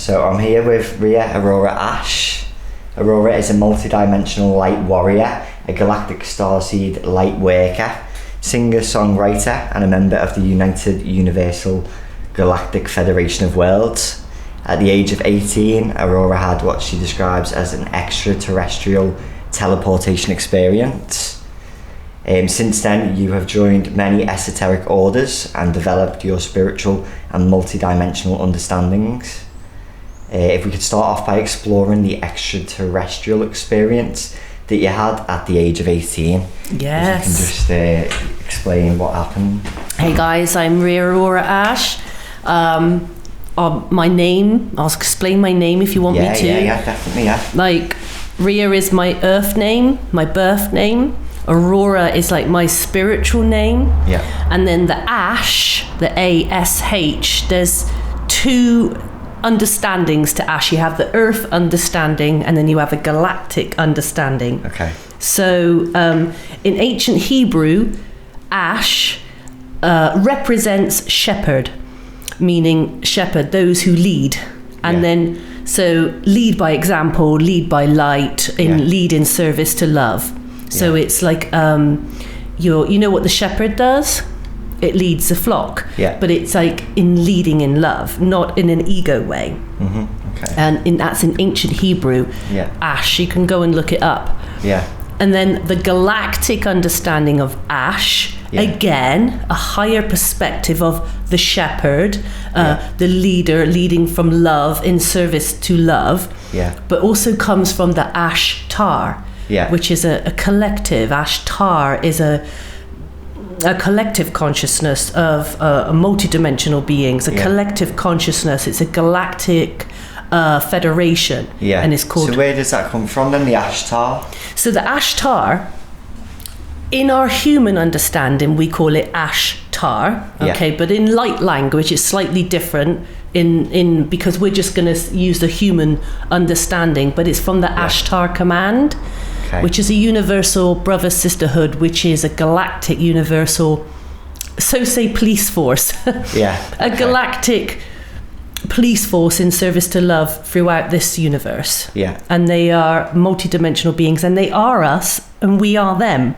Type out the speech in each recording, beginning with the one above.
So I'm here with Ria Aurora Ash. Aurora is a multidimensional light warrior, a galactic starseed light worker, singer, songwriter, and a member of the United Universal Galactic Federation of Worlds. At the age of 18, Aurora had what she describes as an extra-terrestrial teleportation experience. Since then, you have joined many esoteric orders and developed your spiritual and multidimensional understandings. If we could start off by exploring the extraterrestrial experience that you had at the age of 18. Yes. If you can just explain what happened. Hey guys, I'm Ria Aurora Ash. My name, I'll explain my name if you want me to. Yeah, definitely, yeah. Like, Ria is my earth name, my birth name. Aurora is like my spiritual name. Yeah. And then the Ash, the A-S-H, there's two understandings to Ash. You have the earth understanding and then you have a galactic understanding. Okay. So in ancient Hebrew, Ash represents shepherd, meaning shepherd, those who lead. And then, so lead by example, lead by light, lead in service to love. So it's like, you know what the shepherd does? It leads the flock. Yeah. But it's like in leading in love, not in an ego way. Mm-hmm. Okay. And that's in ancient Hebrew. Yeah. Ash, you can go and look it up. Yeah. And then the galactic understanding of Ash, again, a higher perspective of the shepherd, the leader leading from love in service to love, but also comes from the Ashtar, which is a collective. Ashtar is a collective consciousness of multidimensional beings, a collective consciousness. It's a galactic federation, and it's called. So where does that come from then, the Ashtar? So the Ashtar, in our human understanding, we call it Ashtar, okay, but in light language, it's slightly different. In because we're just going to use the human understanding, but it's from the Ashtar command, which is a universal brother sisterhood, which is a galactic universal, so say police force, a galactic police force in service to love throughout this universe. And they are multidimensional beings, and they are us, and we are them.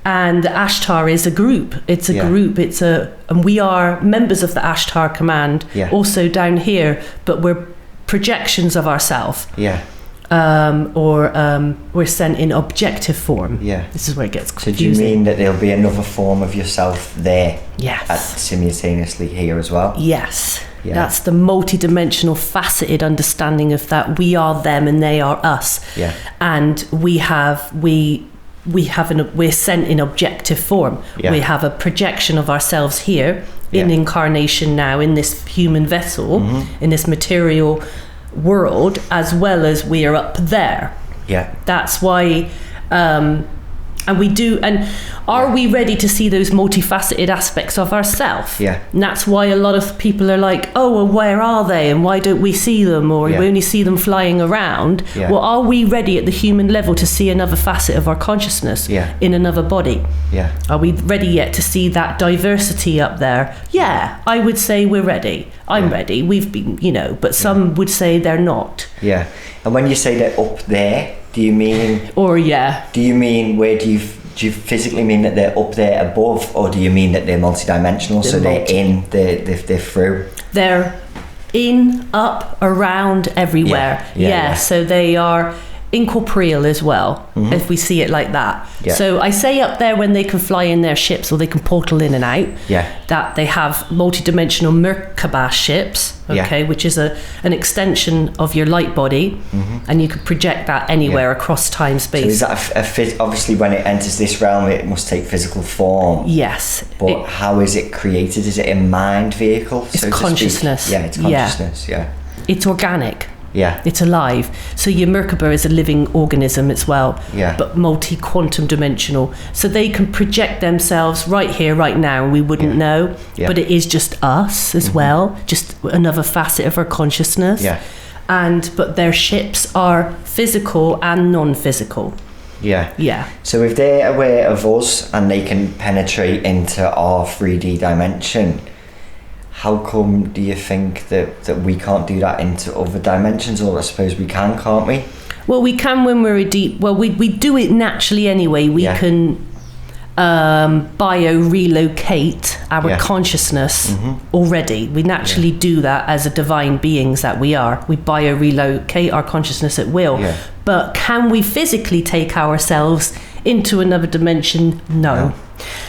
And the Ashtar is a group. It's a group. And we are members of the Ashtar command, also down here, but we're projections of ourselves. Or we're sent in objective form. This is where it gets confusing. So do you mean that there'll be another form of yourself there? Simultaneously here as well? Yes. That's the multidimensional faceted understanding of that we are them and they are us. And we're sent in objective form. We have a projection of ourselves here in incarnation now in this human vessel, in this material world, as well as we are up there. That's why and we do, and are we ready to see those multifaceted aspects of ourselves? And that's why a lot of people are like, oh, well, where are they and why don't we see them, or we only see them flying around. Well, are we ready at the human level to see another facet of our consciousness in another body? Are we ready yet to see that diversity up there? I would say we're ready. I'm ready. We've been, but some would say they're not. And when you say they're up there, do you mean? Do you mean where do you physically mean that they're up there above, or do you mean that they're multidimensional? They're they're through. They're in, up, around, everywhere. So they are incorporeal as well, if we see it like that. So I say up there when they can fly in their ships, or they can portal in and out, that they have multidimensional Merkaba ships, which is an extension of your light body, and you can project that anywhere across time, space. So is that obviously when it enters this realm, it must take physical form. But how is it created? Is it a mind vehicle? It's consciousness. It's consciousness. It's organic. Yeah. It's alive. So your Merkaba is a living organism as well, yeah, but multi-quantum dimensional. So they can project themselves right here, right now, and we wouldn't know. Yeah. But it is just us as well, just another facet of our consciousness. Yeah. But their ships are physical and non-physical. Yeah. Yeah. So if they're aware of us and they can penetrate into our 3D dimension, how come do you think that we can't do that into other dimensions? Or I suppose we can, can't we? Well, we can when we're we do it naturally anyway. We can bio-relocate our consciousness already. We naturally do that as a divine beings that we are. We bio-relocate our consciousness at will. Yeah. But can we physically take ourselves into another dimension? No.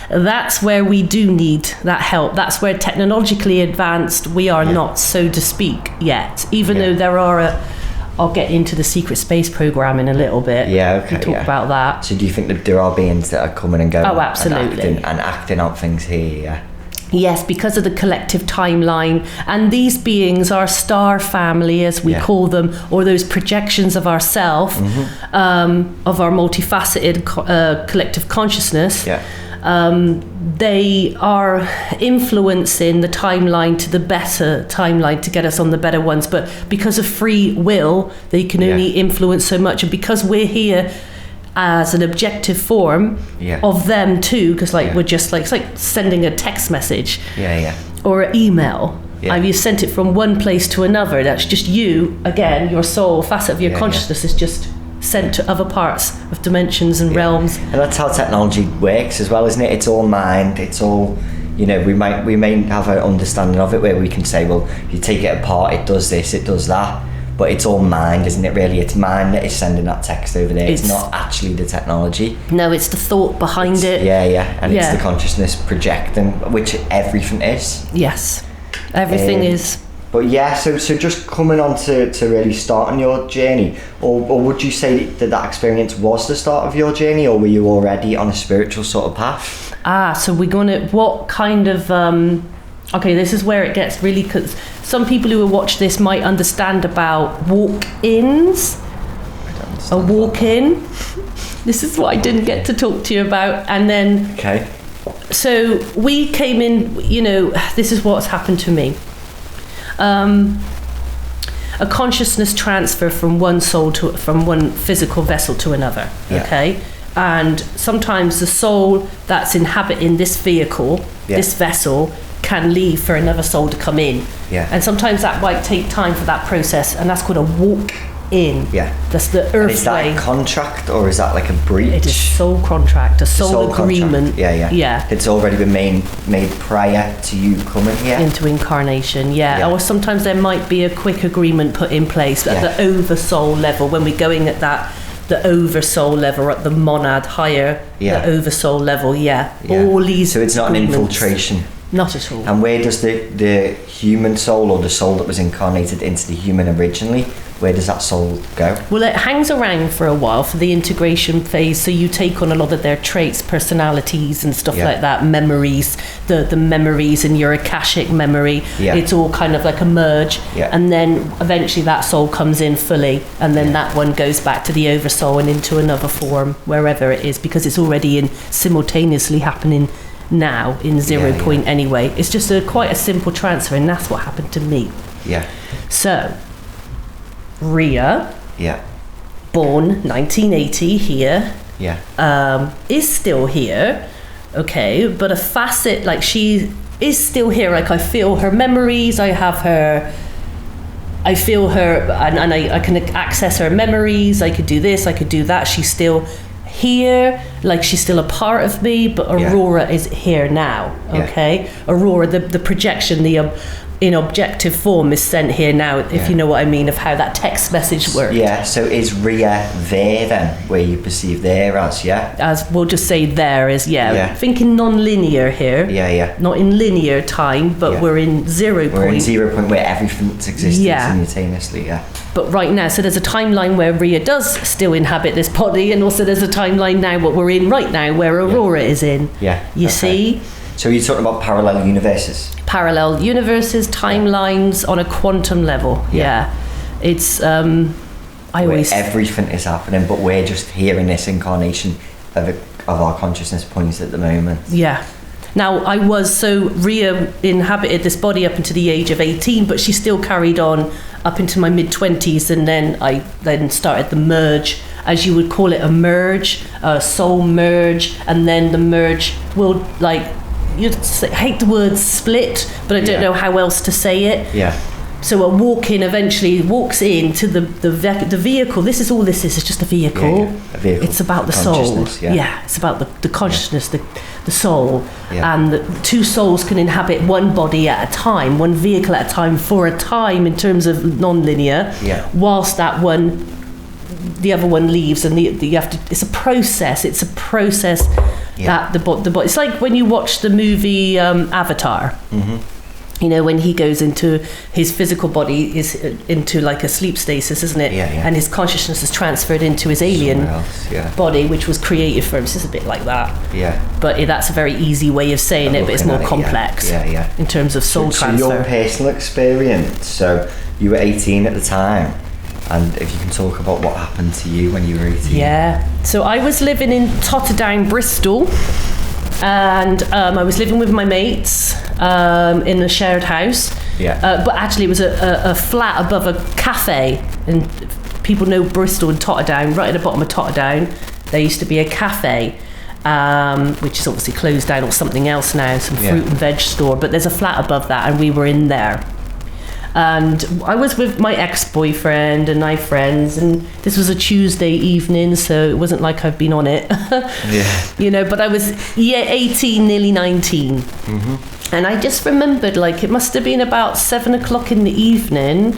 That's where we do need that help. That's where technologically advanced we are not, so to speak, yet. Even though there are I'll get into the secret space program in a little bit. Yeah, okay. We talk about that. So do you think that there are beings that are coming and going? Oh, absolutely. And acting out things here, yeah? Yes, because of the collective timeline. And these beings are star family, as we call them, or those projections of ourself, of our multifaceted collective consciousness. Yeah. They are influencing the timeline to the better timeline to get us on the better ones. But because of free will, they can only influence so much. And because we're here as an objective form of them too, because we're just it's like sending a text message or an email. You've sent it from one place to another. That's just you, again, your soul, facet of your consciousness is just sent to other parts of dimensions and realms. And that's how technology works as well, isn't it? It's all mind, it's all, we may have an understanding of it where we can say, well, if you take it apart, it does this, it does that, but it's all mind, isn't it, really? It's mind that is sending that text over there. It's not actually the technology. No, it's the thought behind it. And it's the consciousness projecting, which everything is. Yes, everything is. But so just coming on to really starting your journey, or would you say that experience was the start of your journey, or were you already on a spiritual sort of path? So we're gonna, what kind of, okay, this is where it gets really, because some people who will watch this might understand about walk-ins. A walk-in. This is what I didn't get to talk to you about. And then, so we came in, this is what's happened to me. A consciousness transfer from one soul from one physical vessel to another. Okay, and sometimes the soul that's inhabiting this vehicle, this vessel, can leave for another soul to come in. And sometimes that might take time for that process, and that's called a walk in. That's the earth is that way. A contract, or is that like a breach? It is soul contract, a soul agreement. Contract. It's already been made prior to you coming here into incarnation. Or sometimes there might be a quick agreement put in place at the oversoul level when we're going at that, the oversoul level, at the monad higher, the oversoul level. All these. So it's not an infiltration. Not at all. And where does the human soul, or the soul that was incarnated into the human originally, where does that soul go? Well, it hangs around for a while for the integration phase, so you take on a lot of their traits, personalities and stuff like that, memories, the memories in your Akashic memory. It's all kind of like a merge, and then eventually that soul comes in fully, and then that one goes back to the oversoul and into another form, wherever it is, because it's already simultaneously happening now in 0 point anyway. It's just quite a simple transfer, and that's what happened to me. So Ria, born 1980 here, is still here, okay, but a facet, she is still here. I feel her memories, I feel her, and I can access her memories. I could do this, I could do that. She's still here, she's still a part of me, but Aurora is here now, okay? Aurora, the projection, in objective form is sent here now, if you know what I mean, of how that text message works. So is Ria there then, where you perceive there as, As we'll just say there is, thinking non-linear here. Not in linear time, but we're in 0 point. We're in 0 point where everything's existing simultaneously, But right now, so there's a timeline where Ria does still inhabit this body, and also there's a timeline now, what we're in right now, where Aurora is in. You see? So you're talking about parallel universes? Parallel universes, timelines on a quantum level. It's where everything is happening, but we're just here in this incarnation of our consciousness points at the moment. Now, Ria inhabited this body up until the age of 18, but she still carried on up into my mid-20s, and then I started the merge, as you would call it, a merge, a soul merge, and then the merge will hate the word split, but I don't know how else to say it. Yeah. So a walk-in eventually walks into the vehicle. This is all this is. It's just a vehicle. Yeah. A vehicle. It's about the soul. Yeah. It's about the consciousness, the soul. Yeah. And the two souls can inhabit one body at a time, one vehicle at a time, for a time in terms of non-linear. Yeah. Whilst the other one leaves, and you have to. It's a process. That the body. It's like when you watch the movie Avatar. Mm-hmm. You know, when he goes into his physical body, is into like a sleep stasis, isn't it? Yeah. And his consciousness is transferred into his alien body, which was created for him. So it's a bit like that. Yeah. But that's a very easy way of saying it, but it's more complex. Yeah. In terms of soul transfer. So your personal experience. So you were 18 at the time, and if you can talk about what happened to you when you were 18. Yeah. So I was living in Totterdown, Bristol. And I was living with my mates in a shared house. Yeah. But actually it was a flat above a cafe. And people know Bristol and Totterdown. Right at the bottom of Totterdown, there used to be a cafe, which is obviously closed down, or something else now, some fruit and veg store. But there's a flat above that, and we were in there. And I was with my ex-boyfriend and my friends, and this was a Tuesday evening, so it wasn't like I've been on it. You know, but I was 18, nearly 19. Mm-hmm. And I just remembered, like, it must have been about 7 o'clock in the evening,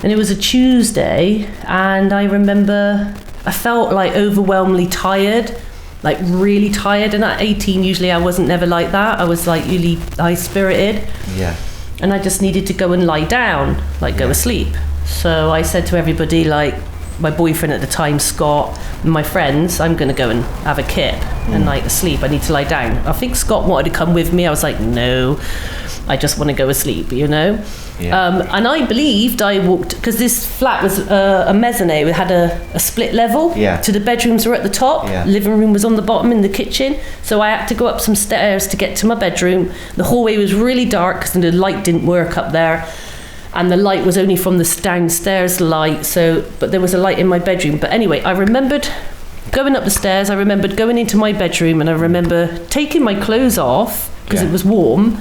and it was a Tuesday, and I remember I felt like overwhelmingly tired, like really tired. And at 18, usually I wasn't never like that. I was like really high-spirited. Yeah. And I just needed to go and lie down, like go asleep. So I said to everybody, like my boyfriend at the time, Scott, and my friends, I'm going to go and have a kip and like asleep. I need to lie down. I think Scott wanted to come with me. I was like, no, I just want to go asleep, you know. Yeah. And I believed I walked, because this flat was a mezzanine. It had a split level. Yeah. So the bedrooms were at the top. Yeah. Living room was on the bottom in the kitchen. So I had to go up some stairs to get to my bedroom. The hallway was really dark because the light didn't work up there. And the light was only from the downstairs light. But there was a light in my bedroom. But anyway, I remembered going up the stairs. I remembered going into my bedroom, and I remember taking my clothes off because it was warm,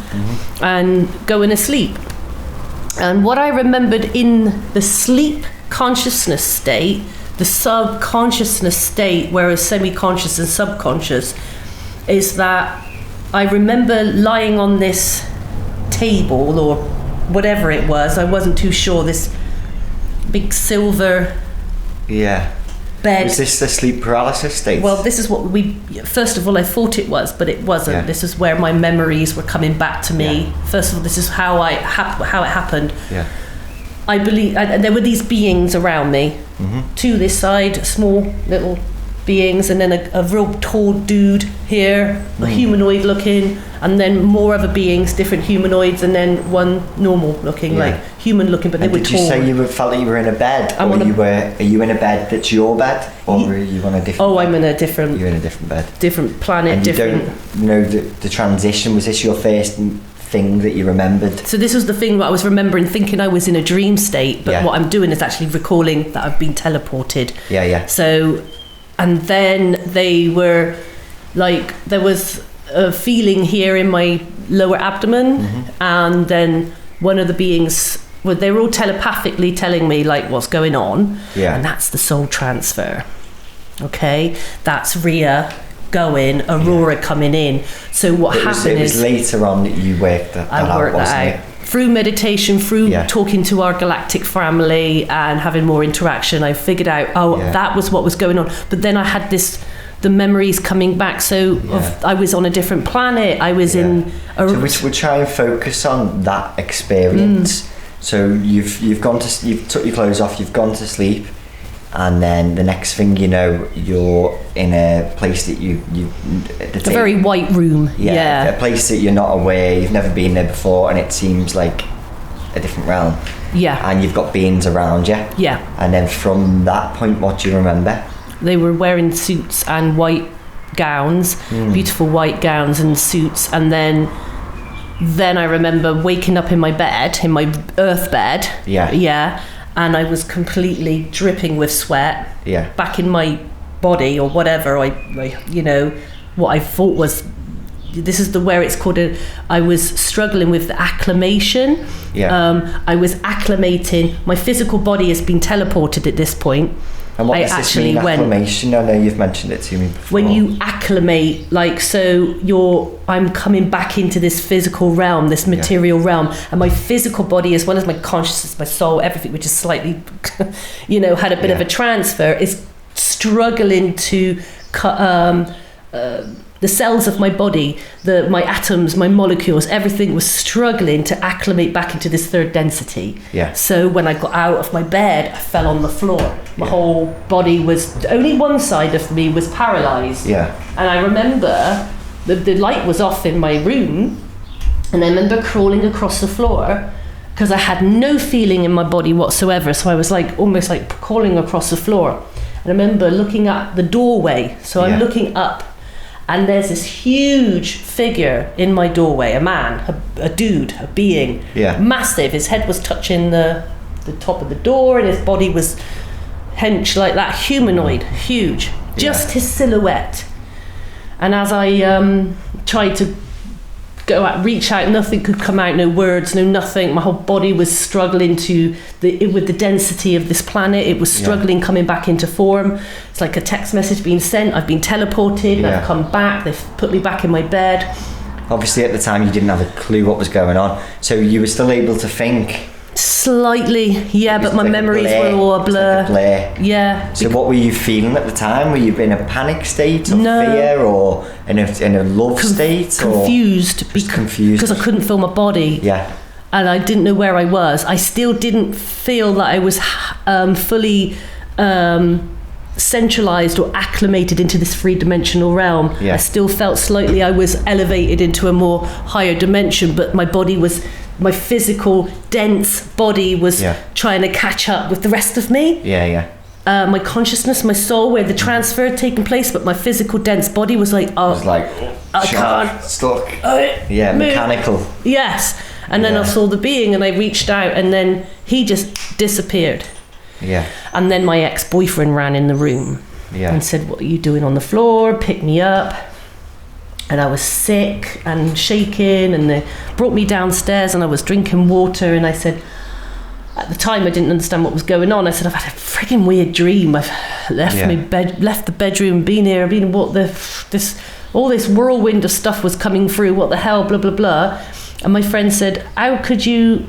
and going to sleep. And what I remembered in the sleep consciousness state, the subconsciousness state, whereas semi-conscious and subconscious, is that I remember lying on this table or whatever it was. I wasn't too sure. This big silver bed. Was this the sleep paralysis state? Well, this is what first of all, I thought it was, but it wasn't. Yeah. This is where my memories were coming back to me. Yeah. First of all, this is how it happened. Yeah. I believe, and there were these beings around me. Mm-hmm. To this side, small little beings, and then a real tall dude here, a humanoid looking, and then more other beings, different humanoids, and then one normal looking, like human looking, but they were tall. Did you say you felt like you were in a bed? Are you in a bed that's your bed? Or are you on a different bed? I'm in a different... You're in a different bed. Different planet, and different... You don't know the transition. Was this your first thing that you remembered? So this was the thing that I was remembering, thinking I was in a dream state, but what I'm doing is actually recalling that I've been teleported. Yeah. So... And then they were like, there was a feeling here in my lower abdomen, and then one of the beings, they were all telepathically telling me like what's going on, and that's the soul transfer. Okay, that's Ria going, Aurora coming in. So what happened is... It was later on that you worked that out, wasn't it? Through meditation, through talking to our galactic family and having more interaction, I figured out, that was what was going on. But then I had the memories coming back. So I was on a different planet. I was in... So we'll try and focus on that experience. So you've took your clothes off, you've gone to sleep, and then the next thing you know, you're in a place that a very white room. A place that you're not aware, you've never been there before, and it seems like a different realm. Yeah. And you've got beings around you. Yeah. And then from that point, what do you remember? They were wearing suits and white gowns, beautiful white gowns and suits, and then I remember waking up in my bed, in my earth bed. Yeah. And I was completely dripping with sweat. Back in my body or whatever, I what I thought was this is where it's called I was struggling with the acclimation. I was acclimating. My physical body has been teleported at this point. And what does this mean, acclimation? I know you've mentioned it to me before. When you acclimate, like, so I'm coming back into this physical realm, this material realm, and my physical body, as well as my consciousness, my soul, everything, which is slightly, had a bit of a transfer, is struggling to the cells of my body, my atoms, my molecules, everything was struggling to acclimate back into this third density. So when I got out of my bed, I fell on the floor. My whole body was, only one side of me was paralyzed. And I remember the light was off in my room, and I remember crawling across the floor because I had no feeling in my body whatsoever. So I was like almost like crawling across the floor. And I remember looking at the doorway. So I'm looking up, and there's this huge figure in my doorway, a man, a dude, a being, massive. His head was touching the top of the door, and his body was hench like that, humanoid, huge, just his silhouette. And as I tried to reach out, nothing could come out, no words, no nothing. My whole body was struggling with the density of this planet. It was struggling coming back into form. It's like a text message being sent. I've been teleported, I've come back, they've put me back in my bed. Obviously at the time you didn't have a clue what was going on, so you were still able to think. Slightly, but my memories were all a blur. So what were you feeling at the time? Were you in a panic state or fear, or in a love state? Confused because I couldn't feel my body. And I didn't know where I was. I still didn't feel that I was fully centralized or acclimated into this three-dimensional realm. I still felt slightly I was elevated into a more higher dimension, but my physical, dense body was trying to catch up with the rest of me. My consciousness, my soul, where the transfer had taken place, but my physical, dense body was like, I can't. Stuck. Mechanical. Yes. And then I saw the being, and I reached out, and then he just disappeared. And then my ex-boyfriend ran in the room and said, "What are you doing on the floor? Pick me up." And I was sick and shaking, and they brought me downstairs, and I was drinking water, and I said, at the time I didn't understand what was going on. I said, "I've had a frigging weird dream. I've left the bedroom, been here, all this whirlwind of stuff was coming through. What the hell, blah, blah, blah." And my friend said, "How could you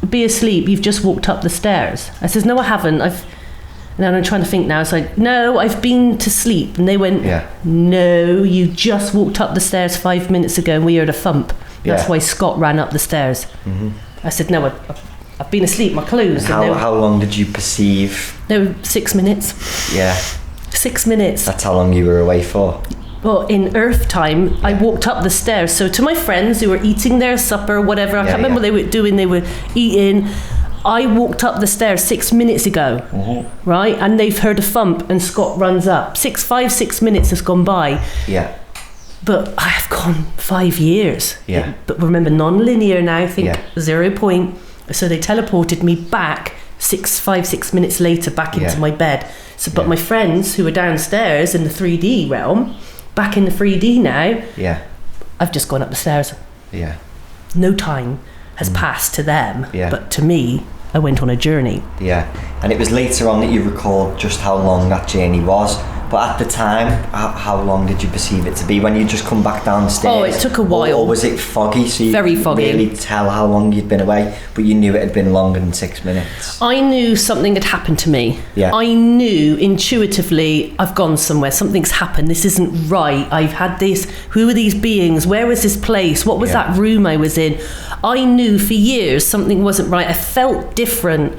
be asleep? You've just walked up the stairs." I said, "No, I haven't. And then I'm trying to think now. It's like, "No, I've been to sleep." And they went, "No, you just walked up the stairs 5 minutes ago, and we heard a thump. That's why Scott ran up the stairs." I said, "No, I've been asleep. My clothes." How long did you perceive? No, 6 minutes. 6 minutes. That's how long you were away for? Well, in Earth time, I walked up the stairs. So to my friends who were eating their supper, whatever, I can't remember what they were doing. They were eating. I walked up the stairs 6 minutes ago, right? And they've heard a thump, and Scott runs up. 6 minutes has gone by. But I have gone 5 years. But remember, non-linear now, I think 0 point. So they teleported me back 6 minutes later back into my bed. So, but my friends who were downstairs in the 3D realm, back in the 3D now, I've just gone up the stairs. No time has passed to them, but to me, I went on a journey. And it was later on that you recalled just how long that journey was. But at the time, how long did you perceive it to be when you just come back downstairs? Oh, it took a while. Or was it foggy, so you Very foggy. couldn't really tell how long you'd been away, but you knew it had been longer than 6 minutes? I knew something had happened to me. I knew intuitively, I've gone somewhere, something's happened, this isn't right, I've had this, who are these beings, where was this place, what was that room I was in? I knew for years something wasn't right, I felt different.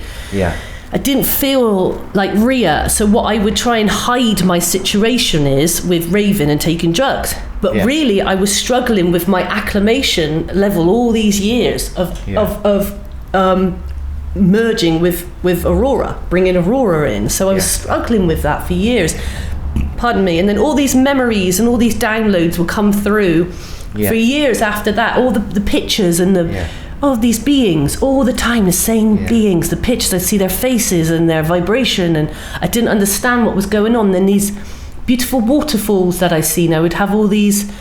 I didn't feel like Ria, so what I would try and hide my situation is with raving and taking drugs. But really, I was struggling with my acclimation level all these years of merging with Aurora, bringing Aurora in. So I was struggling with that for years. Pardon me. And then all these memories and all these downloads would come through for years after that. All the pictures and these beings all the time, the same beings, the pictures, I'd see their faces and their vibration, and I didn't understand what was going on. Then these beautiful waterfalls that I seen, I would have all these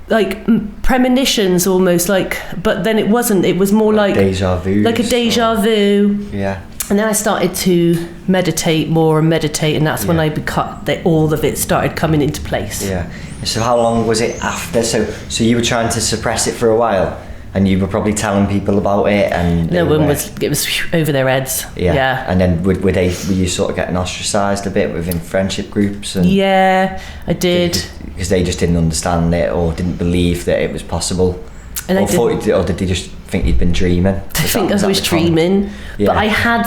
premonitions almost, like, but then it wasn't. It was more like deja vu. Like a deja vu. Yeah. And then I started to meditate more and meditate, and that's when all of it started coming into place. Yeah. So how long was it after? So you were trying to suppress it for a while, and you were probably telling people about it, and it was over their heads. Yeah. And then were you sort of getting ostracized a bit within friendship groups? And yeah, I did. Because they just didn't understand it or didn't believe that it was possible. And or did they just think you'd been dreaming? I think I was dreaming, but I had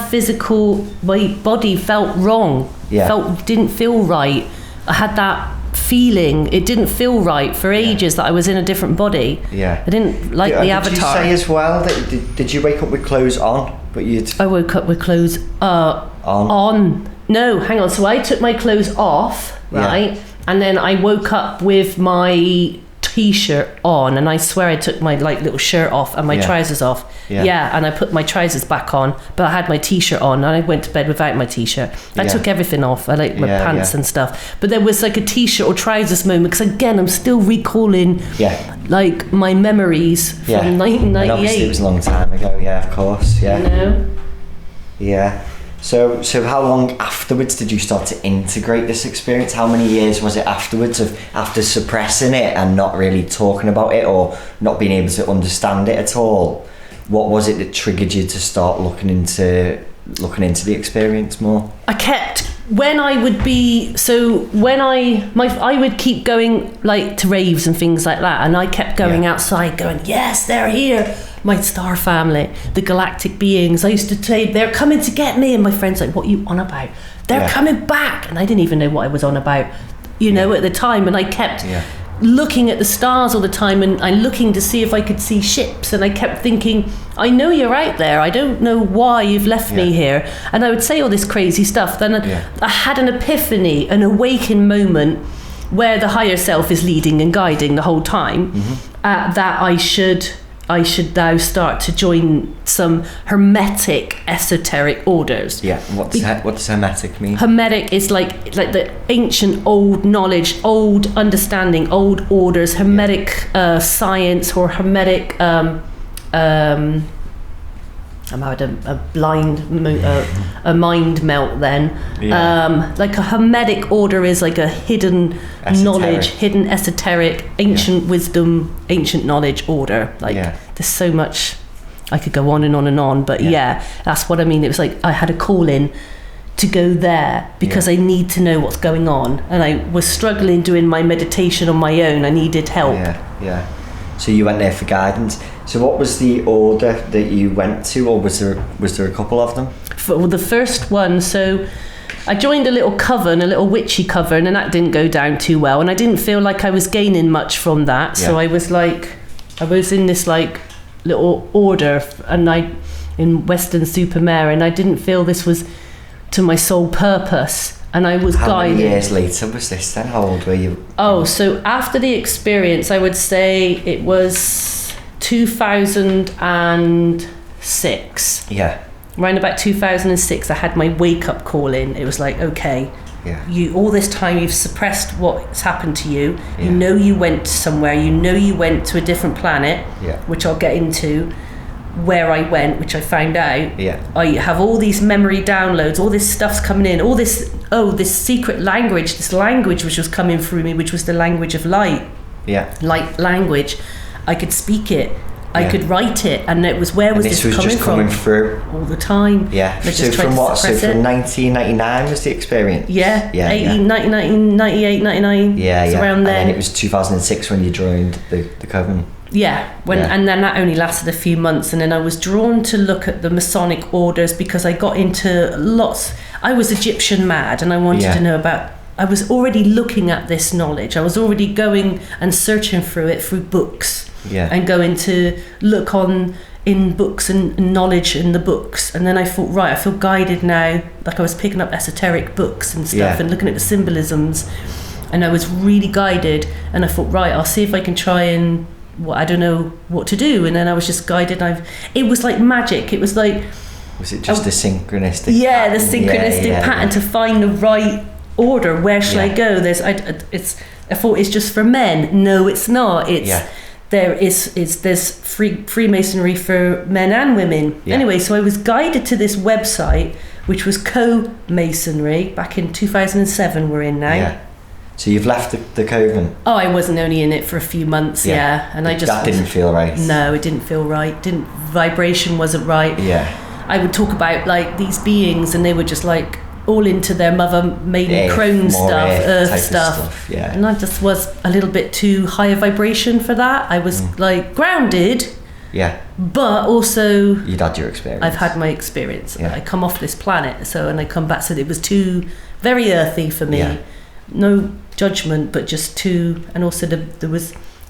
my body felt wrong. Didn't feel right. I had that feeling. It didn't feel right for ages that I was in a different body. Yeah. I didn't like the avatar. Did you say as well that did you wake up with clothes on? But I woke up with clothes on. No, hang on. So I took my clothes off, right? Yeah. And then I woke up with my t-shirt on, and I swear I took my little shirt off and my trousers off. Yeah, and I put my trousers back on, but I had my t-shirt on, and I went to bed without my t-shirt. I took everything off. I my pants and stuff. But there was like a t-shirt or trousers moment, because again, I'm still recalling like my memories from 1998. And obviously it was a long time ago. Yeah, of course. Yeah. You know? Yeah. So how long afterwards did you start to integrate this experience? How many years was it afterwards after suppressing it and not really talking about it or not being able to understand it at all? What was it that triggered you to start looking into the experience more? I would keep going like to raves and things like that, and I kept going outside going, yes, they're here, my star family, the galactic beings. I used to say, they're coming to get me, and my friends like, what are you on about? They're coming back. And I didn't even know what I was on about, at the time. And I kept looking at the stars all the time, and I'm looking to see if I could see ships, and I kept thinking, I know you're out there, I don't know why you've left me here. And I would say all this crazy stuff. Then I had an epiphany, an awakened moment where the higher self is leading and guiding the whole time, that I should now start to join some hermetic esoteric orders. Yeah, what does hermetic mean? Hermetic is like the ancient old knowledge, old understanding, old orders, hermetic science, or hermetic I'm having a mind melt then. Like a hermetic order is like a hidden knowledge, hidden esoteric, ancient wisdom, ancient knowledge order. There's so much, I could go on and on and on, but that's what I mean. It was like I had a call in to go there because I need to know what's going on, and I was struggling doing my meditation on my own. I needed help. So you went there for guidance. So what was the order that you went to, or was there a couple of them? For the first one, so I joined a little coven, a little witchy coven, and that didn't go down too well, and I didn't feel like I was gaining much from that. So I was in this like little order, and in Weston-super-Mare, and I didn't feel this was to my sole purpose. And I was guided. How many years later was this then? How old were you? So after the experience, I would say it was 2006. Yeah. Around about 2006, I had my wake-up call in. It was like, okay, all this time you've suppressed what's happened to you. You know you went somewhere. You know you went to a different planet, which I'll get into. Where I went, which I found out. I have all these memory downloads, all this stuff's coming in, all this secret language, this language which was coming through me, which was the language of light. Light language. I could speak it, I could write it, and it was this was coming just from? Coming through all the time. So from what? So from 1999 was the experience? 1998, 99. It's around then. And then it was 2006 when you joined the coven. And then that only lasted a few months, and then I was drawn to look at the Masonic Orders because I got into lots. I was Egyptian mad, and I wanted to know about. I was already looking at this knowledge. I was already going and searching through it through books, and going to look in books and knowledge in the books. And then I thought, I feel guided now. Like I was picking up esoteric books and stuff and looking at the symbolisms, and I was really guided. And I thought, I'll see if I can try and. I don't know what to do, and then I was just guided. It was like magic. It was like. Was it just a synchronistic? The synchronistic pattern to find the right order. Where shall I go? I thought it's just for men. No, it's not. There's Freemasonry for men and women. Yeah. Anyway, so I was guided to this website, which was Co-Masonry, back in 2007 we're in now. Yeah. So you've left the coven? Oh, I wasn't only in it for a few months, and I just... That didn't feel right? No, it didn't feel right. Vibration wasn't right. Yeah. I would talk about, like, these beings, and they were just, like, all into their mother maiden crone stuff, earth stuff. Yeah. And I just was a little bit too high a vibration for that. I was like grounded. Yeah. But also you'd had your experience. I've had my experience. Yeah. I come off this planet, and I come back, so it was too very earthy for me. Yeah. No judgment, but just too, and also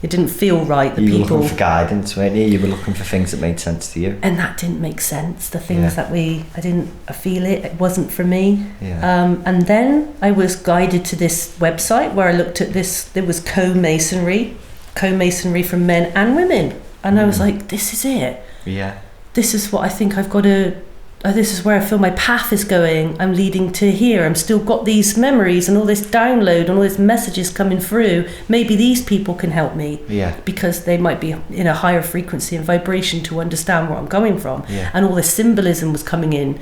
it didn't feel right. You were looking for guidance, weren't you? You were looking for things that made sense to you. And that didn't make sense. The things that I didn't feel it. It wasn't for me. Yeah. And then I was guided to this website where I looked at this. There was co-masonry for men and women. And I was like, this is it. Yeah. This is what I think I've got to... this is where I feel my path is going. I'm leading to here. I'm still got these memories and all this download and all these messages coming through. Maybe these people can help me. Yeah. Because they might be in a higher frequency and vibration to understand where I'm coming from. Yeah. And all this symbolism was coming in.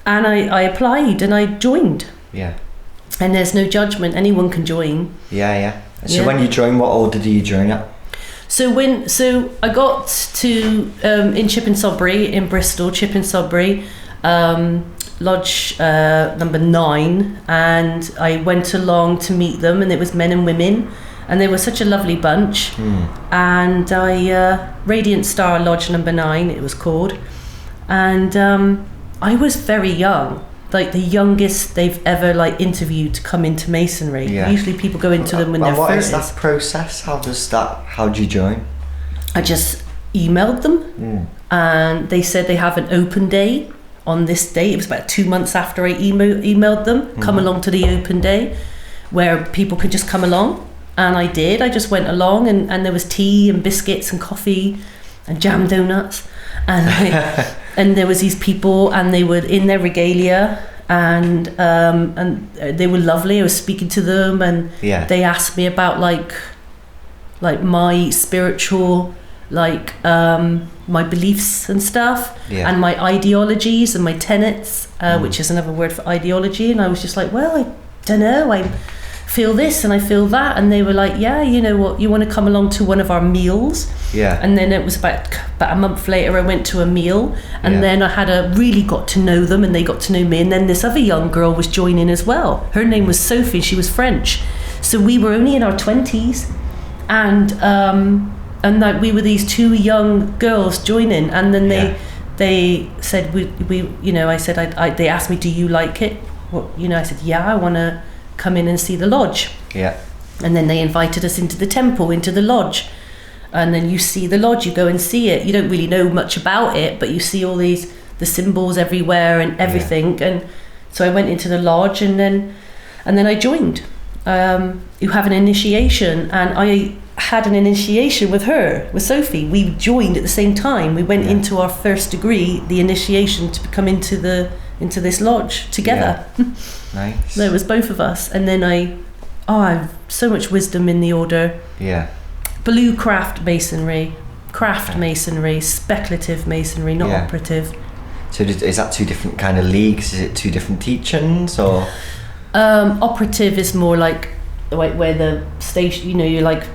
And I applied and I joined. Yeah. And there's no judgment. Anyone can join. Yeah. So when you joined, what order do you join at? So I got to in Chipping Sodbury in Bristol, Chipping Sodbury, Lodge number 9, and I went along to meet them, and it was men and women, and they were such a lovely bunch. And I Radiant Star Lodge number 9 it was called, and I was very young. Like the youngest they've ever like interviewed to come into Masonry. Yeah. Usually people go into them when they're 30s. What is that process? How do you join? I just emailed them, and they said they have an open day on this day. It was about 2 months after I emailed them. Come along to the open day, where people could just come along, and I did. I just went along, and there was tea and biscuits and coffee and jam donuts, and and there was these people, and they were in their regalia, and they were lovely. I was speaking to them, and they asked me about like my spiritual, like my beliefs and stuff, and my ideologies and my tenets, which is another word for ideology. And I was just like, well, I don't know, I feel this and I feel that. And they were like, yeah, you know what, you want to come along to one of our meals? Yeah. And then it was about a month later I went to a meal, and then I really got to know them, and they got to know me. And then this other young girl was joining as well. Her name was Sophie. She was French, so we were only in our 20s, and that we were these 2 young girls joining. And then they said we you know, I said they asked me, do you like it? What, you know, I said, yeah, I want to come in and see the lodge. Yeah. And then they invited us into the temple, into the lodge. And then you see the lodge, you go and see it. You don't really know much about it, but you see all the symbols everywhere and everything. And so I went into the lodge, and then I joined. You have an initiation, and I had an initiation with her, with Sophie. We joined at the same time. We went into our first degree, the initiation, to come into this lodge together. Nice. There was both of us, and then I have so much wisdom in the order. Yeah. Blue craft masonry, speculative masonry, not operative. So is that 2 different kind of leagues? Is it 2 different teachings, or? Operative is more like where the station, you know, you're like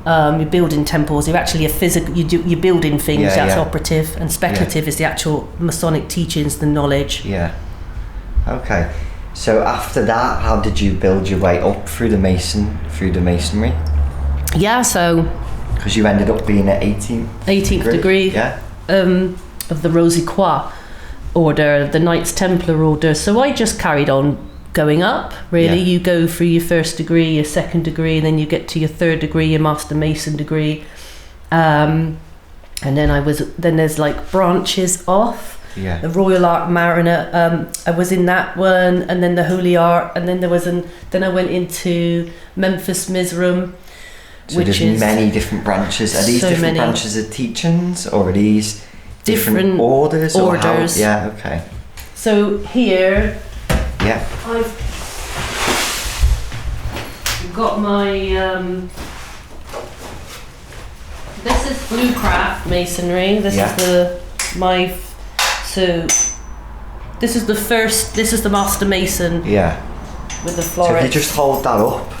you're building temples. You're actually you're building things. That's operative, and speculative is the actual Masonic teachings, the knowledge. Yeah. Okay. So after that, how did you build your way up through the masonry? Yeah, so... Because you ended up being at 18th degree. Yeah. Of the Rosy Croix order, the Knights Templar order. So I just carried on going up, really. You go through your first degree, your second degree, and then you get to your third degree, your Master Mason degree. And then there's like branches off. Yeah. The Royal Ark Mariner, I was in that one, and then the Holy Ark, and then then I went into Memphis Mizram. So there's many different branches. Are these different branches of teachings, or are these different orders? Orders. Yeah, okay. So here, got my this is Bluecraft masonry. This is the Master Mason. Yeah. With the So florets. if you just hold that up.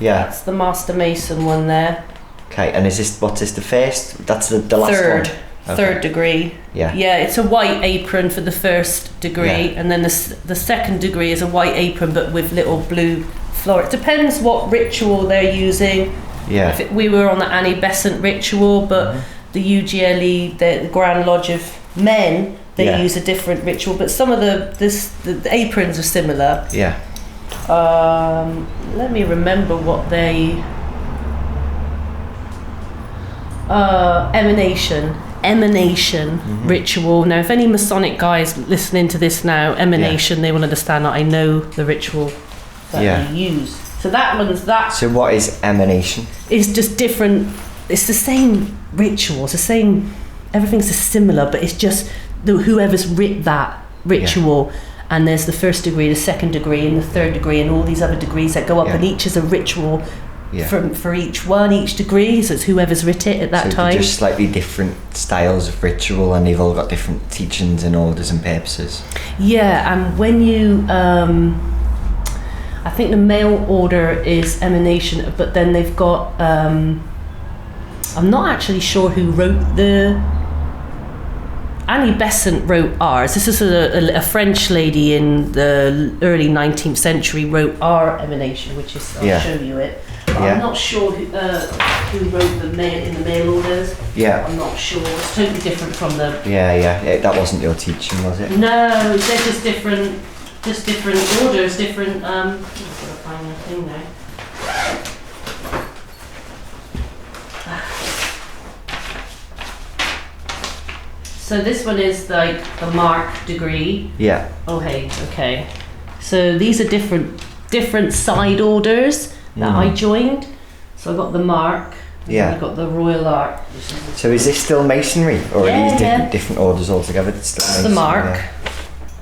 Yeah. That's the Master Mason one there. Okay, and what's this, the first? That's the last Third. one? Okay. Third degree. Yeah. Yeah, it's a white apron for the first degree, and then the second degree is a white apron but with little blue florets. Depends what ritual they're using. Yeah. We were on the Annie Besant ritual, but the UGLE, the Grand Lodge of Men, they use a different ritual, but some of the aprons are similar. Yeah. Let me remember what they... emanation ritual. Now, if any Masonic guys listening to this now, emanation, they will understand that I know the ritual that we use. So that one's that. So what is emanation? It's just different. It's the same ritual. It's the same. Everything's similar, but it's just whoever's writ that ritual. And there's the first degree, the second degree, and the third degree, and all these other degrees that go up, and each is a ritual for each degree. So it's whoever's writ it at that time. So just slightly different styles of ritual, and they've all got different teachings and orders and purposes. Yeah, and when you, I think the male order is emanation, but then they've got, I'm not actually sure who wrote Annie Besant wrote ours. This is a French lady in the early 19th century wrote our emanation, which is, I'll show you it. But I'm not sure who wrote the mail orders. Yeah. I'm not sure. It's totally different from the... Yeah, that wasn't your teaching, was it? No, they're just different orders, different... I've got to find the thing now. So this one is like the mark degree. Yeah. Oh, hey, okay. So these are different side orders that I joined. So I got the mark. I got the Royal Ark. So is this still masonry, or are these different orders altogether? It's still That's the mark.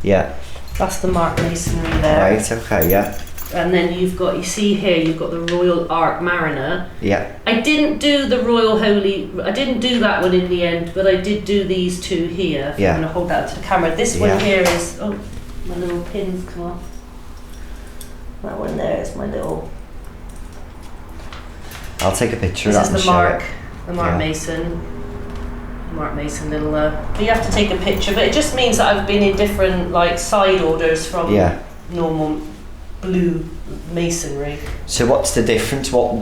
Yeah. That's the mark masonry there. Right. Okay. Yeah. And then you see here, you've got the Royal Ark Mariner. Yeah. I didn't do the Royal Holy, I didn't do that one in the end, but I did do these two here. I'm going to hold that to the camera. This one here is, oh, my little pins come off. That one there is my little... I'll take a picture of that. This is the Mark Mason. Mark Mason little, but you have to take a picture, but it just means that I've been in different like side orders from normal blue masonry. So what's the difference? What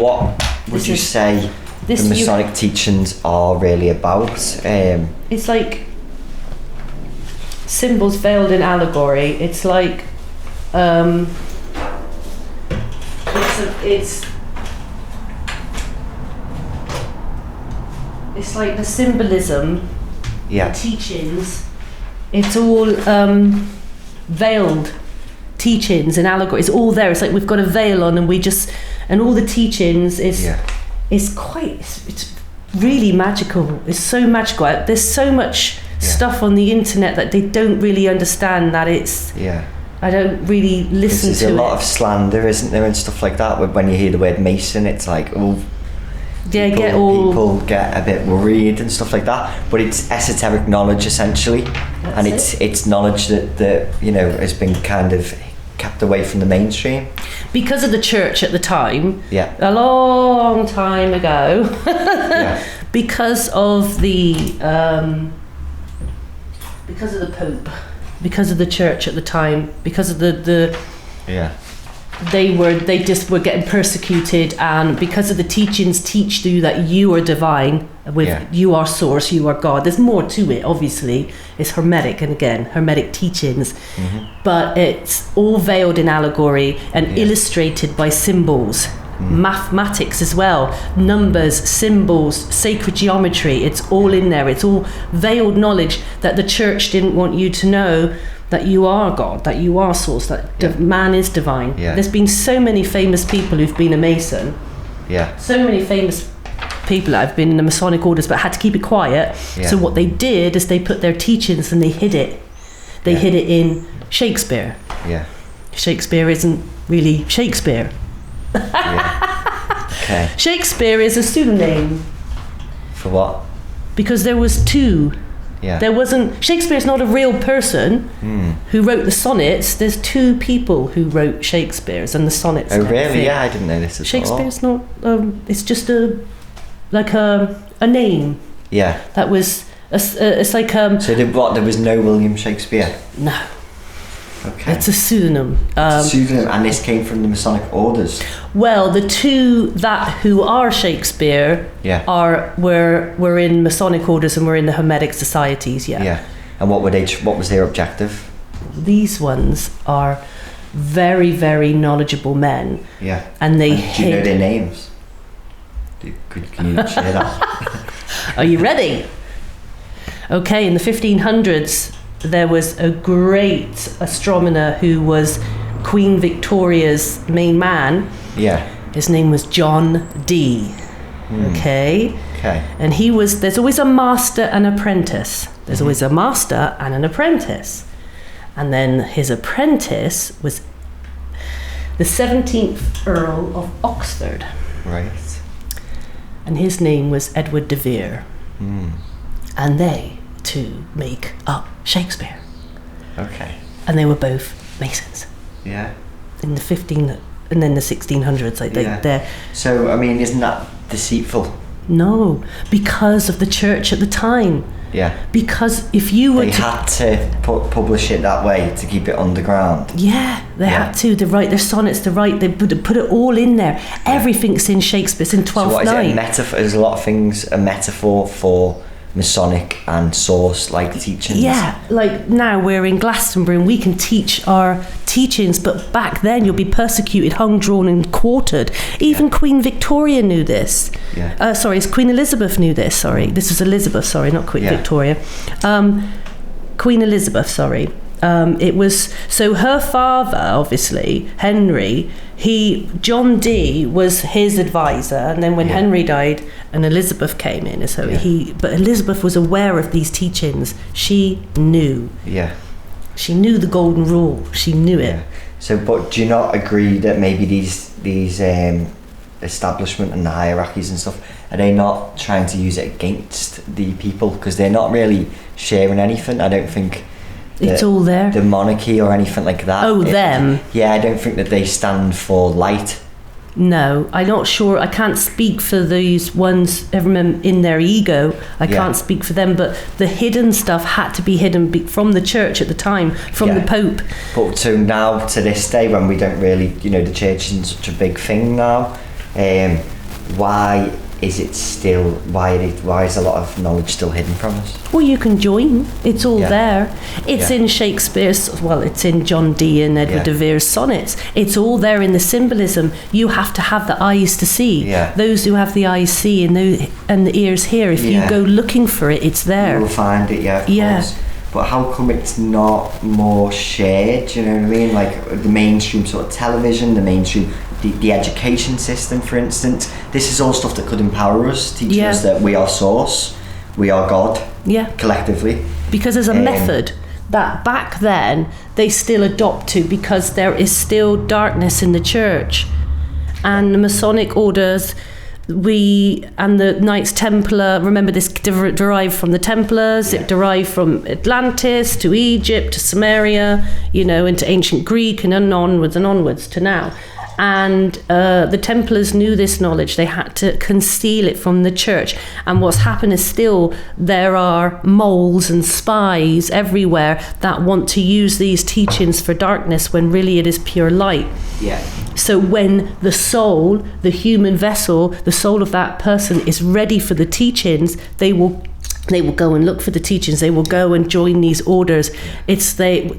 would you say the Masonic teachings are really about? It's like symbols veiled in allegory. It's like it's like the symbolism, the teachings. It's all veiled teachings and allegory. It's all there. It's like we've got a veil on, and all the teachings is it's really magical. It's so magical. There's so much stuff on the internet that they don't really understand that it's I don't really listen to it. There's a lot of slander, isn't there, and stuff like that. When you hear the word Mason, it's like, people get a bit worried and stuff like that. But it's esoteric knowledge essentially, and it's knowledge that has been kind of kept away from the mainstream because of the church at the time. A long time ago. Because of the Pope, because of the church at the time, because of they just were getting persecuted, and because of the teachings teach you that you are divine, you are source, you are God. There's more to it, obviously. It's hermetic, and again, hermetic teachings, but it's all veiled in allegory and illustrated by symbols, mathematics as well, numbers, symbols, sacred geometry. It's all in there. It's all veiled knowledge that the church didn't want you to know, that you are God, that you are source, that man is divine. There's been so many famous people who've been a Mason. So many famous people that have been in the Masonic Orders but had to keep it quiet. So what they did is they put their teachings and they hid it. They hid it in Shakespeare. Shakespeare isn't really Shakespeare. Yeah. Okay. Shakespeare is a pseudonym For what? because there was two. Yeah. There wasn't. Shakespeare's not a real person who wrote the sonnets. There's two people who wrote Shakespeare's and the sonnets. Oh and really? everything. Yeah, I didn't know this at all. Shakespeare's not. It's just a name Yeah. that was. It's like So there was no William Shakespeare? no. Okay. It's a pseudonym. Pseudonym, and this came from the Masonic Orders. Well, the two who are Shakespeare Yeah. were in Masonic Orders and were in the Hermetic societies. Yeah. Yeah. And what was their objective? These ones are very, very knowledgeable men. Yeah. And they do you know their names? Can you share that? Are you ready? Okay, in the 1500s, there was a great astronomer who was Queen Victoria's main man. Yeah. His name was John Dee. Okay. Okay. And there's always a master and apprentice. There's always a master and an apprentice. And then his apprentice was the 17th Earl of Oxford. Right. And his name was Edward de Vere. And they two make up Shakespeare. Okay. And they were both Masons Yeah. in the 15 and then the 1600s. They're So I mean, isn't that deceitful? no, because of the church at the time. Yeah. Because if you were They had to publish it that way to keep it underground. yeah, they had to. They write their sonnets. They put it all in there. Everything's in Shakespeare. It's in 12th So what is it? A night. metaphor? There's a lot of things. A metaphor for Masonic and source like teachings. Yeah, like now we're in Glastonbury and we can teach our teachings, but back then you'll be persecuted, hung, drawn and quartered. Even Queen Victoria knew this. Yeah. Sorry, Queen Elizabeth knew this. Sorry, this was Elizabeth. Sorry, not Queen Victoria. Queen Elizabeth. Sorry. It was so her father, obviously Henry. John Dee was his advisor, and then when Henry died, and Elizabeth came in, so but Elizabeth was aware of these teachings. She knew. Yeah. She knew the golden rule. She knew it. Yeah. So, but do you not agree that maybe these establishment and the hierarchies and stuff, are they not trying to use it against the people because they're not really sharing anything? I don't think. It's all there. The monarchy or anything like that. Oh, them. Yeah, I don't think that they stand for light. No, I'm not sure. I can't speak for these ones in their ego. I can't speak for them, but the hidden stuff had to be hidden from the church at the time, from the Pope. But so now, to this day, when we don't really, the church isn't such a big thing now, why is it still, why is a lot of knowledge still hidden from us? Well, you can join. It's all there. It's in Shakespeare's, it's in John Dee and Edward de Vere's sonnets. It's all there in the symbolism. You have to have the eyes to see. Yeah. Those who have the eyes see and the ears hear. If you go looking for it, it's there. You'll find it, of course. But how come it's not more shared? Do you know what I mean? Like the mainstream sort of television, the mainstream, the education system, for instance. This is all stuff that could empower us, teach us that we are source, we are God, collectively. Because there's a method that back then they still adopt to, because there is still darkness in the church. And the Masonic Orders, and the Knights Templar, remember this derived from the Templars, it derived from Atlantis to Egypt to Sumeria, into ancient Greek and onwards to now. And the Templars knew this knowledge. They had to conceal it from the church. And what's happened is still there are moles and spies everywhere that want to use these teachings for darkness when really it is pure light. Yeah. So when the soul, the human vessel, the soul of that person is ready for the teachings, they will go and look for the teachings. They will go and join these orders.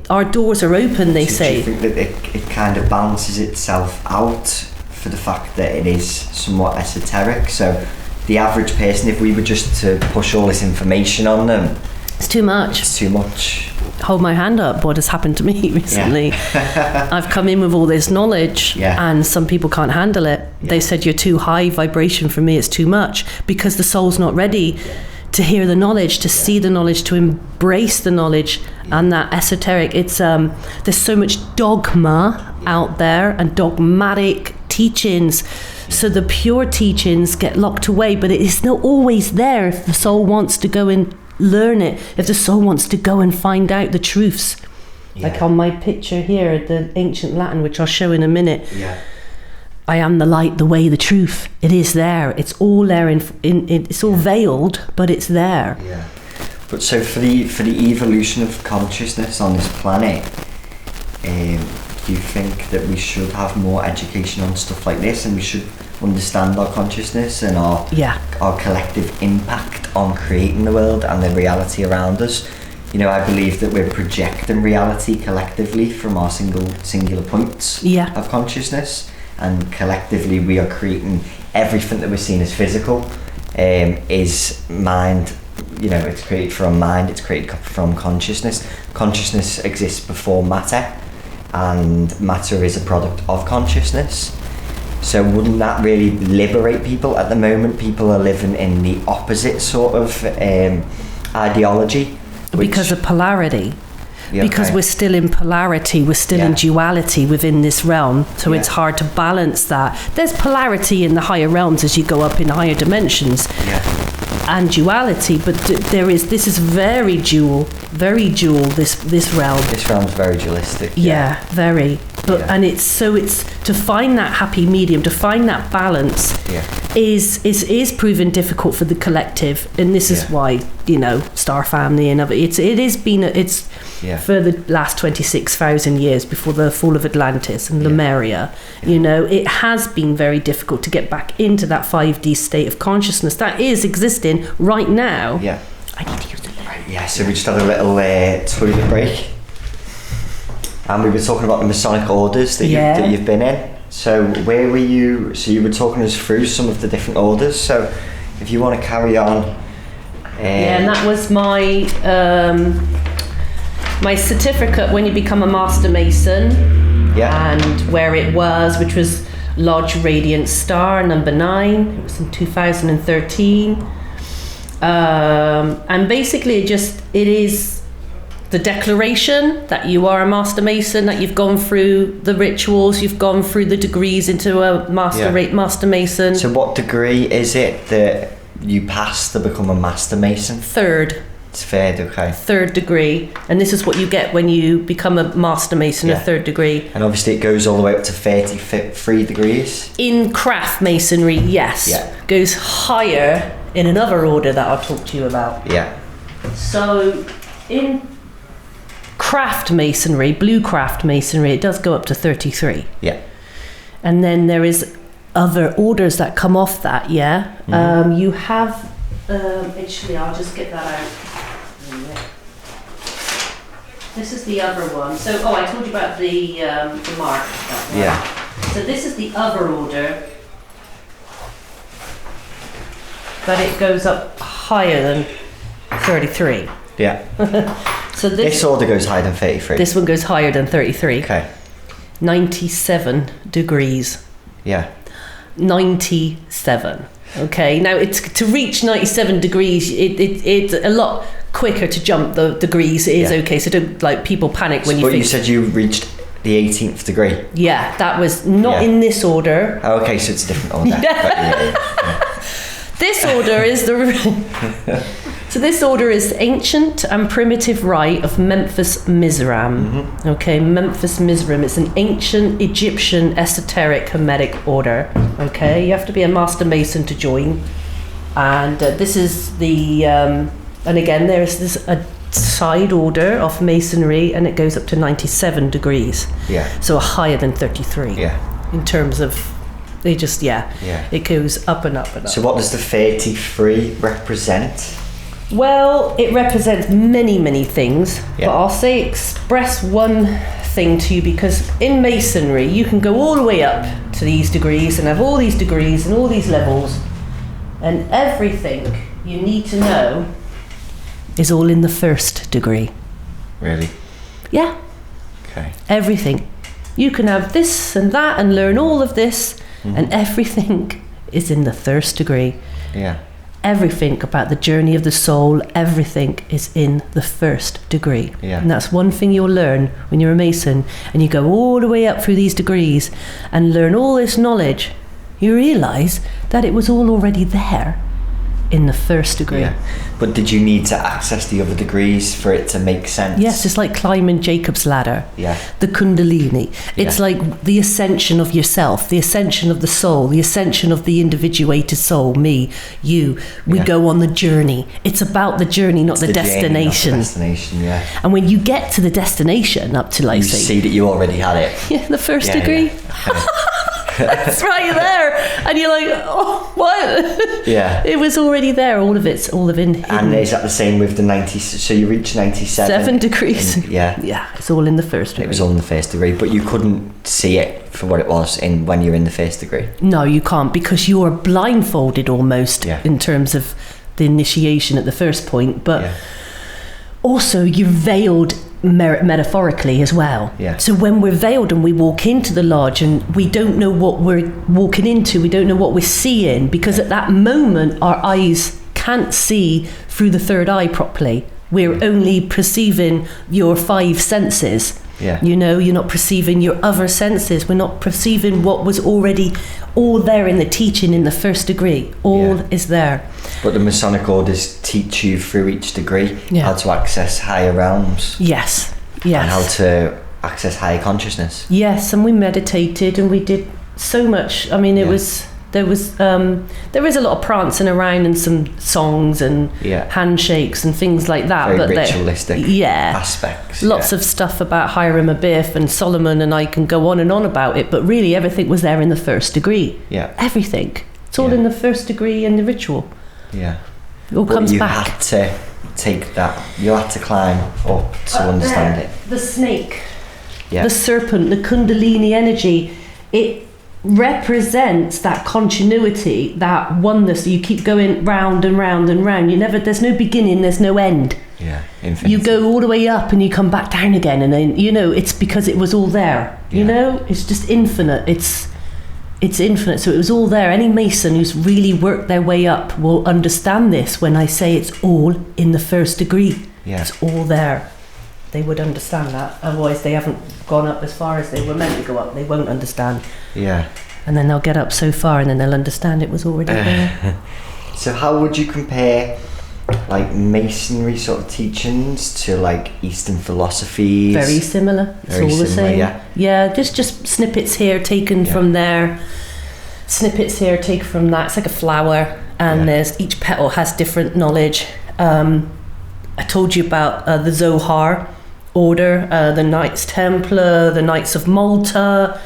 Our doors are open, they say. Do you think that it kind of balances itself out for the fact that it is somewhat esoteric? So the average person, if we were just to push all this information on them, it's too much. It's too much. Hold my hand up. What has happened to me recently? I've come in with all this knowledge, and some people can't handle it. They said, you're too high vibration for me. It's too much, because the soul's not ready to hear the knowledge, to see the knowledge, to embrace the knowledge. And that esoteric, it's there's so much dogma out there and dogmatic teachings. So the pure teachings get locked away, but it is not always there if the soul wants to go and learn it, if the soul wants to go and find out the truths. Like on my picture here, the ancient Latin, which I'll show in a minute. I am the light, the way, the truth. It is there. It's all there. It's all veiled, but it's there. But so for the evolution of consciousness on this planet, do you think that we should have more education on stuff like this, and we should understand our consciousness and our collective impact on creating the world and the reality around us? You know, I believe that we're projecting reality collectively from our singular points of consciousness, and collectively we are creating everything that we're seeing as physical is mind. You know, it's created from mind, it's created from consciousness. Consciousness exists before matter, and matter is a product of consciousness. So wouldn't that really liberate people? At the moment, people are living in the opposite sort of ideology. Because of polarity. Because we're still in polarity, we're still in duality within this realm, so it's hard to balance that. There's polarity in the higher realms as you go up in higher dimensions, and duality, but this is very dual, this realm. This realm's very dualistic. Very. But and it's to find that happy medium, to find that balance is proven difficult for the collective, and this is why, you know, Star Family and other it's for the last 26,000 years before the fall of Atlantis and Lemuria, you know, it has been very difficult to get back into that 5D state of consciousness that is existing right now. I need to use the light. So we just had a little toilet break. And we were talking about the Masonic Orders that you've been in. So where were you? So you were talking us through some of the different orders. So if you want to carry on. And that was my my certificate when you become a Master Mason. And where it was, which was Lodge Radiant Star number 9. It was in 2013. And basically it is the declaration that you are a Master Mason, that you've gone through the rituals, you've gone through the degrees into a Master Mason. So what degree is it that you pass to become a Master Mason? Third. It's third, okay. Third degree. And this is what you get when you become a Master Mason, a third degree. And obviously it goes all the way up to 33 degrees. In craft masonry, yes. Goes higher in another order that I'll talk to you about. So in craft masonry, blue craft masonry, it does go up to 33. And then there is other orders that come off that. You have actually, I'll just get that out. This is the other one. So I told you about the mark. So this is the other order, but it goes up higher than 33. So this order goes higher than 33. This one goes higher than 33. Okay. 97 degrees. 97. Okay. Now it's to reach 97 degrees. It's a lot quicker to jump the degrees. It is okay. So don't people panic when you think. But you said you reached the 18th degree. That was not in this order. Oh, okay, so it's a different order. This order is So this order is ancient and primitive rite of Memphis Mizram. Okay, Memphis Mizram. It's an ancient Egyptian esoteric Hermetic order. Okay, you have to be a Master Mason to join. And this is the, and again, there's this a side order of Masonry, and it goes up to 97 degrees. So higher than 33. In terms of, they just, it goes up and up and up. So what does the 33 represent? Well, it represents many, many things, but I'll express one thing to you, because in Masonry, you can go all the way up to these degrees and have all these degrees and all these levels, and everything you need to know is all in the first degree. Really? Okay. Everything. You can have this and that and learn all of this, and everything is in the first degree. everything about the journey of the soul, everything is in the first degree. Yeah. And that's one thing you'll learn when you're a Mason, and you go all the way up through these degrees and learn all this knowledge. You realise that it was all already there in the first degree. Yeah. But did you need to access the other degrees for it to make sense? Yes, it's like climbing Jacob's ladder. Yeah. The Kundalini. It's Yeah. like the ascension of yourself, the ascension of the soul, the ascension of the individuated soul, me, you. We Yeah. go on the journey. It's about the journey, not It's the journey, not the destination. destination, yeah. And when you get to the destination, up to like You say, see that you already had it. yeah, the first Yeah, degree. yeah. It's right there, and you're like, oh, what? Yeah. It was already there. All of it's all of in hidden. And is that the same with the 90? So you reached 97. 7 degrees. Yeah. Yeah, it's all in the first degree. It was all in the first degree, but you couldn't see it for what it was in when you're in the first degree. No, you can't, because you are blindfolded almost Yeah. in terms of the initiation at the first point, but Yeah. also you're veiled metaphorically as well. Yeah. So when we're veiled and we walk into the lodge and we don't know what we're walking into, we don't know what we're seeing, because at that moment our eyes can't see through the third eye properly. We're only perceiving your 5 senses. Yeah. You know, you're not perceiving your other senses. We're not perceiving what was already all there in the teaching in the first degree. All Yeah. is there. But the Masonic Orders teach you through each degree Yeah. how to access higher realms Yes. and how Yes. to access higher consciousness. Yes, and we meditated and we did so much. I mean, Yeah. there is a lot of prancing around and some songs and Yeah. handshakes and things like that. Very but ritualistic yeah. aspects. Lots yeah. of stuff about Hiram Abiff and Solomon, and I can go on and on about it, but really everything was there in the first degree. Yeah. Everything. It's all Yeah. in the first degree in the ritual. Yeah. It all But comes you back. had to take that. You had to climb up to understand it. The snake, Yeah. the serpent, the Kundalini energy, it represents that continuity, that oneness. You keep going round and round and round. There's no beginning, there's no end. Yeah. Infinity. You go all the way up and you come back down again, and then it's because it was all there. Yeah. It's just infinite. It's infinite, so it was all there. Any Mason who's really worked their way up will understand this when I say it's all in the first degree. Yeah. It's all there. They would understand that. Otherwise, they haven't gone up as far as they were meant to go up. They won't understand. Yeah. And then they'll get up so far, and then they'll understand it was already there. So how would you compare like Masonry sort of teachings to like Eastern philosophies? Very similar. It's Very all the similar, same. yeah. Yeah, just snippets here taken Yeah. from there. Snippets here taken from that. It's like a flower, and Yeah. there's each petal has different knowledge. I told you about the Zohar order, the Knights Templar, the Knights of Malta.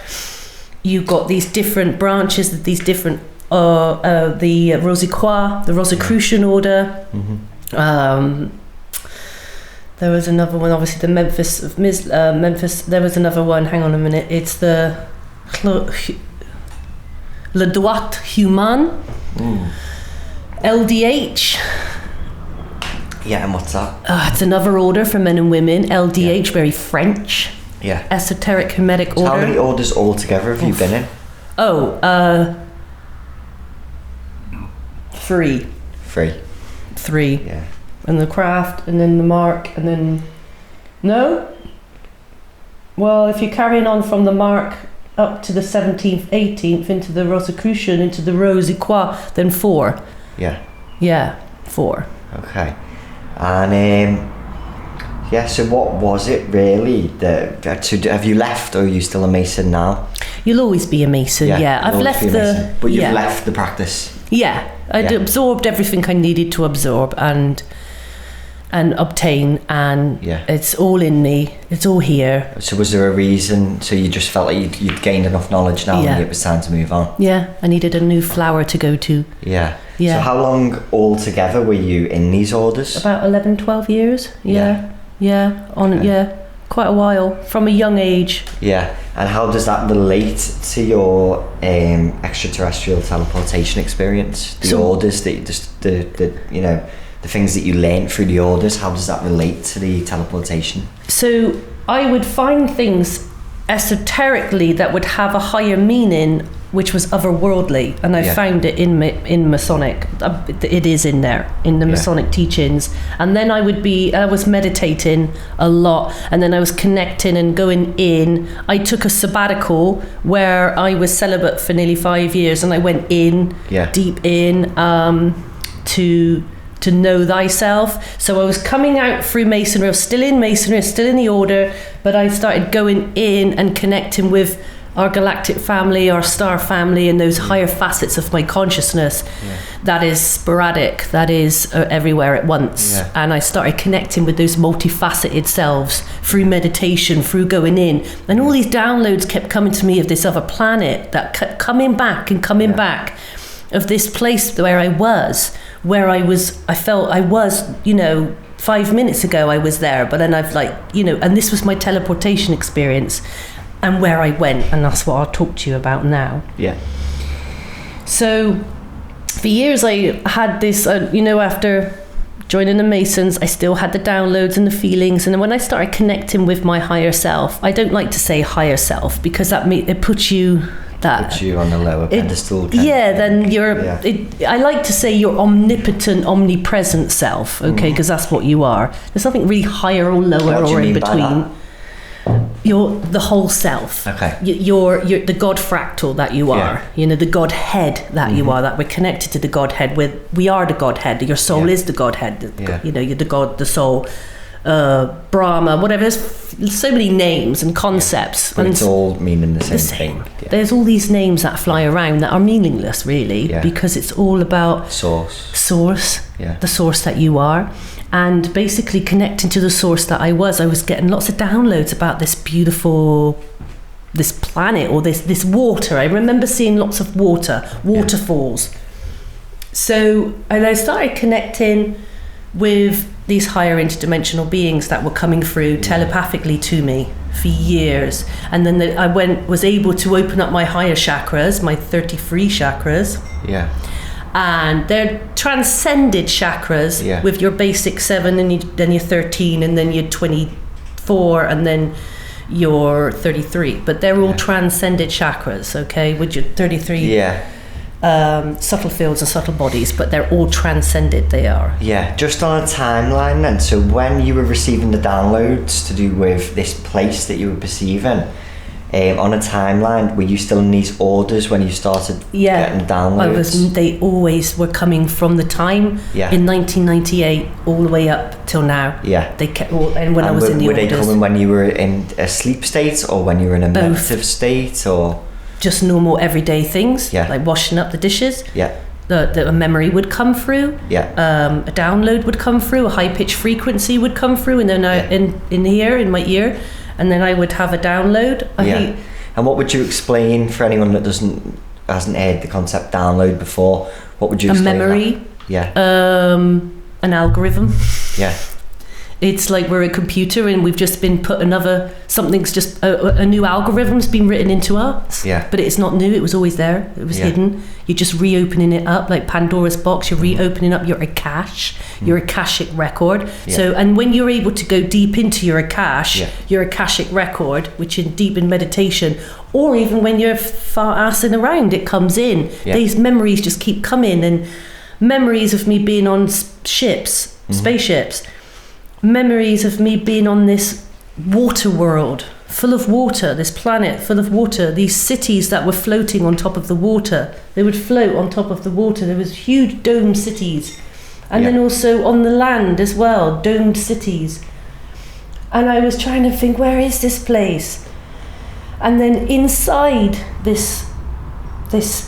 You've got these different branches, these different the Rosicroix, the Rosicrucian order. Mm-hmm. There was another one, obviously the Memphis of Memphis. There was another one. Hang on a minute. It's the Le Droit Humain, LDH. Yeah, and what's that? It's another order for men and women. LDH, very French. Yeah. Esoteric Hermetic So order. how many orders altogether have you been in? Oh, 3. 3. 3. Yeah. And the craft, and then the mark, and then... No? Well, if you're carrying on from the mark up to the 17th, 18th, into the Rosicrucian, into the Rosicroix, then 4. Yeah. Yeah, 4. Okay. And yeah, so what was it really have you left, or are you still a Mason now? You'll always be a Mason, yeah. you'll I've always left be a Mason, but you've yeah. left the practice. Yeah, I'd Yeah. absorbed everything I needed to absorb and obtain, and Yeah. it's all in me. It's all here. So was there a reason? So you just felt like you'd gained enough knowledge now, Yeah. and it was time to move on? Yeah, I needed a new flower to go to. Yeah. Yeah. So how long altogether were you in these orders? About 11, 12 years. Yeah. Okay. Quite a while, from a young age. Yeah. And how does that relate to your extraterrestrial teleportation experience? The So- orders that you just the things that you learned through the orders. How does that relate to the teleportation? So I would find things esoterically that would have a higher meaning which was otherworldly, and I found it in Masonic. It is in there in the Masonic teachings. And then I was meditating a lot, and then I was connecting and going in. I took a sabbatical where I was celibate for nearly 5 years, and I went in deep in to know thyself. So I was coming out through Masonry. I was still in Masonry, still in the order, but I started going in and connecting with our galactic family, our star family, and those higher facets of my consciousness that is sporadic, that is everywhere at once. And I started connecting with those multifaceted selves through meditation, through going in. And all these downloads kept coming to me of this other planet that kept coming back and coming back, of this place where I felt I was, 5 minutes ago I was there, but then I've and this was my teleportation experience and where I went, and that's what I'll talk to you about now. Yeah. So for years I had this, after joining the Masons, I still had the downloads and the feelings, and then when I started connecting with my higher self, I don't like to say higher self because it puts you on the lower pedestal. Then you're. I like to say your omnipotent, omnipresent self. Okay, because that's what you are. There's nothing really higher or lower or in between. You're the whole self. Okay. You're the God fractal that you are. The Godhead that you are. That we're connected to the Godhead. We are the Godhead. Your soul is the Godhead. You're the God, the soul. Brahma, whatever. There's so many names and concepts, but it's all meaning the same thing. There's all these names that fly around that are meaningless, really, because it's all about source, the source that you are, and basically connecting to the source that I was getting lots of downloads about this planet or this water. I remember seeing lots of waterfalls. So, and I started connecting with these higher interdimensional beings that were coming through telepathically to me for years. And then I was able to open up my higher chakras, my 33 chakras. Yeah. And they're transcended chakras with your basic 7, and then you're 13, and then you're 24, and then you're 33. But they're all transcended chakras, okay, with your 33. Yeah. Subtle fields and subtle bodies, but they're all transcended, they are. Yeah, just on a timeline then, so when you were receiving the downloads to do with this place that you were perceiving, on a timeline, were you still in these orders when you started getting downloads? They always were coming from the time in 1998 all the way up till now. Yeah. They kept, and I was in the orders. Were they coming when you were in a sleep state or when you were in a meditative state, or...? Just normal everyday things, like washing up the dishes. Yeah. A memory would come through. Yeah. A download would come through. A high pitched frequency would come through, and then in here in my ear, and then I would have a download. And what would you explain for anyone that hasn't heard the concept download before? What would you explain? A memory. That? Yeah. An algorithm. Yeah. It's like we're a computer and we've just been put something's just a new algorithm's been written into us. Yeah. But it's not new, it was always there. It was hidden. You're just reopening it up like Pandora's box. You're reopening up your Akash, your Akashic record. Yeah. So, and when you're able to go deep into your Akash, your Akashic record, which is deep in meditation, or even when you're far-assing around, it comes in. Yeah. These memories just keep coming, and memories of me being on ships, spaceships. Memories of me being on this water world full of water, this planet full of water, these cities that were floating on top of the water. They would float on top of the water. There was huge domed cities, and then also on the land as well, domed cities. And I was trying to think, where is this place? And then inside this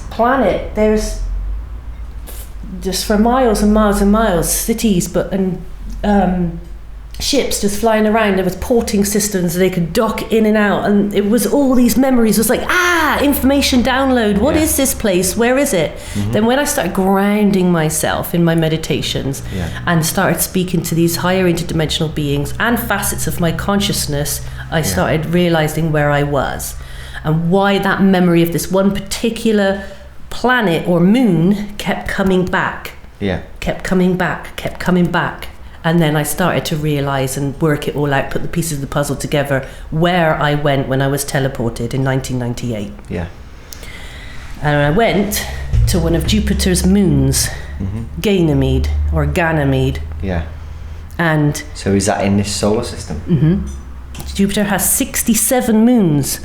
planet, there's just for miles and miles and miles cities, ships just flying around. There was porting systems, they could dock in and out, and it was all these memories. It was like, information download. What is this place? Where is it? Mm-hmm. Then when I started grounding myself in my meditations and started speaking to these higher interdimensional beings and facets of my consciousness, I started realizing where I was and why that memory of this one particular planet or moon kept coming back. Kept coming back. And then I started to realize and work it all out, put the pieces of the puzzle together, where I went when I was teleported in 1998. Yeah. And I went to one of Jupiter's moons, Ganymede or Ganymede. Yeah. And so is that in this solar system? Jupiter has 67 moons,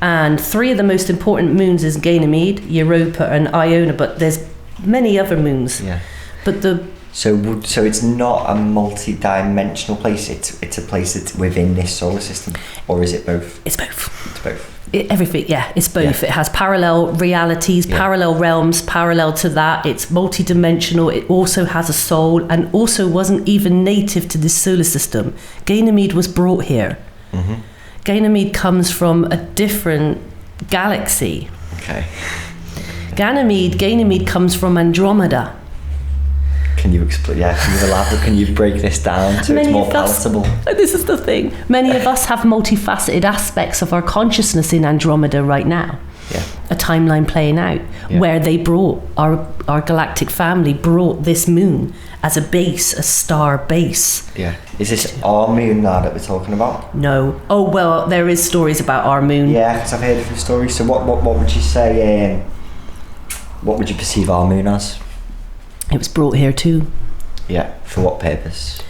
and 3 of the most important moons is Ganymede, Europa, and Iona. But there's many other moons. Yeah. But so it's not a multi-dimensional place. It's a place that's within this solar system, or is it both? It's both. It's both. Everything, yeah, it's both. Yeah. It has parallel realities, parallel realms, parallel to that. It's multi-dimensional. It also has a soul, and also wasn't even native to this solar system. Ganymede was brought here. Ganymede comes from a different galaxy. Okay. Ganymede comes from Andromeda. Can you explain? Yeah, can you elaborate? Can you break this down so it's more palatable? This is the thing. Many of us have multifaceted aspects of our consciousness in Andromeda right now. Yeah. A timeline playing out where they brought our galactic family brought this moon as a base, a star base. Yeah. Is this our moon now that we're talking about? No. Oh well, there is stories about our moon. Yeah, because I've heard a few stories. So what would you say? What would you perceive our moon as? It was brought here too. Yeah. For what purpose?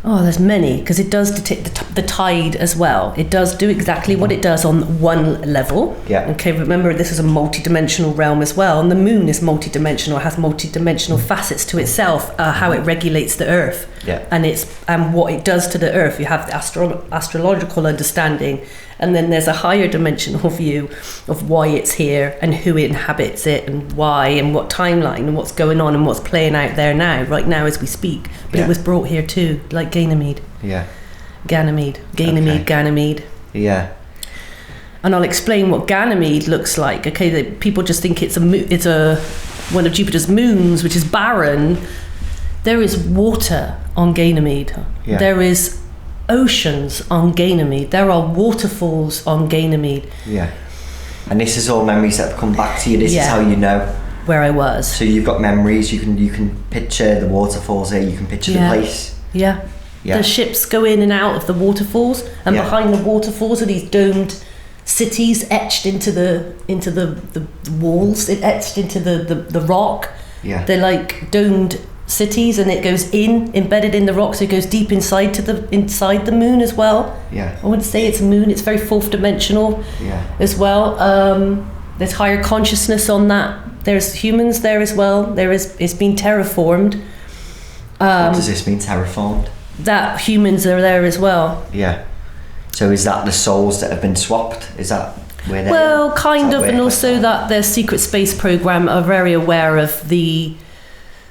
Oh, there's many, because it does detect the tide as well. It does do exactly what it does on one level. Yeah. Okay, remember this is a multi-dimensional realm as well, and the moon is multi-dimensional, has multi-dimensional facets to itself, how it regulates the Earth. Yeah. And what it does to the Earth. You have the astrological understanding, and then there's a higher dimensional view of why it's here and who inhabits it and why and what timeline and what's going on and what's playing out there now, right now as we speak. But it was brought here too, like Ganymede. Yeah. Ganymede. Yeah. And I'll explain what Ganymede looks like. Okay, people just think it's a one of Jupiter's moons, which is barren. There is water on Ganymede. Yeah. There is oceans on Ganymede. There are waterfalls on Ganymede. Yeah. And this is all memories that have come back to you. This is how you know where I was. So you've got memories. You can picture the waterfalls there. You can picture the place. Yeah. The ships go in and out of the waterfalls, and behind the waterfalls are these domed cities etched into the walls. It etched into the rock. Yeah. They're like domed cities, and it goes embedded in the rock, so it goes deep inside the moon as well. Yeah. I wouldn't say it's a moon, it's very fourth dimensional as well. There's higher consciousness on that. There's humans there as well. It's been terraformed. What does this mean, terraformed? That humans are there as well. Yeah. So is that the souls that have been swapped? Is that where they're... Well, kind of, and also that their secret space program are very aware of the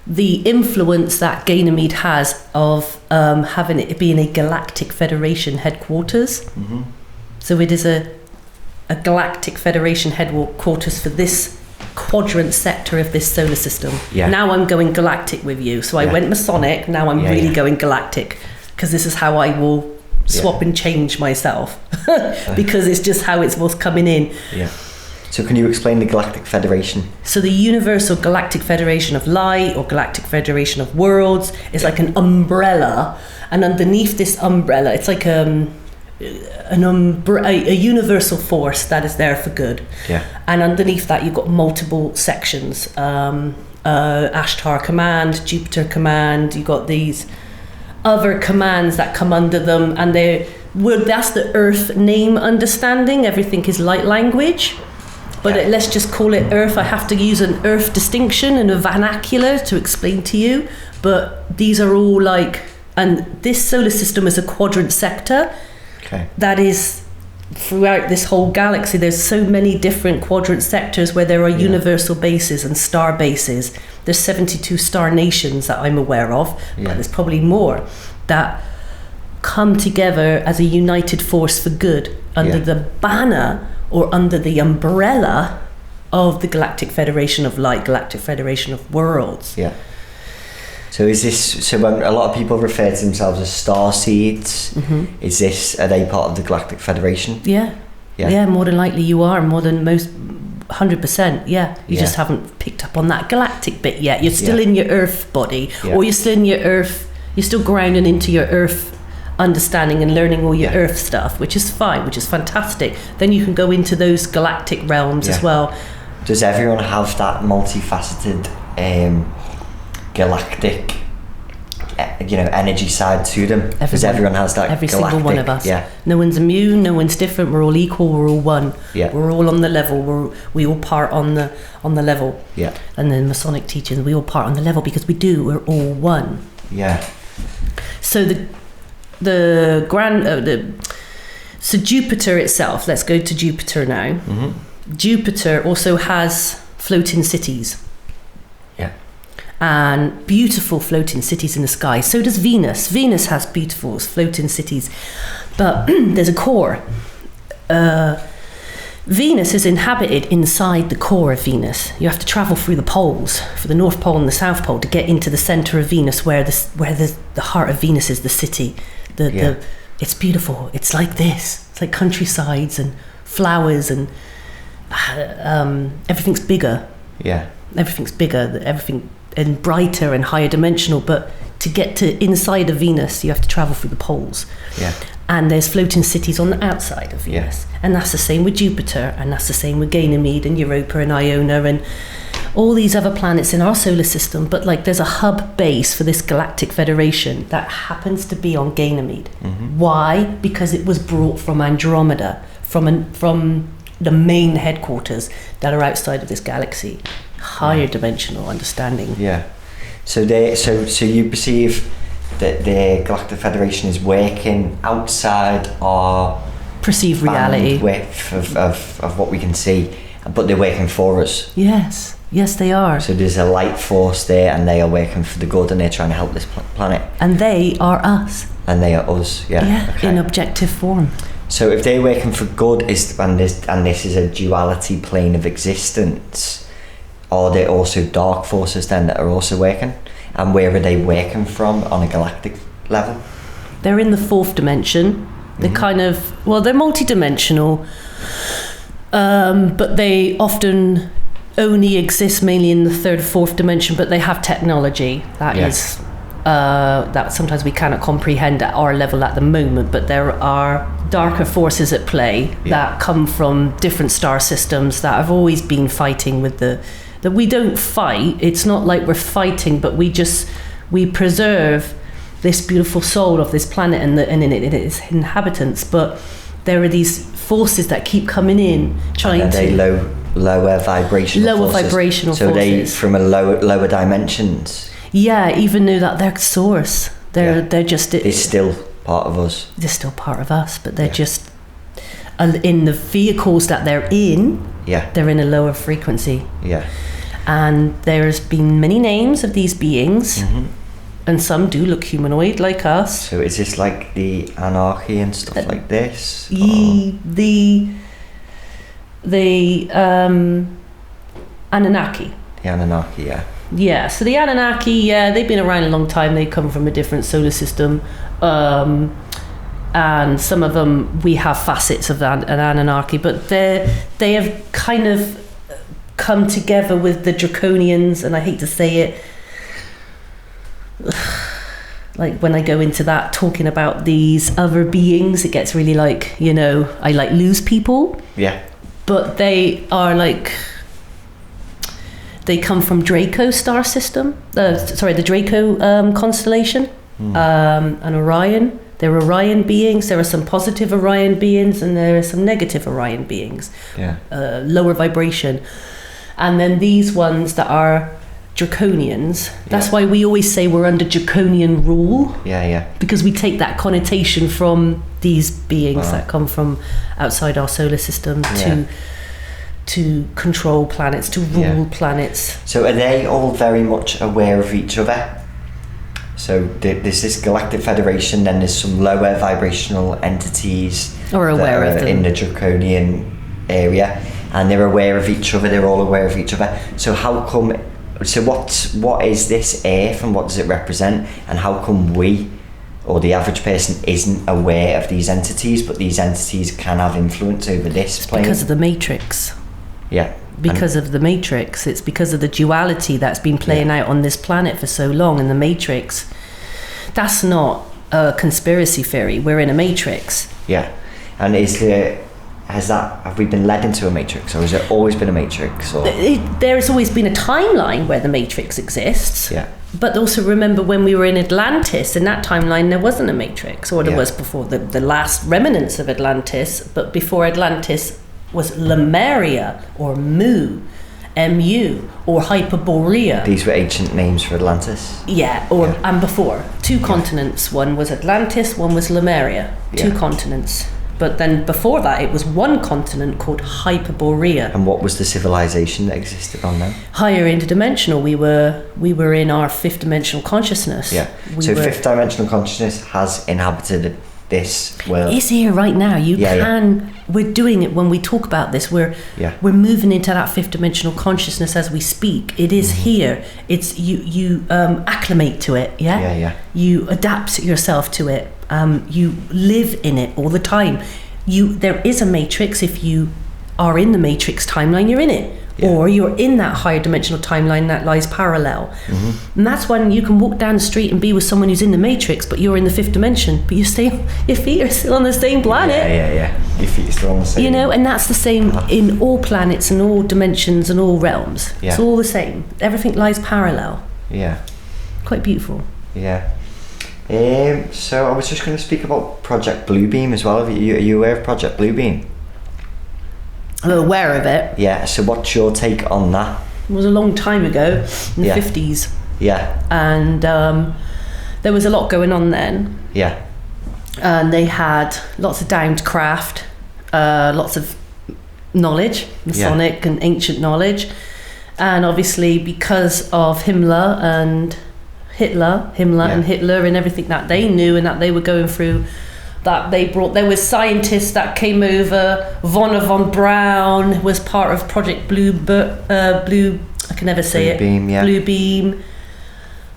influence that Ganymede has of having it being a galactic federation headquarters. So it is a galactic federation headquarters for this quadrant sector of this solar system. Now I'm going galactic with you. So I went Masonic, now I'm really going galactic, because this is how I will swap and change myself because it's just how it's what's coming in. So can you explain the Galactic Federation? So the Universal Galactic Federation of Light, or Galactic Federation of Worlds, is like an umbrella, and underneath this umbrella, it's like a universal force that is there for good. And underneath that, you've got multiple sections. Ashtar Command, Jupiter Command. You've got these other commands that come under them, and that's the Earth name understanding. Everything is light language. But let's just call it Earth. I have to use an Earth distinction and a vernacular to explain to you. But these are all and this solar system is a quadrant sector. That is throughout this whole galaxy. There's so many different quadrant sectors where there are universal bases and star bases. There's 72 star nations that I'm aware of, but there's probably more that come together as a united force for good under the banner or under the umbrella of the Galactic Federation of Light, Galactic Federation of Worlds. So when a lot of people refer to themselves as starseeds, are they part of the Galactic Federation? Yeah, more than likely you are, more than most, 100%, You just haven't picked up on that galactic bit yet. You're still in your Earth body, or you're still in your Earth, you're still grounding into your Earth understanding and learning all your Earth stuff, which is fine, which is fantastic. Then you can go into those galactic realms as well. Does everyone have that multifaceted galactic energy side to them? Because everyone has that every galactic, single one of us. Yeah. No one's immune, no one's different, we're all equal, we're all one. Yeah. We're all on the level, we all part on the level. Yeah. And then Masonic teachings, we all part on the level because we're all one. Yeah. So so Jupiter itself, let's go to Jupiter now. Mm-hmm. Jupiter also has floating cities. Yeah. And beautiful floating cities in the sky. So does Venus. Venus has beautiful floating cities. But there's a core. Venus is inhabited inside the core of Venus. You have to travel through the poles, for the North Pole and the South Pole, to get into the center of Venus, where the heart of Venus is, the city. It's beautiful. It's like this. It's like countrysides and flowers, and everything's bigger. Yeah. Everything's bigger. Everything and brighter and higher dimensional. But to get to inside of Venus, you have to travel through the poles. Yeah. And there's floating cities on the outside of Venus. Yeah. And that's the same with Jupiter, and that's the same with Ganymede and Europa and Iona and all these other planets in our solar system. But like, there's a hub base for this galactic federation that happens to be on Ganymede. Mm-hmm. Why? Because it was brought from Andromeda, from the main headquarters that are outside of this galaxy. Higher dimensional understanding. Yeah. So you perceive that the Galactic Federation is working outside our perceived reality bandwidth of what we can see, but they're working for us. Yes they are. So there's a light force there, and they are working for the good, and they're trying to help this planet. And they are us. And they are us. Yeah. Okay. In objective form. So if they're working for good, and this is a duality plane of existence, are there also dark forces then that are also working? And where are they working from on a galactic level? They're in the fourth dimension. They're they're multidimensional, but they often only exist mainly in the third or fourth dimension, but they have technology that sometimes we cannot comprehend at our level at the moment. But there are darker forces at play that come from different star systems that have always been fighting with that we don't fight. It's not like we're fighting, but we preserve this beautiful soul of this planet and its inhabitants. But there are these forces that keep coming in, trying to lower vibrational forces. So they from a lower dimensions. Yeah, even though that they're source, they're still part of us. They're still part of us, but they're just in the vehicles that they're in. Yeah, they're in a lower frequency. Yeah. And there's been many names of these beings, mm-hmm. and some do look humanoid like us. So is this like the anarchy and stuff like this? The Anunnaki. The Anunnaki, yeah. Yeah, so the Anunnaki, they've been around a long time. They come from a different solar system. And some of them, we have facets of an Anunnaki, but they have kind of come together with the Draconians, and I hate to say it, like when I go into that, talking about these other beings, it gets really like, I like lose people. Yeah. But they are like, they come from Draco star system, the Draco constellation, and Orion. They're Orion beings. There are some positive Orion beings, and there are some negative Orion beings. Yeah. Lower vibration. And then these ones that are Draconians, that's why we always say we're under Draconian rule. Yeah. Because we take that connotation from these beings that come from outside our solar system to control planets, to rule planets. So are they all very much aware of each other? So there's this Galactic Federation, then there's some lower vibrational entities or aware of them in the Draconian area, and they're aware of each other. They're all aware of each other. So how come? So what is this Earth, and what does it represent? And how come we, or the average person, isn't aware of these entities, but these entities can have influence over this plane? Because of the Matrix. Yeah. Because of the Matrix. It's because of the duality that's been playing out on this planet for so long. And the Matrix, that's not a conspiracy theory. We're in a Matrix. Yeah. And is there have we been led into a matrix, or has it always been a matrix? Or There has always been a timeline where the matrix exists. Yeah. But also remember, when we were in Atlantis, in that timeline there wasn't a matrix, or there was before the last remnants of Atlantis. But before Atlantis was Lemuria, or Mu, or Hyperborea. These were ancient names for Atlantis. Yeah, and before. Two continents. One was Atlantis, one was Lemuria. Two continents. But then before that, it was one continent called Hyperborea. And what was the civilization that existed on them? Higher interdimensional. We were in our fifth dimensional consciousness. Yeah. Fifth dimensional consciousness has inhabited this world. It's here right now. We're doing it when we talk about this. We're moving into that fifth dimensional consciousness as we speak. It is here. It's you acclimate to it. Yeah. You adapt yourself to it. You live in it all the time. There is a matrix. If you are in the matrix timeline, you're in it. Or you're in that higher dimensional timeline that lies parallel. And that's when you can walk down the street and be with someone who's in the matrix, but you're in the fifth dimension, but your feet are still on the same planet. Your feet are still on the same. You know, and that's the same in all planets and all dimensions and all realms. It's all the same. Everything lies parallel. Yeah. Quite beautiful. Yeah. So I was just going to speak about Project Bluebeam as well. Are you aware of Project Bluebeam? I'm aware of it. Yeah, so what's your take on that? It was a long time ago, in the 50s. Yeah. And there was a lot going on then. Yeah. And they had lots of downed craft, lots of knowledge, Masonic and ancient knowledge. And obviously because of Himmler and Hitler and everything that they knew and that they were going through, that there was scientists that came over. Von Braun was part of Project I can never say Bluebeam, it. Bluebeam.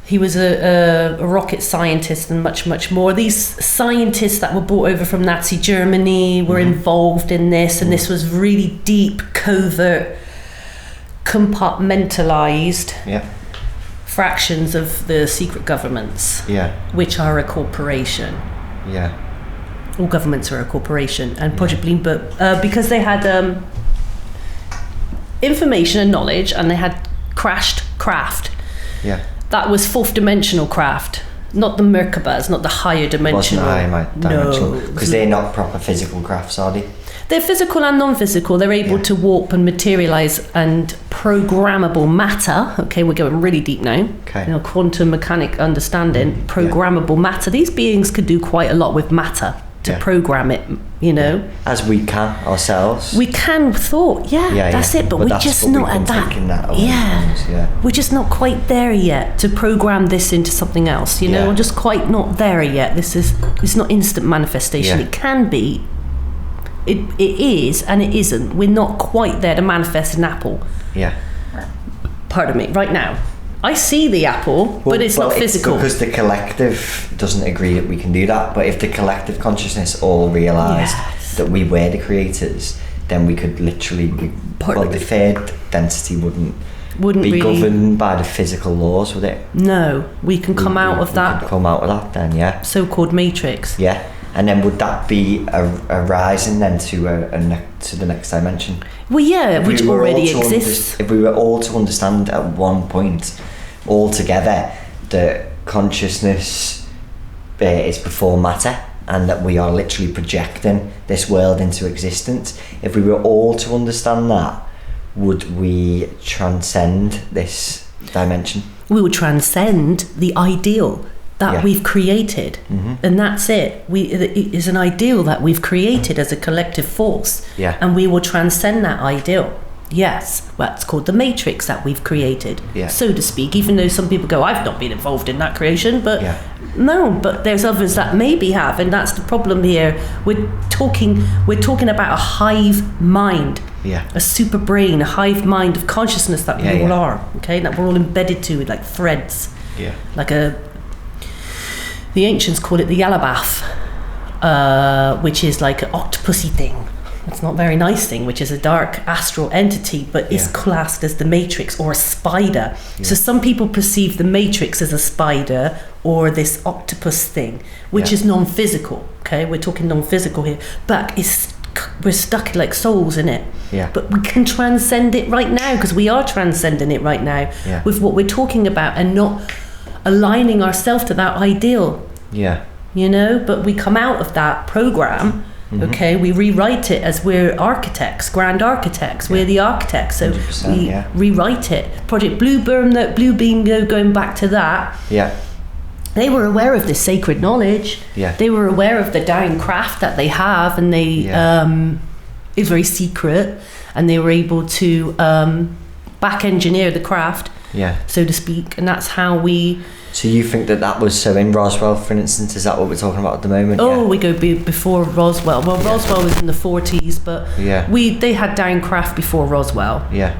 He was a rocket scientist and much, much more. These scientists that were brought over from Nazi Germany were involved in this, and this was really deep, covert, compartmentalized fractions of the secret governments, which are a corporation. Yeah. All governments are a corporation, and Project Bluebeam, because they had information and knowledge, and they had crashed craft. Yeah. That was fourth dimensional craft, not the Merkabahs, not the higher dimensional. It wasn't higher dimensional, because they're not proper physical crafts, are they? They're physical and non-physical. They're able to warp and materialize and programmable matter. Okay, we're going really deep now. Okay. Quantum mechanic understanding, programmable matter. These beings could do quite a lot with matter to program it, as we can ourselves. We can thought, that's it, but we're just not at that. We're just not quite there yet to program this into something else. We're just quite not there yet. It's not instant manifestation. It can be. It is and it isn't. We're not quite there to manifest an apple. Yeah. Pardon me. Right now, I see the apple, but it's not physical. Because the collective doesn't agree that we can do that. But if the collective consciousness all realised that we were the creators, then we could literally the third density wouldn't be really governed by the physical laws, would it? No, we can come out of that. We can come out of that then, so-called matrix. Yeah. And then would that be a rising then to the next dimension? Well, which already exists. If we were all to understand at one point, all together, that consciousness is before matter, and that we are literally projecting this world into existence. If we were all to understand that, would we transcend this dimension? We would transcend the ideal that we've created, and that's it. It is an ideal that we've created as a collective force, and we will transcend that ideal. Yes, well, it's called the matrix that we've created, so to speak. Even though some people go, "I've not been involved in that creation," but no, but there's others that maybe have, and that's the problem here. We're talking about a hive mind, a super brain, a hive mind of consciousness that we all are. Okay, that we're all embedded to, like threads, like the ancients call it the Yalabath, which is like an octopusy thing. It's not a very nice thing, which is a dark astral entity, but it's classed as the matrix or a spider. So some people perceive the matrix as a spider or this octopus thing, which is non-physical. Okay, we're talking non-physical here, but it's we're stuck like souls in it. Yeah. But we can transcend it right now, because we are transcending it right now with what we're talking about, and not aligning ourselves to that ideal. Yeah. You know, but we come out of that program. Okay, we rewrite it as we're architects, grand architects. We're the architects, so we rewrite it. Project Bluebeam, going back to that. Yeah. They were aware of this sacred knowledge. Yeah. They were aware of the dying craft that they have, and they is very secret, and they were able to back engineer the craft, so to speak, and that's how we. So you think that was so in Roswell, for instance? Is that what we're talking about at the moment? Oh, we go before Roswell. Well, Roswell was in the 40s, but they had dying craft before Roswell. Yeah,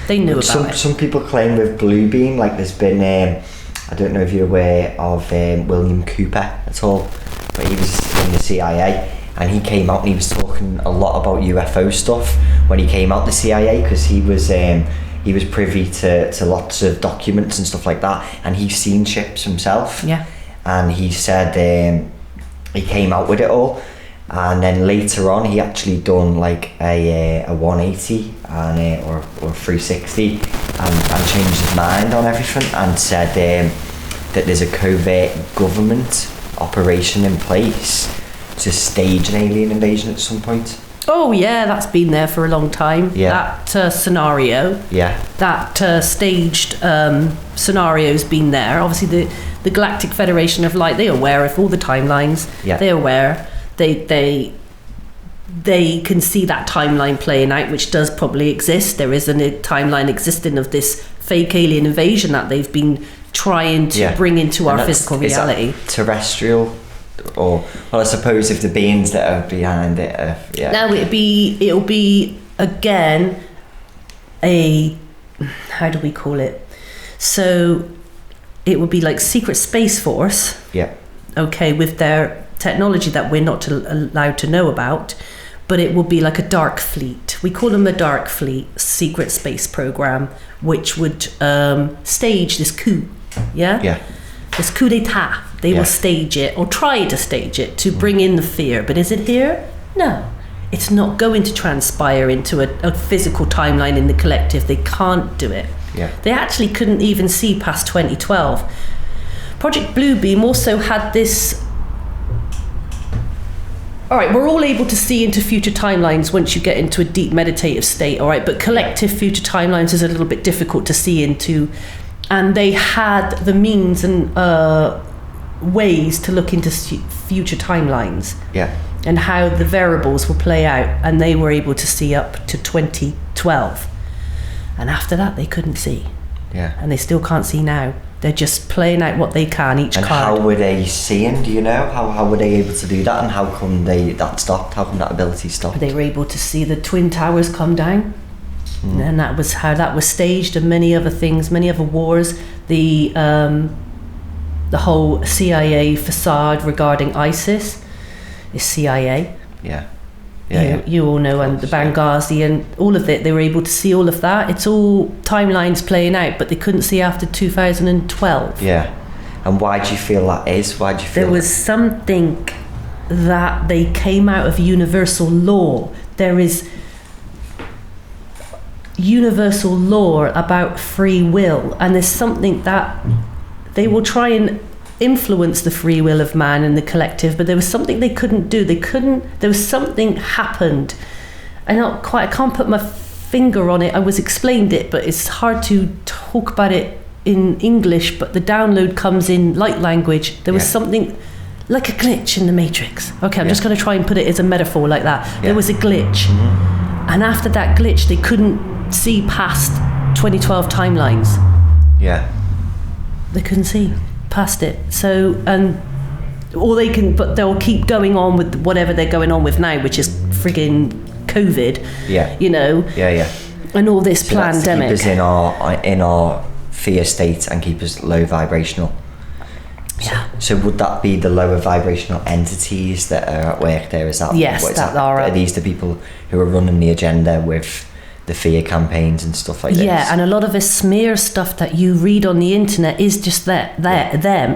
they knew about it. Some people claim with Bluebeam, like there's been, I don't know if you're aware of William Cooper at all, but he was in the CIA, and he came out and he was talking a lot about UFO stuff when he came out the CIA, because he was privy to lots of documents and stuff like that, and he's seen ships himself. Yeah. And he said he came out with it all, and then later on he actually done like a 180 and or 360 and changed his mind on everything, and said that there's a covert government operation in place to stage an alien invasion at some point. Oh yeah, that's been there for a long time. Yeah. That scenario. Yeah. That staged scenario's been there. Obviously, the Galactic Federation of Light, they're aware of all the timelines. Yeah. They're aware. They can see that timeline playing out, which does probably exist. There is a timeline existing of this fake alien invasion that they've been trying to bring into our physical reality. Is that terrestrial? Or, well, I suppose if the beings that are behind it are, Now it'll be again how do we call it? So it would be like Secret Space Force. Yeah. Okay, with their technology that we're not allowed to know about, but it will be like a dark fleet. We call them the Dark Fleet Secret Space Program, which would stage this coup. Yeah. Yeah. This coup d'etat. They will stage it, or try to stage it, to bring in the fear. But is it here? No. It's not going to transpire into a physical timeline in the collective. They can't do it. Yeah. They actually couldn't even see past 2012. Project Bluebeam also had this. All right, we're all able to see into future timelines once you get into a deep meditative state, all right? But collective future timelines is a little bit difficult to see into. And they had the means and ways to look into future timelines, and how the variables will play out, and they were able to see up to 2012, and after that they couldn't see, and they still can't see now. They're just playing out what they can, each and card. How were they seeing, do you know? How were they able to do that, and how come that stopped? How come that ability stopped? They were able to see the Twin Towers come down. And that was how that was staged, and many other things, many other wars. The whole CIA facade regarding ISIS is CIA. Yeah. You all know, and the Benghazi and all of it. They were able to see all of that. It's all timelines playing out, but they couldn't see after 2012. Yeah. And why do you feel that is? Why do you feel there was something that they came out of universal law. There is universal law about free will, and there's something that they will try and influence the free will of man and the collective, but there was something they couldn't do. There was something happened. I can't put my finger on it. I was explained it, but it's hard to talk about it in English, but the download comes in light language. There was something like a glitch in the Matrix. Okay, I'm just going to try and put it as a metaphor like that. There was a glitch. And after that glitch, they couldn't see past 2012 timelines. Yeah. They couldn't see past it. So, but they'll keep going on with whatever they're going on with now, which is friggin' COVID. Yeah. You know? Yeah. And all this pandemic. Keep us in our fear state and keep us low vibrational. Yeah. So would that be the lower vibrational entities that are at work there? Is that yes, are these the people who are running the agenda with the fear campaigns and stuff like this. Yeah, and a lot of the smear stuff that you read on the internet is just them.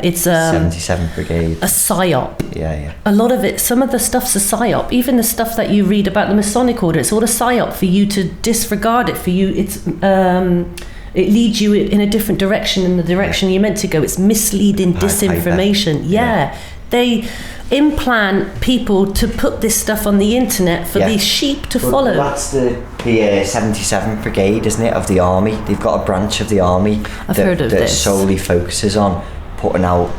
It's 77th Brigade. A psyop. Yeah. A lot of it, some of the stuff's a psyop. Even the stuff that you read about the Masonic Order, it's all a psyop for you to disregard it. For you, it leads you in a different direction than the direction you're meant to go. It's misleading disinformation. Yeah. They implant people to put this stuff on the internet for these sheep to follow. That's the 77th Brigade, isn't it, of the army? They've got a branch of the army that solely focuses on putting out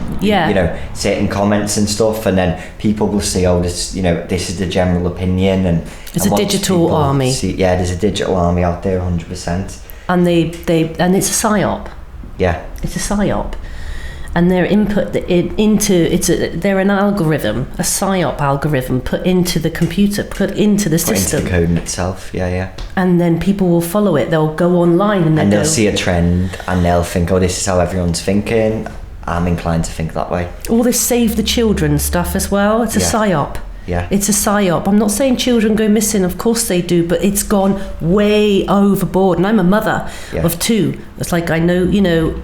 certain comments and stuff, and then people will see, this is the general opinion, and it's a digital army. There's a digital army out there 100%, and it's a psyop. It's a psyop. And their input they're an algorithm, a psyop algorithm put into the computer, put into the system. Into the code itself, And then people will follow it. They'll go online and they'll see a trend and they'll think, this is how everyone's thinking. I'm inclined to think that way. All this save the children stuff as well. It's a psyop. Yeah. It's a psyop. I'm not saying children go missing, of course they do, but it's gone way overboard. And I'm a mother of 2. It's like, I know,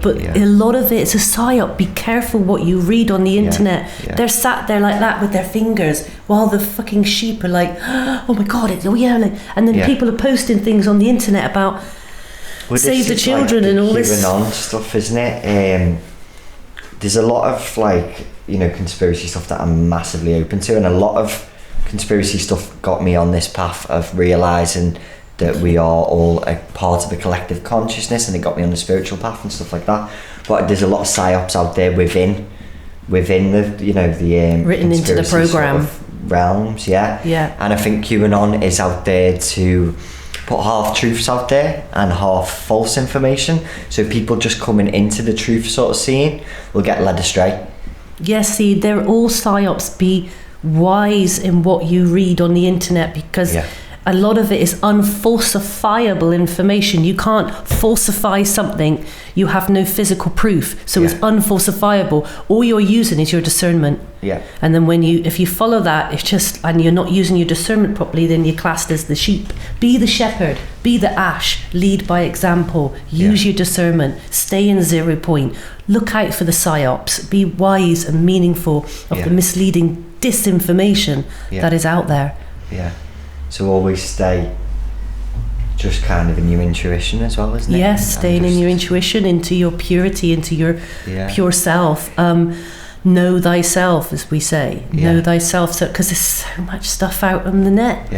but a lot of it's a psyop. Be careful what you read on the internet. They're sat there like that with their fingers while the fucking sheep are like, oh my God, and then people are posting things on the internet about save the children and all this. QAnon stuff, isn't it? There's a lot of conspiracy stuff that I'm massively open to, and a lot of conspiracy stuff got me on this path of realising that we are all a part of a collective consciousness, and it got me on the spiritual path and stuff like that. But there's a lot of psyops out there within the written into the program sort of realms, and I think QAnon is out there to put half truths out there and half false information, so people just coming into the truth sort of scene will get led astray. Yes, see, they're all psyops. Be wise in what you read on the internet, because a lot of it is unfalsifiable information. You can't falsify something. You have no physical proof, so it's unfalsifiable. All you're using is your discernment. And then if you follow that, it's just, and you're not using your discernment properly, then you're classed as the sheep. Be the shepherd, be the ash, lead by example, use your discernment, stay in 0 point, look out for the psyops, be wise and meaningful of the misleading disinformation that is out there. So always stay just kind of in your intuition as well, isn't it? Yes, staying in your intuition, into your purity, into your pure self. Know thyself, as we say. Know thyself, because there's so much stuff out on the net.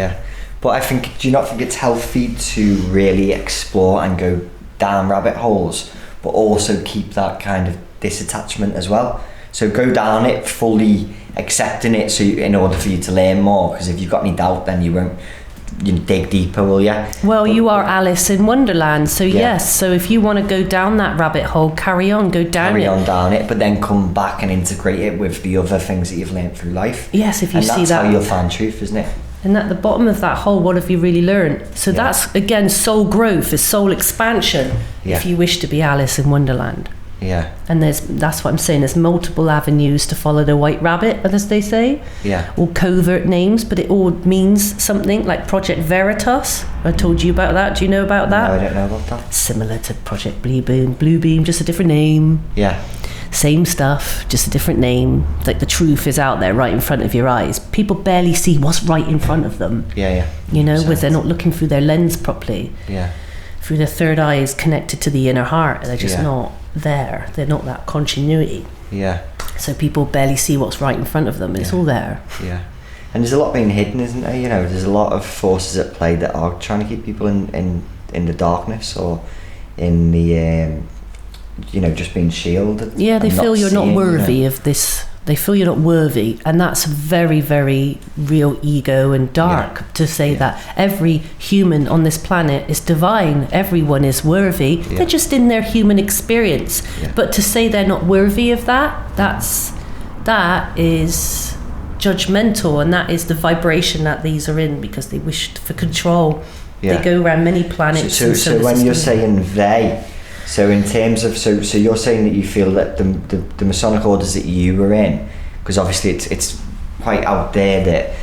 But do you not think it's healthy to really explore and go down rabbit holes, but also keep that kind of disattachment as well? So go down it fully accepting it, in order for you to learn more, because if you've got any doubt, then you won't dig deeper, will you? Well, you are Alice in Wonderland, so yes, so if you want to go down that rabbit hole, carry on down it, but then come back and integrate it with the other things that you've learned through life. Yes, if you see that, that's how you'll find truth, isn't it? And at the bottom of that hole, what have you really learned? So that's, again, soul growth, is soul expansion, if you wish to be Alice in Wonderland. And that's what I'm saying, there's multiple avenues to follow the white rabbit, as they say, all covert names, but it all means something, like Project Veritas. I told you about that. Do you know about that? No, I don't know about that. Similar to Project Bluebeam, just a different name. Same stuff, just a different name. Like, the truth is out there right in front of your eyes. People barely see what's right in front of them. Because they're not looking through their lens properly. Through their third eye is connected to the inner heart. They're just not there. They're not that continuity. So people barely see what's right in front of them. It's all there. And there's a lot being hidden, isn't there? There's a lot of forces at play that are trying to keep people in the darkness, or in the just being shielded. They feel you're not worthy of this. They feel you're not worthy, and that's very, very real ego and dark to say that every human on this planet is divine. Everyone is worthy. They're just in their human experience. But to say they're not worthy of that is judgmental, and that is the vibration that these are in, because they wish for control. They go around many planets. So when you're saying they, so in terms of, so you're saying that you feel that the Masonic Orders that you were in, because obviously it's quite out there that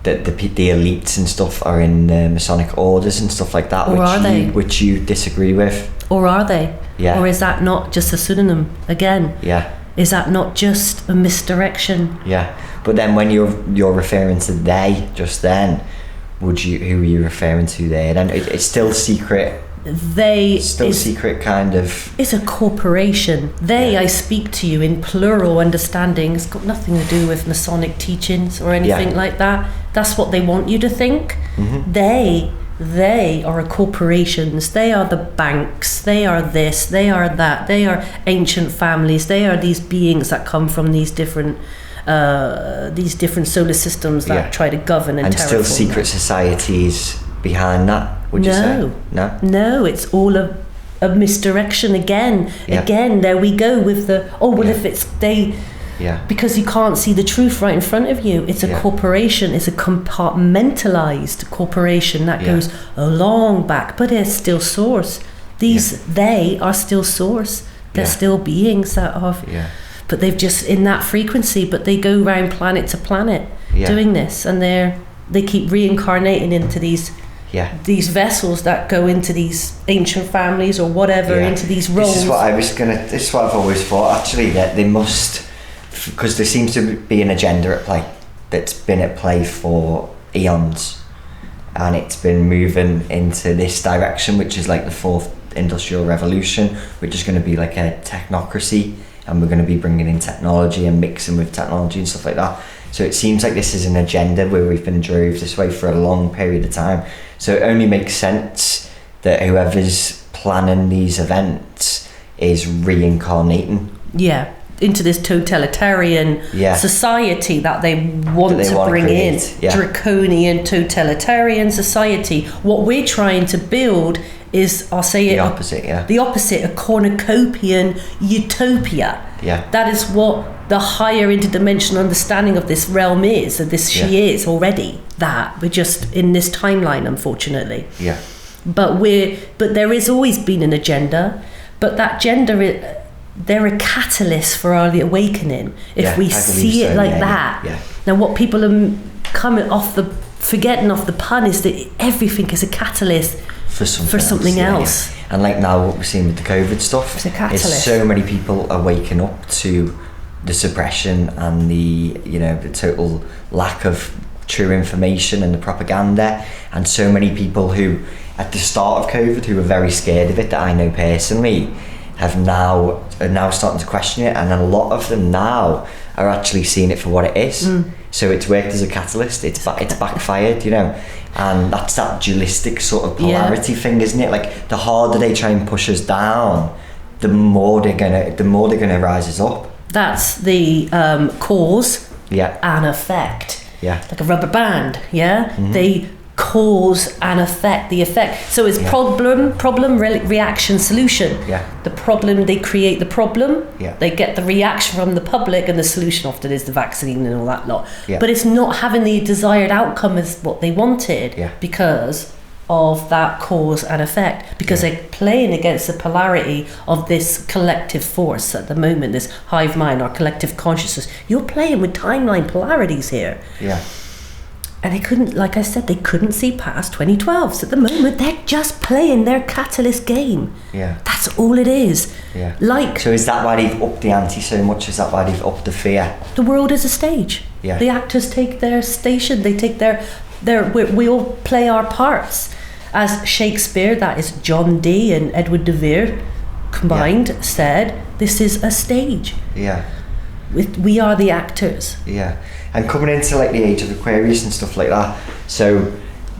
that the elites and stuff are in the Masonic Orders and stuff like that, or are they? Which you disagree with? Or are they? Yeah. Or is that not just a pseudonym again? Yeah. Is that not just a misdirection? Yeah. But then when you're referring to they just then, who are you referring to there? Then it's still secret. Secret kind of. It's a corporation. I speak to you in plural understanding. It's got nothing to do with Masonic teachings or anything like that. That's what they want you to think. Mm-hmm. They are corporations. They are the banks. They are this. They are that. They are ancient families. They are these beings that come from these different solar systems that try to govern and terraform. Still secret societies behind that. Would you say? No, it's all a misdirection again. Yeah. Again, there we go with the if it's they. Yeah. Because you can't see the truth right in front of you. It's a corporation. It's a compartmentalized corporation that goes a long back, but it's still source. They are still source. They're still beings that are. Yeah. But they've just in that frequency. But they go around planet to planet doing this, and they keep reincarnating into these vessels that go into these ancient families or whatever, into these roles. This is what I've always thought, actually, that they must, because there seems to be an agenda at play that's been at play for eons, and it's been moving into this direction, which is like the fourth industrial revolution, which is going to be like a technocracy, and we're going to be bringing in technology and mixing with technology and stuff like that. So it seems like this is an agenda where we've been drove this way for a long period of time. So it only makes sense that whoever's planning these events is reincarnating. Yeah, into this totalitarian society that they want to bring in. Yeah. Draconian totalitarian society. What we're trying to build is, I'll say the opposite, the opposite, a cornucopian utopia. Yeah. That is what the higher interdimensional understanding of this realm is, that she is already that. We're just in this timeline, unfortunately. Yeah. But there has always been an agenda, but that agenda, they're a catalyst for our awakening. If we see it like that. Yeah. Now, what people are forgetting off the pun is that everything is a catalyst for something else. Yeah. And like now, what we're seeing with the COVID stuff, it's a catalyst. Is so many people are waking up to the suppression and the total lack of true information and the propaganda, and so many people who at the start of COVID who were very scared of it, that I know personally, are now starting to question it, and a lot of them now are actually seeing it for what it is. So it's worked as a catalyst. It's backfired, and that's that dualistic sort of polarity thing, isn't it? Like the harder they try and push us down, the more they're gonna rise us up. That's the cause and effect. Yeah. Like a rubber band, Mm-hmm. They cause and affect the effect. So it's problem, reaction, solution. Yeah. The problem, they create the problem. Yeah. They get the reaction from the public, and the solution often is the vaccine and all that lot. Yeah. But it's not having the desired outcome as what they wanted because of that cause and effect, because they're playing against the polarity of this collective force at the moment, this hive mind, our collective consciousness. You're playing with timeline polarities here. Yeah. And they couldn't, like I said, they couldn't see past 2012. So at the moment, they're just playing their catalyst game. Yeah. That's all it is. Yeah. So is that why they've upped the ante so much? Is that why they've upped the fear? The world is a stage. Yeah. The actors take their station. They take we all play our parts. As Shakespeare, that is John Dee and Edward de Vere combined, said, this is a stage. Yeah. We are the actors. Yeah. And coming into like the age of Aquarius and stuff like that, so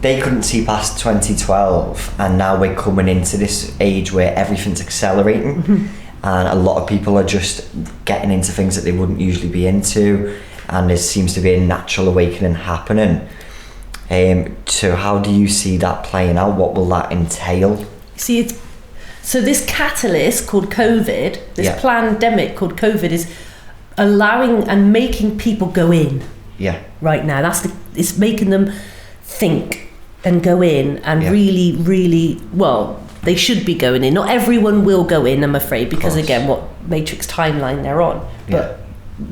they couldn't see past 2012, and now we're coming into this age where everything's accelerating, and a lot of people are just getting into things that they wouldn't usually be into, and there seems to be a natural awakening happening. So how do you see that playing out? What will that entail? See, so this catalyst called COVID, this pandemic called COVID, is allowing and making people go in. Yeah. Right now, it's making them think and go in, and really, really, well, they should be going in. Not everyone will go in, I'm afraid, because again, what matrix timeline they're on. But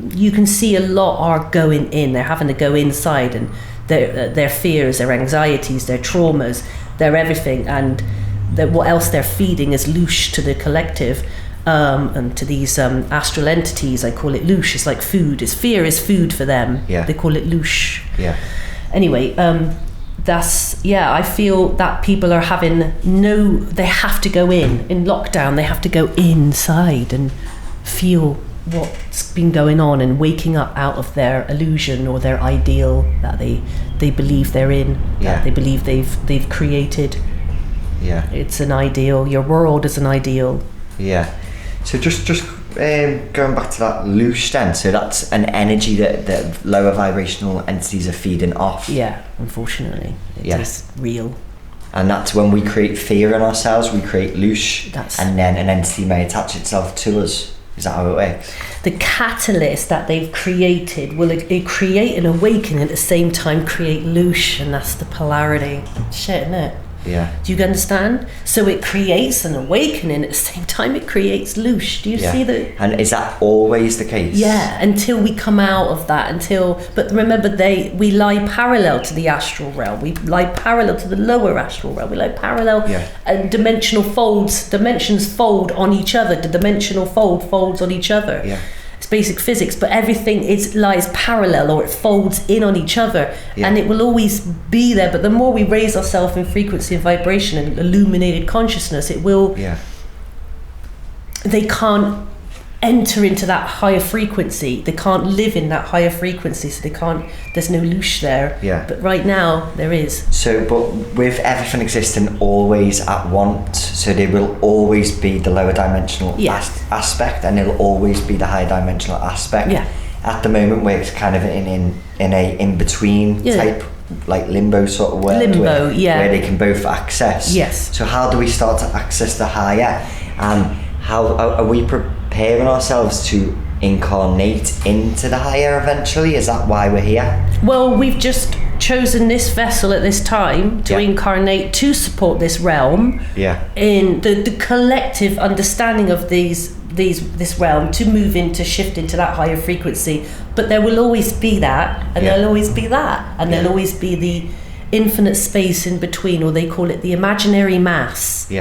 you can see a lot are going in. They're having to go inside, and their fears, their anxieties, their traumas, their everything, and what else they're feeding is loosh to the collective, and to these astral entities. I call it loosh. It's like food. Fear is food for them. Yeah. They call it loosh. Yeah. Anyway, I feel that people are they have to go in lockdown. They have to go inside and feel what's been going on, and waking up out of their illusion or their ideal that they believe they're in, that they believe they've created. Yeah. It's an ideal. Your world is an ideal. Yeah. So just going back to that loosh then, so that's an energy that lower vibrational entities are feeding off. Yeah, unfortunately. It is real. And that's when we create fear in ourselves, we create loosh, and then an entity may attach itself to us. Is that how it works? The catalyst that they've created will create an awakening, at the same time create loosh, and that's the polarity. Shit, isn't it? Yeah. Do you understand? So it creates an awakening, at the same time it creates loosh. Do you see that? And is that always the case? Yeah, until we come out of that, but remember, we lie parallel to the astral realm. We lie parallel to the lower astral realm. We lie parallel, and dimensions fold on each other. The dimensional folds on each other. Yeah. It's basic physics, but everything lies parallel, or it folds in on each other, and it will always be there. But the more we raise ourselves in frequency and vibration and illuminated consciousness, it will. Yeah. They can't enter into that higher frequency. They can't live in that higher frequency, so they can't. There's no loosh there. Yeah. But right now there is. So, but with everything existing always at once, so there will always be the lower dimensional aspect, and there'll always be the higher dimensional aspect. Yeah. At the moment, we're kind of in a in between type, like limbo sort of world. Where they can both access. Yes. So how do we start to access the higher, and how are we preparing ourselves to incarnate into the higher eventually? Is that why we're here? Well, we've just chosen this vessel at this time to incarnate, to support this realm in the collective understanding of this realm, to move into, shift into that higher frequency. But there will always be that, and there'll always be that, and there'll always be the infinite space in between, or they call it the imaginary mass.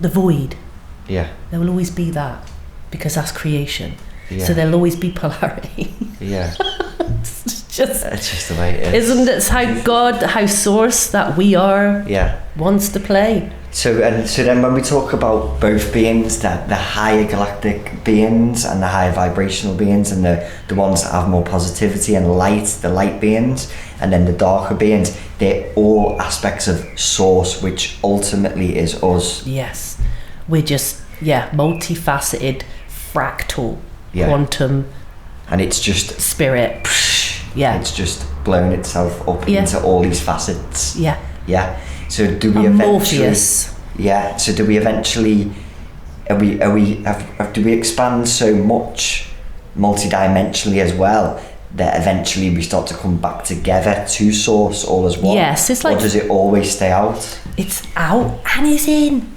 The void. There will always be that, because that's creation. So there'll always be polarity. It's just the way it is. Isn't it how Source that we are wants to play? So then when we talk about both beings, the higher galactic beings and the higher vibrational beings, and the ones that have more positivity and light, the light beings, and then the darker beings, they're all aspects of Source, which ultimately is us. Yes. We're just, multifaceted, fractal, quantum. And it's just spirit. It's just blown itself up into all these facets. So do we Morpheus. So do we eventually, do we expand so much multidimensionally as well, that eventually we start to come back together to Source all as one? Yes, it's like... Or does it always stay out? It's out and it's in.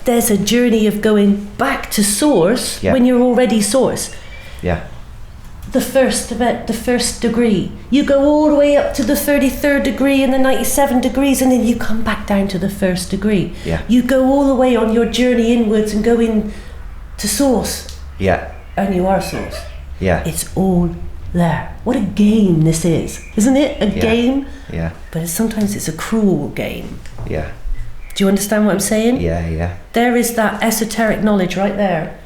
There's a journey of going back to Source when you're already Source. The first degree. You go all the way up to the 33rd degree and the 97 degrees, and then you come back down to the first degree. You go all the way on your journey inwards and go in to Source. And you are Source. It's all there. What a game this is, isn't it? A game. But sometimes it's a cruel game. Do you understand what I'm saying? There is that esoteric knowledge right there.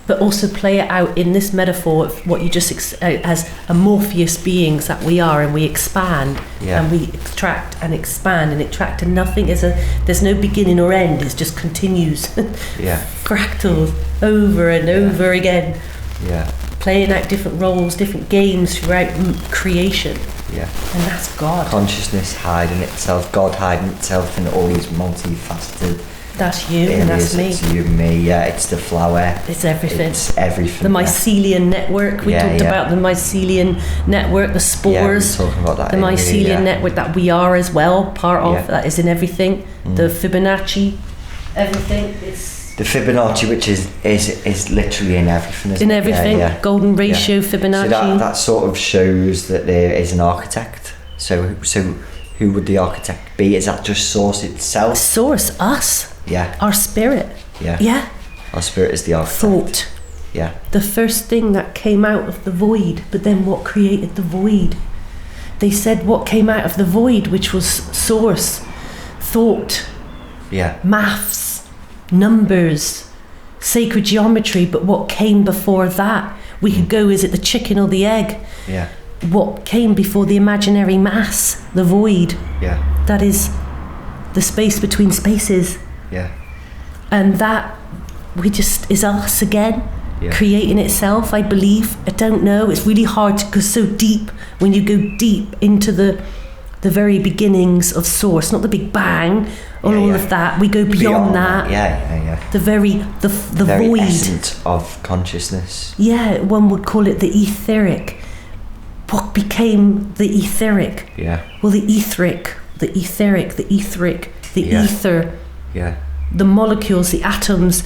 But also play it out in this metaphor of what you just as amorphous beings that we are, and we expand and we extract and expand and extract, and nothing there's no beginning or end. It just continues. Fractals over and over again. Playing out different roles, different games throughout creation. And that's God. Consciousness hiding itself, God hiding itself in all these multifaceted. That's you and that's me. It's you and me, it's the flower. It's everything. It's everything. The mycelium network. We talked about the mycelium network, the spores. We were talking about that. The mycelium network that we are as well, part of, that is in everything. The Fibonacci, everything. It's The Fibonacci, which is literally in everything, isn't In it? everything, golden ratio, Fibonacci. So that sort of shows that there is an architect. So who would the architect be? Is that just Source itself? Source, us. Yeah. Our spirit. Yeah. Yeah. Our spirit is the architect. Thought. Yeah. The first thing that came out of the void, but then what created the void? They said what came out of the void, which was Source, thought, maths, numbers, sacred geometry, but what came before that? We could go, is it the chicken or the egg? Yeah. What came before the imaginary mass, the void? Yeah. That is the space between spaces. Yeah. And that is us again, creating itself, I believe. I don't know. It's really hard to go so deep when you go deep into the very beginnings of Source, not the Big Bang or all of that. We go beyond that. The very void essence of consciousness. Yeah, one would call it the etheric. What became the etheric? Yeah. Well, the etheric, the ether. Yeah. The molecules, the atoms,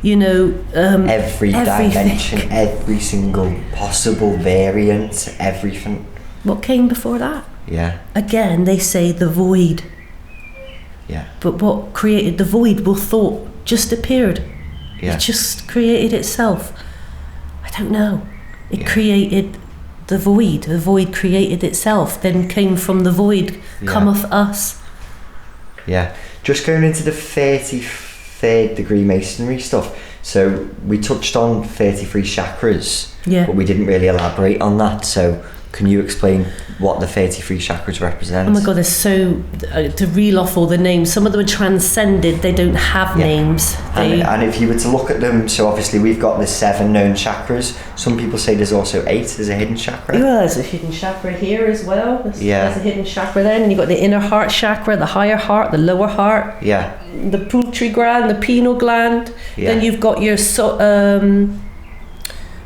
every everything. dimension, every single possible variant, everything. What came before that? Yeah. Again, they say the void. Yeah. But what created the void? Well, thought just appeared. Yeah. It just created itself. I don't know. It created the void. The void created itself, then came from the void, cometh us. Yeah. Just going into the 33rd degree masonry stuff. So we touched on 33 chakras, but we didn't really elaborate on that. So can you explain what the 33 chakras represent? Oh my God, there's so to reel off all the names. Some of them are transcended; they don't have names. And if you were to look at them, so obviously we've got the 7 known chakras. Some people say there's also 8. There's a hidden chakra. Yeah, there's a hidden chakra here as well. There's a hidden chakra there, and you've got the inner heart chakra, the higher heart, the lower heart. Yeah. The pituitary gland, the pineal gland. Yeah. Then you've got your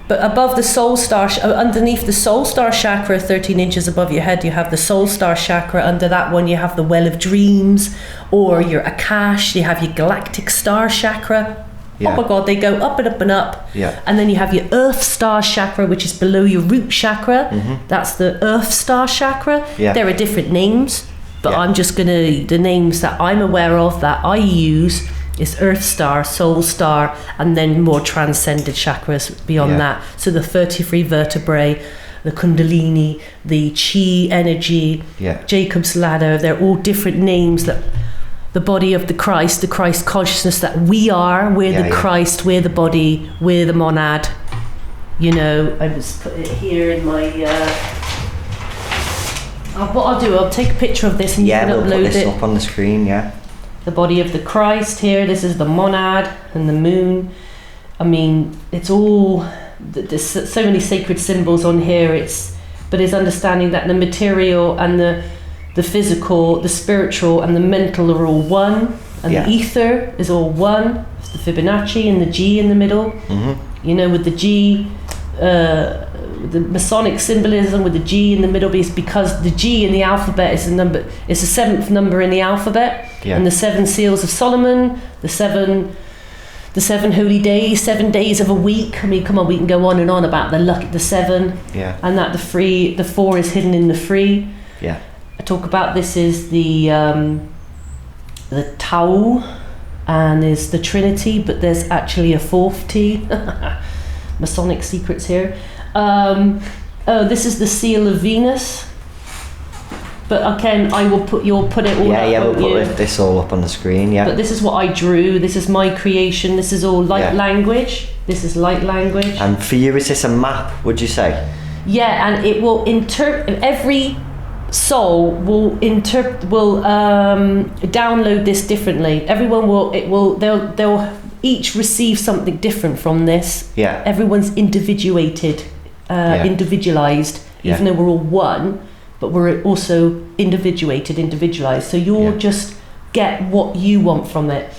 but above the soul star, underneath the soul star chakra, 13 inches above your head, you have the soul star chakra. Under that one, you have the well of dreams, or your Akash. You have your galactic star chakra. Yeah. Oh my God, they go up and up and up. Yeah. And then you have your earth star chakra, which is below your root chakra. Mm-hmm. That's the earth star chakra. Yeah. There are different names, but I'm just the names that I'm aware of that I use is Earth Star, Soul Star, and then more transcended chakras beyond that. So the 33 vertebrae, the Kundalini, the Chi energy, Jacob's Ladder, they're all different names that the body of the Christ consciousness that we are, we're the Christ, we're the body, we're the monad. I just put it here in my... what I'll do, I'll take a picture of this and you can upload it. Yeah, we'll put this up on the screen, The body of the Christ here, this is the monad and the moon. I mean, it's all, there's so many sacred symbols on here, but it's understanding that the material and the physical, the spiritual and the mental are all one, and the ether is all one. It's the Fibonacci and the G in the middle. Mm-hmm. With the G, the Masonic symbolism with the G in the middle is because the G in the alphabet is it's the 7th number in the alphabet, and the 7 seals of Solomon, the seven holy days, 7 days of a week. I mean, come on, we can go on and on about the 7, and that the 4 is hidden in the 3. Yeah, I talk about this is the Tau, and is the Trinity, but there's actually a 4th T. Masonic secrets here. This is the seal of Venus. But again, you'll put it all up. Yeah, we'll put this all up on the screen, But this is what I drew. This is my creation. This is all light language. This is light language. And for you, is this a map, would you say? Yeah, and it will every soul will download this differently. They'll each receive something different from this. Yeah. Everyone's individualized, even though we're all one, but we're also individualized. So you'll just get what you want from it.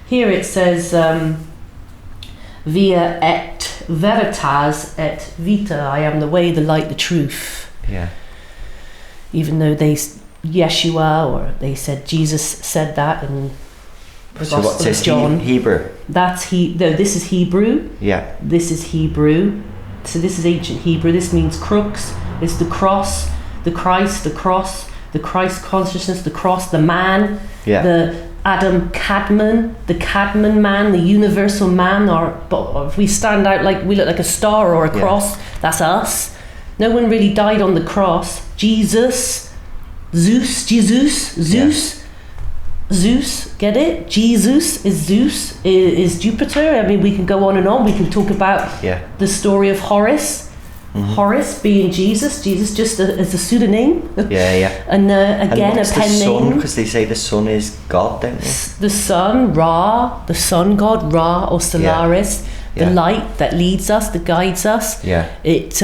Here it says, via et veritas et vita, I am the way, the light, the truth. Yeah. Even though Yeshua, or they said Jesus said that, The So what's Gospel this? of John. Hebrew? No, this is Hebrew. Yeah. This is Hebrew. So this is ancient Hebrew. This means crux. It's the cross, the Christ, the cross, the Christ consciousness, the cross, the man, the Adam Cadman, the Cadman man, the universal man. But if we stand out like we look like a star or a cross, that's us. No one really died on the cross. Jesus, Zeus, get it? Jesus is Zeus, is Jupiter. I mean, we can go on and on. We can talk about the story of Horus. Horus being Jesus just as a pseudonym. And again, and a pen name. Because they say the sun is God, don't they? The sun, Ra, the sun god, Ra or Solaris, the light that leads us, that guides us. It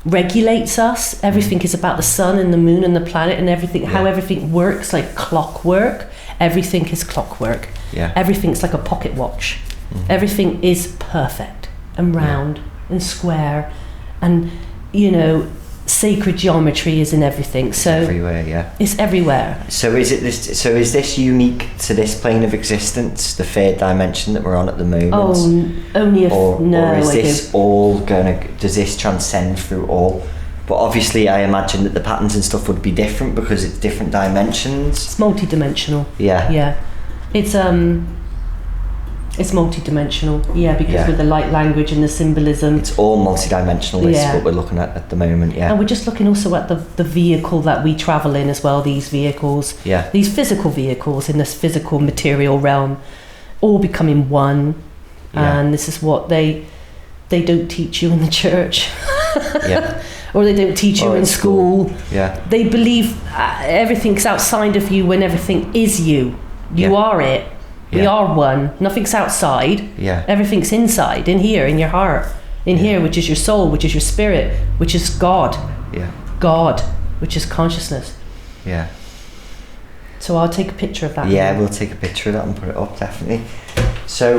regulates us. Everything is about the sun and the moon and the planet and everything, how everything works like clockwork. Everything is clockwork. Everything's like a pocket watch. Everything is perfect and round and square, and sacred geometry is in everything. So everywhere, it's everywhere. So is this unique to this plane of existence, the third dimension that we're on at the moment? Only if does this transcend through all? But obviously I imagine that the patterns and stuff would be different because it's different dimensions. It's multidimensional. It's multidimensional, because with the light language and the symbolism. It's all multidimensional, this is what we're looking at the moment, And we're just looking also at the vehicle that we travel in as well, these vehicles. These physical vehicles in this physical material realm, all becoming one. And this is what they don't teach you in the church. Or they don't teach you in school. They believe everything's outside of you when everything is you. You are it. We are one. Nothing's outside. Everything's inside, in here, in your heart. In here, which is your soul, which is your spirit, which is God. God, which is consciousness. So I'll take a picture of that. We'll take a picture of that and put it up, definitely. So,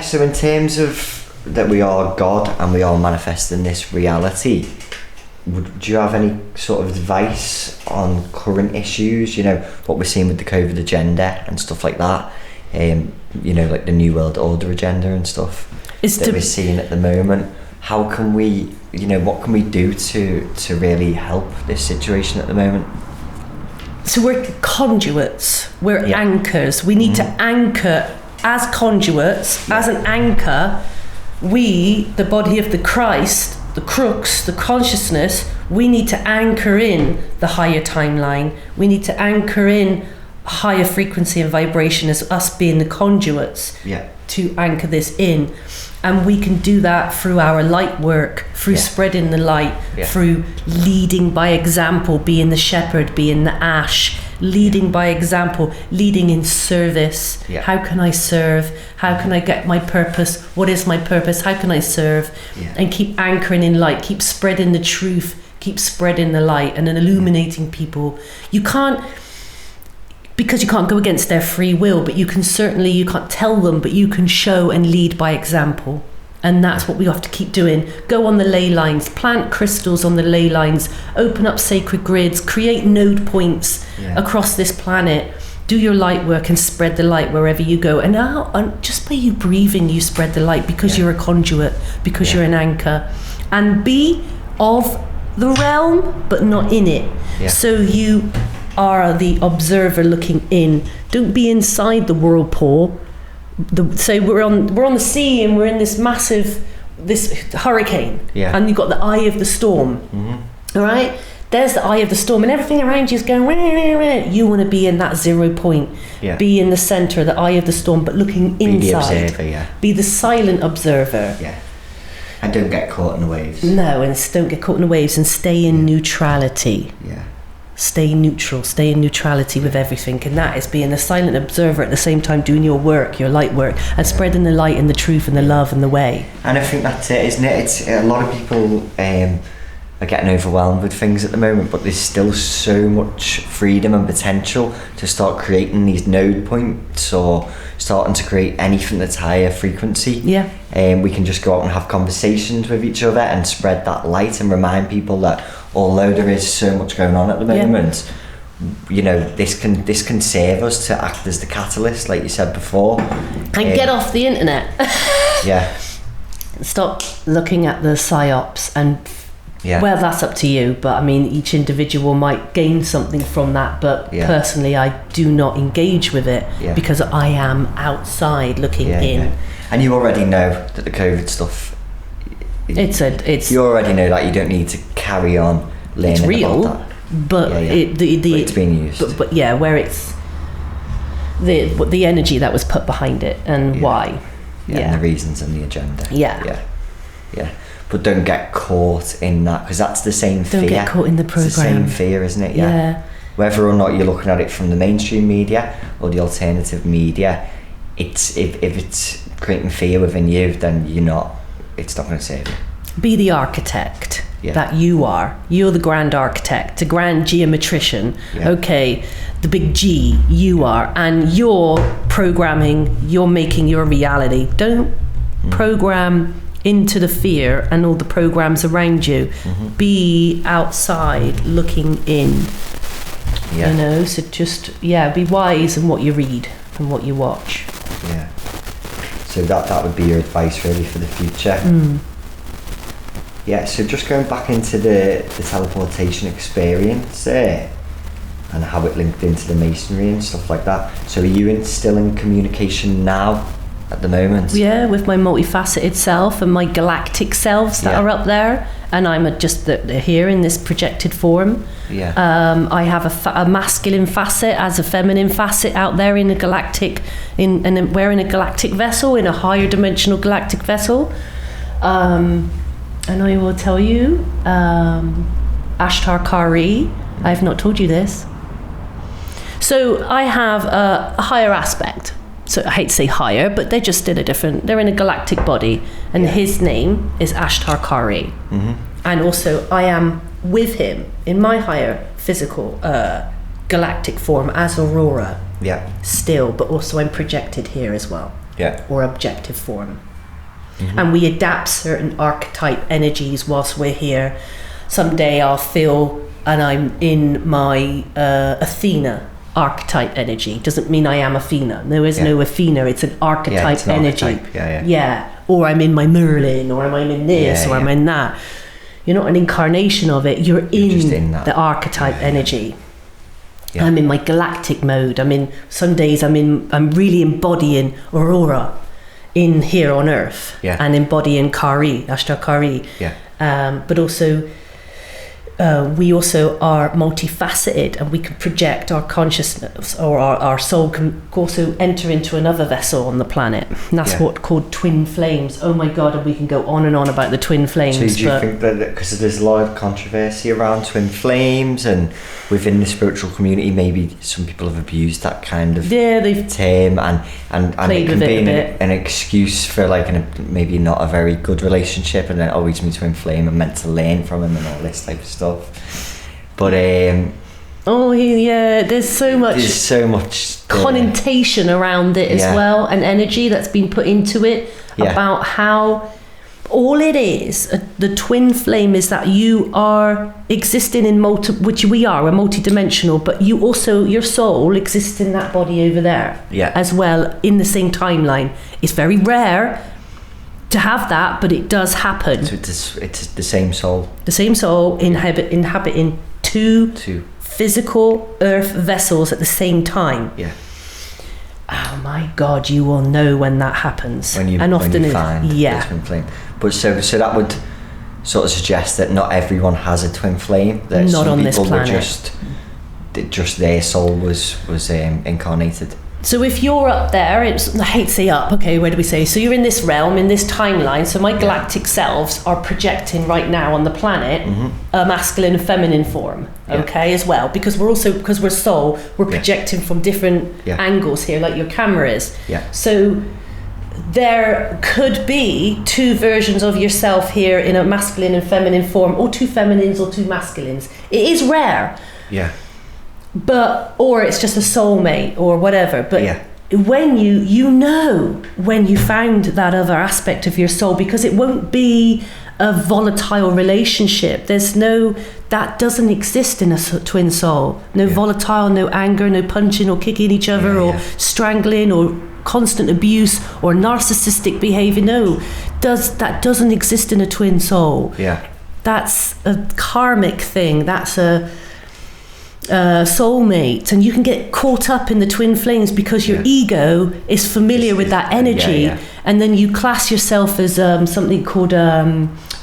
so in terms of that we are God and we are manifesting this reality, do you have any sort of advice on current issues, what we're seeing with the COVID agenda and stuff like that, like the New World Order agenda and stuff we're seeing at the moment? How can we, what can we do to really help this situation at the moment? So we're conduits, we're anchors. We need to anchor as conduits, as an anchor. We, the body of the Christ, the crux, the consciousness, we need to anchor in the higher timeline. We need to anchor in higher frequency and vibration as us being the conduits to anchor this in. And we can do that through our light work, through spreading the light, through leading by example, being the shepherd, being the ash, leading by example, leading in service. How can I serve? How can I get my purpose? What is my purpose? How can I serve? And keep anchoring in light, keep spreading the truth, keep spreading the light and illuminating people. You can't go against their free will, but you can't tell them, but you can show and lead by example. And that's what we have to keep doing. Go on the ley lines, plant crystals on the ley lines, open up sacred grids, create node points across this planet. Do your light work and spread the light wherever you go. And now, just by you breathing, you spread the light because you're a conduit, because you're an anchor. And be of the realm, but not in it. So you are the observer looking in. Don't be inside the whirlpool. Say we're on the sea and we're in this hurricane, and you've got the eye of the storm. All right, there's the eye of the storm, and everything around you is going. You want to be in that 0 point. Be in the center, the eye of the storm, but looking inside. Be the observer. Be the silent observer. And don't get caught in the waves. No, and don't get caught in the waves, and stay in neutrality. Stay neutral, stay in neutrality with everything, and that is being a silent observer at the same time doing your work, your light work, and spreading the light and the truth and the love and the way. And I think that's it, isn't it? It's a lot of people are getting overwhelmed with things at the moment, but there's still so much freedom and potential to start creating these node points or starting to create anything that's higher frequency. We can just go out and have conversations with each other and spread that light and remind people that although there is so much going on at the moment, you know, this can serve us to act as the catalyst, like you said before. And get off the internet. Yeah. Stop looking at the psyops and well, that's up to you, but I mean, each individual might gain something from that, but personally I do not engage with it because I am outside looking in. Yeah. And you already know that the COVID stuff, you already know that you don't need to carry on learning it's real, about that. But it's being used. But where it's the energy that was put behind it and why. And the reasons and the agenda. Yeah. But don't get caught in that, because that's the same fear. Don't get caught in the program. It's the same fear, isn't it? Yeah. Whether or not you're looking at it from the mainstream media or the alternative media, if it's creating fear within you, then it's not going to save you. Be the architect that you are. You're the grand architect, the grand geometrician. Okay, the big G, you are, and you're programming, you're making your reality. Don't program into the fear and all the programs around you. Be outside looking in. You know, so just be wise in what you read and what you watch. So that would be your advice really for the future. So just going back into the teleportation experience and how it linked into the masonry and stuff like that. So are you still in communication now at the moment? Yeah, with my multifaceted self and my galactic selves that are up there, and I'm just here in this projected form. I have a masculine facet as a feminine facet out there in a galactic, and we're in a galactic vessel, in a higher dimensional galactic vessel. And I will tell you, Ashtar Kari, I have not told you this. So I have a higher aspect. So I hate to say higher, but they're just they're in a galactic body, and his name is Ashtar Kari. And also I am with him in my higher physical galactic form as Aurora. Still, but also I'm projected here as well. Or objective form. And we adapt certain archetype energies whilst we're here. Someday I'll feel, and I'm in my Athena archetype energy. Doesn't mean I am Athena. There is no Athena. It's an archetype it's an energy. archetype. Or I'm in my Merlin, or I'm in this, or I'm in that. You're not an incarnation of it. You're in the archetype energy. I'm in my galactic mode. Some days I'm really embodying Aurora in here on Earth, and embodying Kari, Ashtar Kari. But also we also are multifaceted, and we can project our consciousness, or our soul can also enter into another vessel on the planet. And that's what's called twin flames. Oh my God, and we can go on and on about the twin flames. So do you think that, because there's a lot of controversy around twin flames, and within the spiritual community, maybe some people have abused that kind of term, and it can be an excuse for maybe not a very good relationship, and then always meet twin flame and meant to learn from him and all this type of stuff. But there's so much connotation around it as well, and energy that's been put into it about how all it is, the twin flame, is that you are existing in which we are, we're multidimensional, but you also, your soul exists in that body over there as well, in the same timeline. It's very rare to have that, but it does happen. So it's the same soul. The same soul inhabiting two physical earth vessels at the same time. Oh my God, you will know when that happens. When you find the twin flame. But so that would sort of suggest that not everyone has a twin flame. That not on this planet. Just their soul was incarnated. So if you're up there, I hate to say up, okay, where do we say? So you're in this realm, in this timeline, so my galactic selves are projecting right now on the planet a masculine and feminine form, okay, as well, because we're soul, we're projecting from different angles here, like your camera is. So there could be two versions of yourself here in a masculine and feminine form, or two feminines or two masculines. It is rare. But, or it's just a soulmate or whatever. But when when you found that other aspect of your soul, because it won't be a volatile relationship. That doesn't exist in a twin soul. No volatile, no anger, no punching or kicking each other or strangling or constant abuse or narcissistic behavior. No, that doesn't exist in a twin soul. Yeah. That's a karmic thing. That's a soulmate, and you can get caught up in the twin flames because your ego is familiar with that energy, and then you class yourself as something called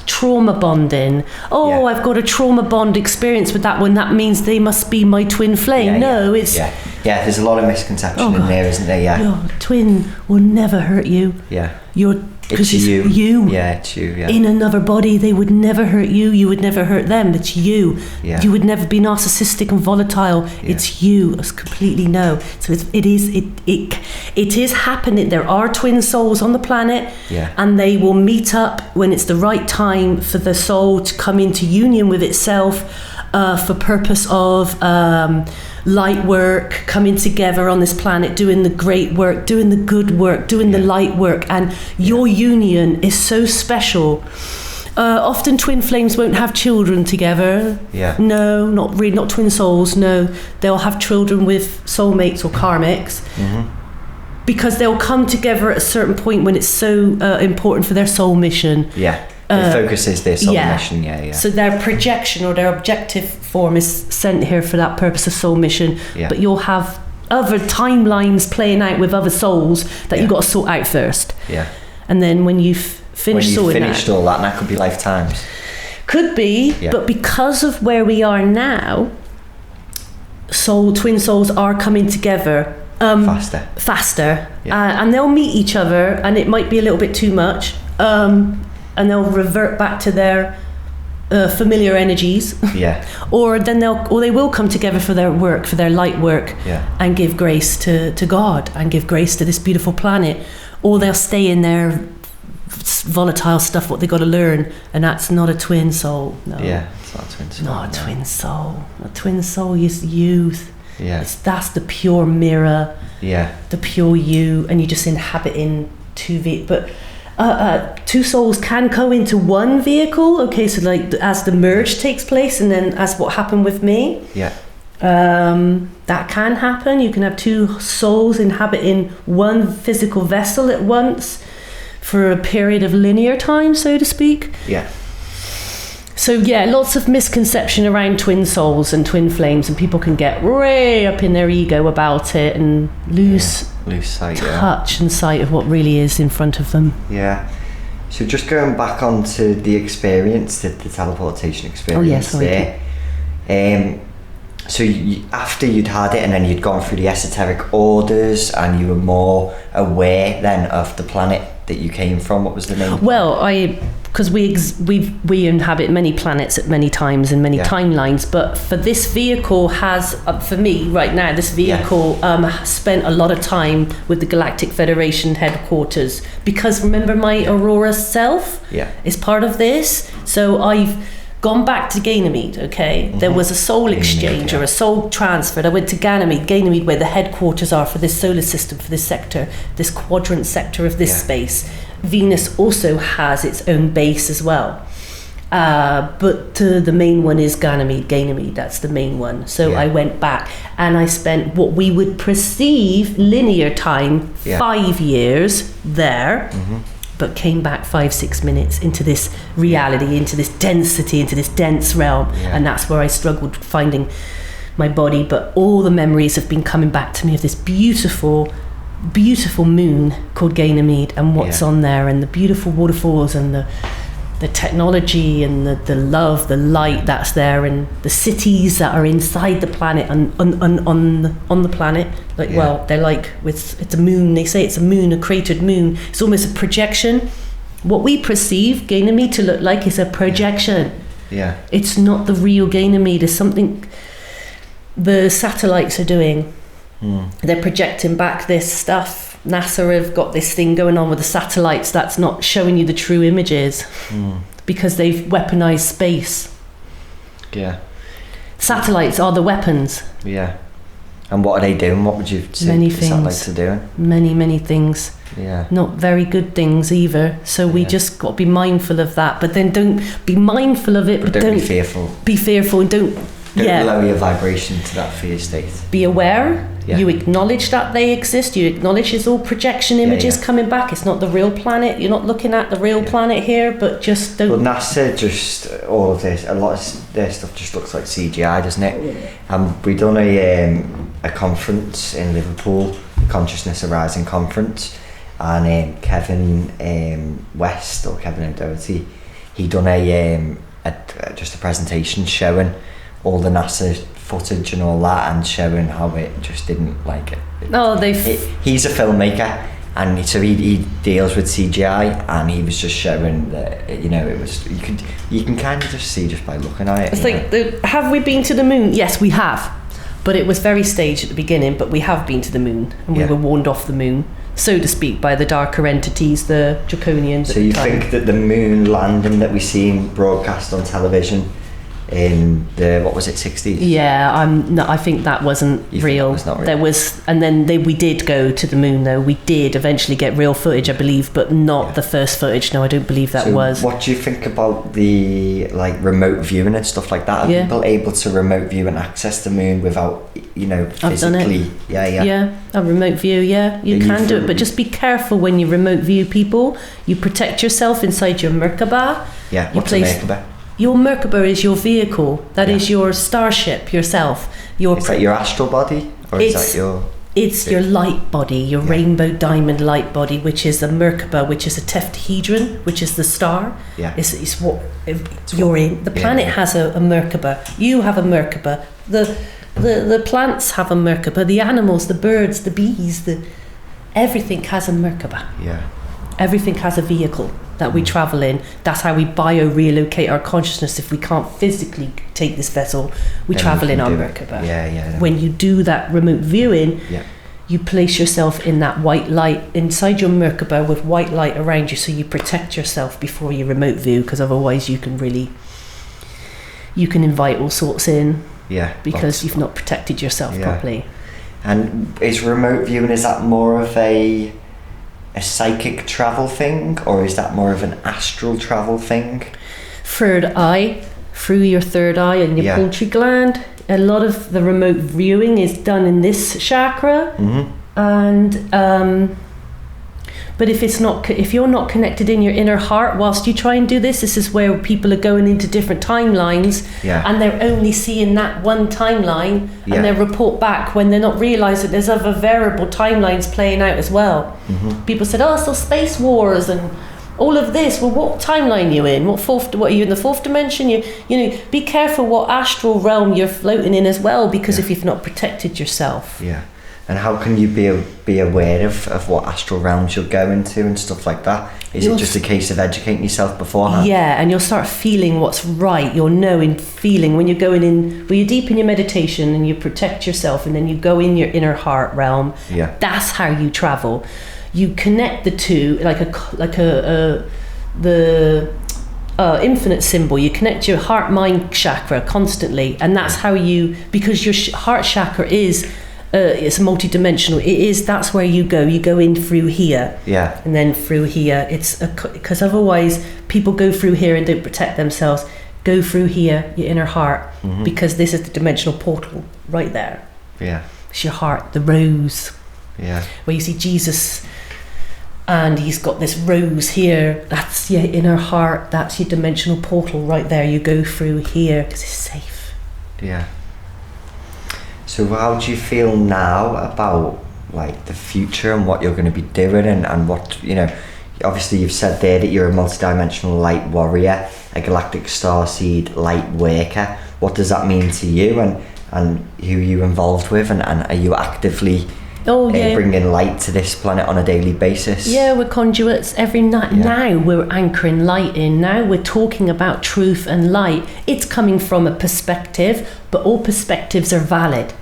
trauma bonding. I've got a trauma bond experience with that one, that means they must be my twin flame. It's there's a lot of misconception in there, isn't there? Your twin will never hurt you. Because it's you. Yeah, it's you. Yeah. In another body, they would never hurt you. You would never hurt them. It's you. Yeah. You would never be narcissistic and volatile. Yeah. It's you. It's completely no. So it is happening. There are twin souls on the planet, and they will meet up when it's the right time for the soul to come into union with itself, for purpose of light work, coming together on this planet, doing the great work, doing the good work, doing the light work, and your union is so special. Often twin flames won't have children together. No, not really, not twin souls. No, they'll have children with soulmates or karmics, because they'll come together at a certain point when it's so important for their soul mission. The focus is their soul mission. So their projection or their objective form is sent here for that purpose of soul mission. But you'll have other timelines playing out with other souls that you've got to sort out first. And then when you've finished all that, and that could be lifetimes. Could be, but because of where we are now, twin souls are coming together faster, and they'll meet each other, and it might be a little bit too much. And they'll revert back to their familiar energies. Or they will come together for their work, for their light work, and give grace to God and give grace to this beautiful planet. Or they'll stay in their volatile stuff, what they got to learn, and that's not a twin soul. No. It's not a twin soul. Not a twin soul. A twin soul is youth. That's the pure mirror. The pure you, and you just inhabit in but two souls can go into one vehicle. Okay, so like as the merge takes place, and then as what happened with me, that can happen. You can have two souls inhabiting one physical vessel at once for a period of linear time, so to speak. So lots of misconception around twin souls and twin flames, and people can get way up in their ego about it and lose sight, touch and sight of what really is in front of them. So just going back onto the experience, the teleportation experience so after you'd had it, and then you'd gone through the esoteric orders, and you were more aware then of the planet that you came from. What was the name? Well, because we inhabit many planets at many times and many timelines, but for this vehicle for me right now, this vehicle spent a lot of time with the Galactic Federation headquarters, because remember my Aurora self is part of this. So I've gone back to Ganymede, okay? There was a soul exchange or a soul transfer. I went to Ganymede, where the headquarters are for this solar system, for this sector, this quadrant sector of this space. Venus also has its own base as well. But the main one is Ganymede, that's the main one. So I went back and I spent what we would perceive linear time, 5 years there. But came back 5-6 minutes into this reality, into this density, into this dense realm. And that's where I struggled finding my body. But all the memories have been coming back to me of this beautiful, beautiful moon called Ganymede, and what's on there, and the beautiful waterfalls, and the technology, and the love, the light that's there, and the cities that are inside the planet and on the planet. Well, they're like, it's a moon. They say it's a moon, a cratered moon. It's almost a projection. What we perceive Ganymede to look like is a projection. It's not the real Ganymede. It's something the satellites are doing. They're projecting back this stuff. NASA have got this thing going on with the satellites that's not showing you the true images, because they've weaponized space. Satellites are the weapons. And what are they doing? What would you say the satellites are doing? Many things. not very good things either. So we just got to be mindful of that. But then don't be mindful of it, but don't be fearful. Be fearful and don't lower your vibration to that fear state. Be aware. You acknowledge that they exist. You acknowledge it's all projection images coming back. It's not the real planet. You're not looking at the real planet here, but just don't. Well, NASA just, all of this, a lot of their stuff just looks like CGI, doesn't it? We done a conference in Liverpool, the Consciousness Arising Conference, and Kevin West, or Kevin O'Doherty, he done just a presentation showing all the NASA footage and all that, and showing how it just didn't like it. He's a filmmaker, and so he deals with CGI, and he was just showing that it was you can kind of just see just by looking at it. It's like have we been to the moon? Yes, we have, but it was very staged at the beginning. But we have been to the moon, and we were warned off the moon, so to speak, by the darker entities, the draconians. So you think that the moon landing that we seen broadcast on television in the 60s? I think that wasn't real. That was not real. There was, and then we did go to the moon though. We did eventually get real footage, I believe, but not the first footage. No, I don't believe that was. What do you think about the remote viewing and stuff like that? Are people able to remote view and access the moon without physically? I've done it. Yeah, a remote view. You can do it, but just be careful when you remote view people. You protect yourself inside your Merkaba. Yeah, what's a Merkaba? Your Merkaba is your vehicle. That is your starship, yourself. Is that your astral body? Or is that your... It's your light body, your rainbow diamond light body, which is a Merkaba, which is a tetrahedron, which is the star. Yeah. It's what you're in. The planet has a Merkaba. You have a Merkaba. The plants have a Merkaba. The animals, the birds, the bees, everything has a Merkaba. Yeah. Everything has a vehicle that we travel in. That's how we bio-relocate our consciousness. If we can't physically take this vessel, we travel in our Merkaba. When you do that remote viewing, you place yourself in that white light inside your Merkaba with white light around you, so you protect yourself before you remote view, because otherwise you can invite all sorts in. Because you've not protected yourself properly. And is remote viewing, is that more of a psychic travel thing, or is that more of an astral travel thing? Third eye, through your third eye and your poultry gland. A lot of the remote viewing is done in this chakra, and but if you're not connected in your inner heart whilst you try and do this is where people are going into different timelines, and they're only seeing that one timeline, and they report back when they're not realising there's other variable timelines playing out as well. People said, so space wars and all of this. Well, what timeline are you in? What are you in, the fourth dimension? You know, be careful what astral realm you're floating in as well, because if you've not protected yourself. And how can you be aware of what astral realms you'll go into and stuff like that? Is it just a case of educating yourself beforehand? Yeah, and you'll start feeling what's right. You'll know in feeling when you're going in, when you're deep in your meditation and you protect yourself, and then you go in your inner heart realm. That's how you travel. You connect the two the infinite symbol. You connect your heart mind chakra constantly, and that's how because your heart chakra is it's multidimensional. That's where you go in through here, and then through here. It's because otherwise people go through here and don't protect themselves. Go through here, your inner heart, because this is the dimensional portal right there. It's your heart, the rose, where you see Jesus, and he's got this rose here. That's your inner heart. That's your dimensional portal right there. You go through here because it's safe. So how do you feel now about the future and what you're going to be doing, and what, obviously you've said there that you're a multidimensional light warrior, a galactic starseed light worker. What does that mean to you, and who are you involved with, and are you actively bringing light to this planet on a daily basis? We're conduits every night. Now we're anchoring light in. Now we're talking about truth and light. It's coming from a perspective, but all perspectives are valid.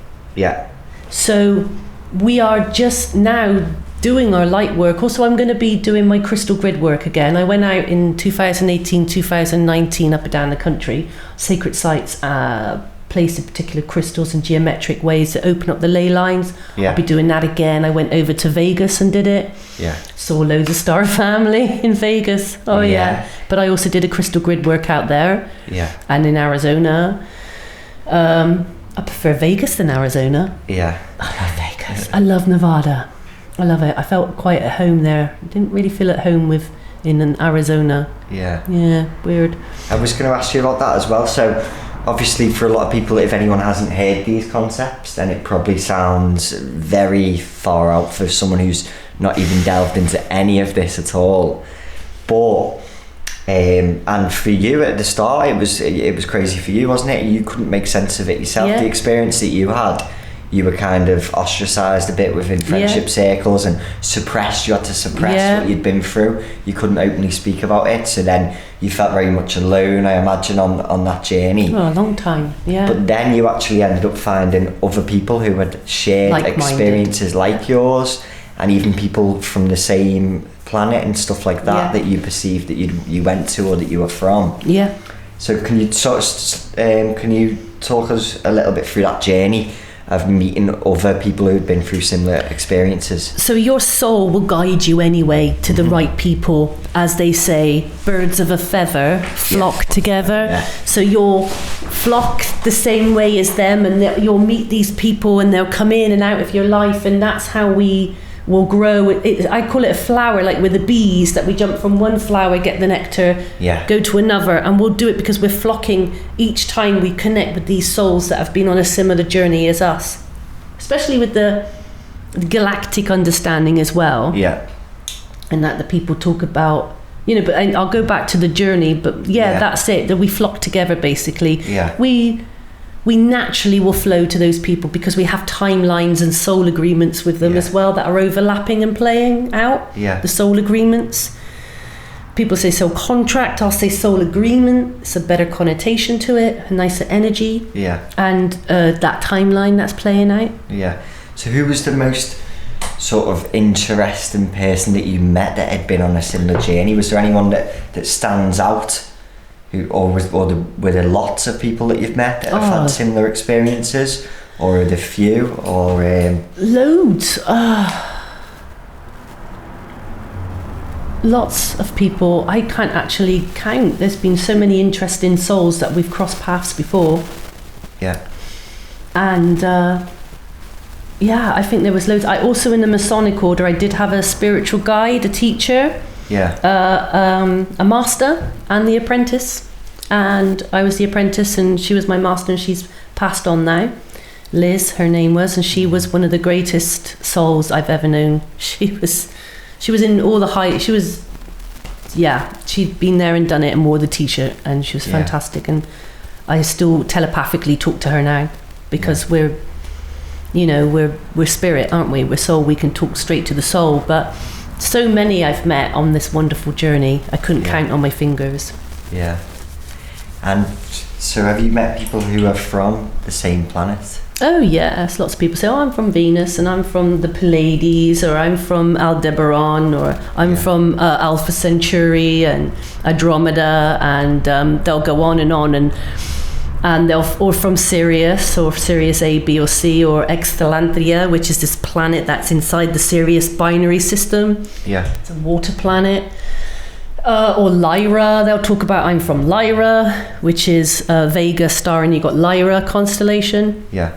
So we are just now doing our light work. Also, I'm going to be doing my crystal grid work again. I went out in 2018, 2019 up and down the country, sacred sites, placing particular crystals in geometric ways to open up the ley lines. Yeah. I'll be doing that again. I went over to Vegas and did it. Yeah. Saw loads of star family in Vegas. Oh yeah. But I also did a crystal grid workout there. Yeah. And in Arizona. I prefer Vegas than Arizona. Yeah. I love Vegas. I love Nevada. I love it. I felt quite at home there. I didn't really feel at home in Arizona. Yeah. Yeah, weird. I was going to ask you about that as well. So obviously for a lot of people, if anyone hasn't heard these concepts, then it probably sounds very far out for someone who's not even delved into any of this at all. But and for you at the start, it was crazy for you, wasn't it? You couldn't make sense of it yourself. Yeah. The experience that you had, you were kind of ostracized a bit within friendship circles and suppressed. You had to suppress what you'd been through. You couldn't openly speak about it. So then you felt very much alone, I imagine, on that journey. Oh, a long time, yeah. But then you actually ended up finding other people who had shared Like-minded experiences like yours, and even people from the same planet and stuff like that that you perceived that you went to or that you were from. Yeah. So can you talk us a little bit through that journey of meeting other people who've been through similar experiences? So your soul will guide you anyway to the right people. As they say, birds of a feather flock together. Yeah. So you'll flock the same way as them, and you'll meet these people and they'll come in and out of your life, and that's how we will grow. I call it a flower, like with the bees, that we jump from one flower, get the nectar, go to another, and we'll do it because we're flocking each time we connect with these souls that have been on a similar journey as us, especially with the galactic understanding as well. Yeah. And that the people talk about, but I'll go back to the journey, but that's it, that we flock together basically. Yeah. We naturally will flow to those people because we have timelines and soul agreements with them as well that are overlapping and playing out. Yeah. The soul agreements. People say soul contract, I'll say soul agreement. It's a better connotation to it, a nicer energy. Yeah. And that timeline that's playing out. Yeah. So who was the most sort of interesting person that you met that had been on a similar journey? Was there anyone that stands out? Were there lots of people that you've met that have had similar experiences, or are there few, or loads? Lots of people. I can't actually count. There's been so many interesting souls that we've crossed paths before. Yeah. And I think there was loads. I also, in the Masonic Order, I did have a spiritual guide, a teacher. Yeah. A master and the apprentice, and I was the apprentice and she was my master, and she's passed on now. Liz, her name was, and she was one of the greatest souls I've ever known. She was in all the high. She'd been there and done it and wore the t-shirt, and she was fantastic. And I still telepathically talk to her now because we're spirit, aren't we? We're soul. We can talk straight to the soul, but. So many I've met on this wonderful journey, I couldn't count on my fingers. Yeah. And so have you met people who are from the same planet? Oh yes, lots of people say, I'm from Venus, and I'm from the Pleiades, or I'm from Aldebaran, or I'm from Alpha Centauri and Andromeda, and they'll go on, and or from Sirius, or Sirius A, B, or C, or Extra-Terrestrial, which is this planet that's inside the Sirius binary system. Yeah. It's a water planet. Or Lyra, they'll talk about, I'm from Lyra, which is Vega star, and you've got Lyra constellation. Yeah.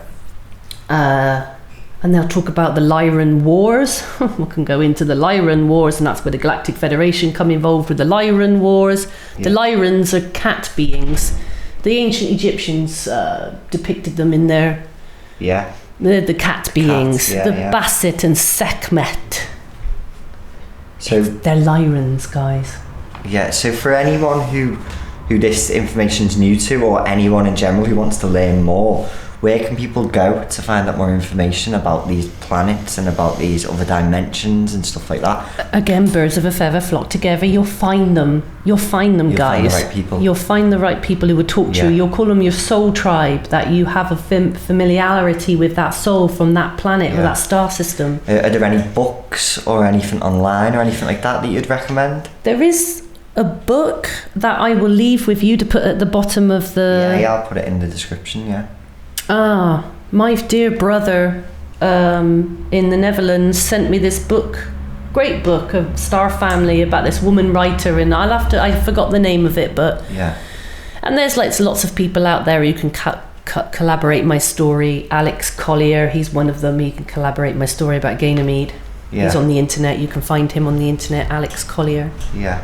And they'll talk about the Lyran Wars. We can go into the Lyran Wars, and that's where the Galactic Federation come involved with the Lyran Wars. Yeah. The Lyrans are cat beings. The ancient Egyptians depicted them in their the cat beings, Basset and Sekhmet. So they're Lyrans, guys. Yeah. So for anyone who this information's new to, or anyone in general who wants to learn more, where can people go to find out more information about these planets and about these other dimensions and stuff like that? Again, birds of a feather flock together. You'll find them. You'll find them, guys. You'll find the right people. You'll find the right people who will talk to you. You'll call them your soul tribe, that you have a familiarity with that soul from that planet or that star system. Are there any books or anything online or anything like that you'd recommend? There is a book that I will leave with you to put at the bottom of the... Yeah, I'll put it in the description, My dear brother in the Netherlands sent me this book, great book, of Star Family, about this woman writer, and I forgot the name of it, but Yeah. and there's lots of people out there who can collaborate my story. Alex Collier, he's one of them. He can collaborate my story about Ganymede. Yeah. He's on the internet. You can find him on the internet, Alex Collier. Yeah.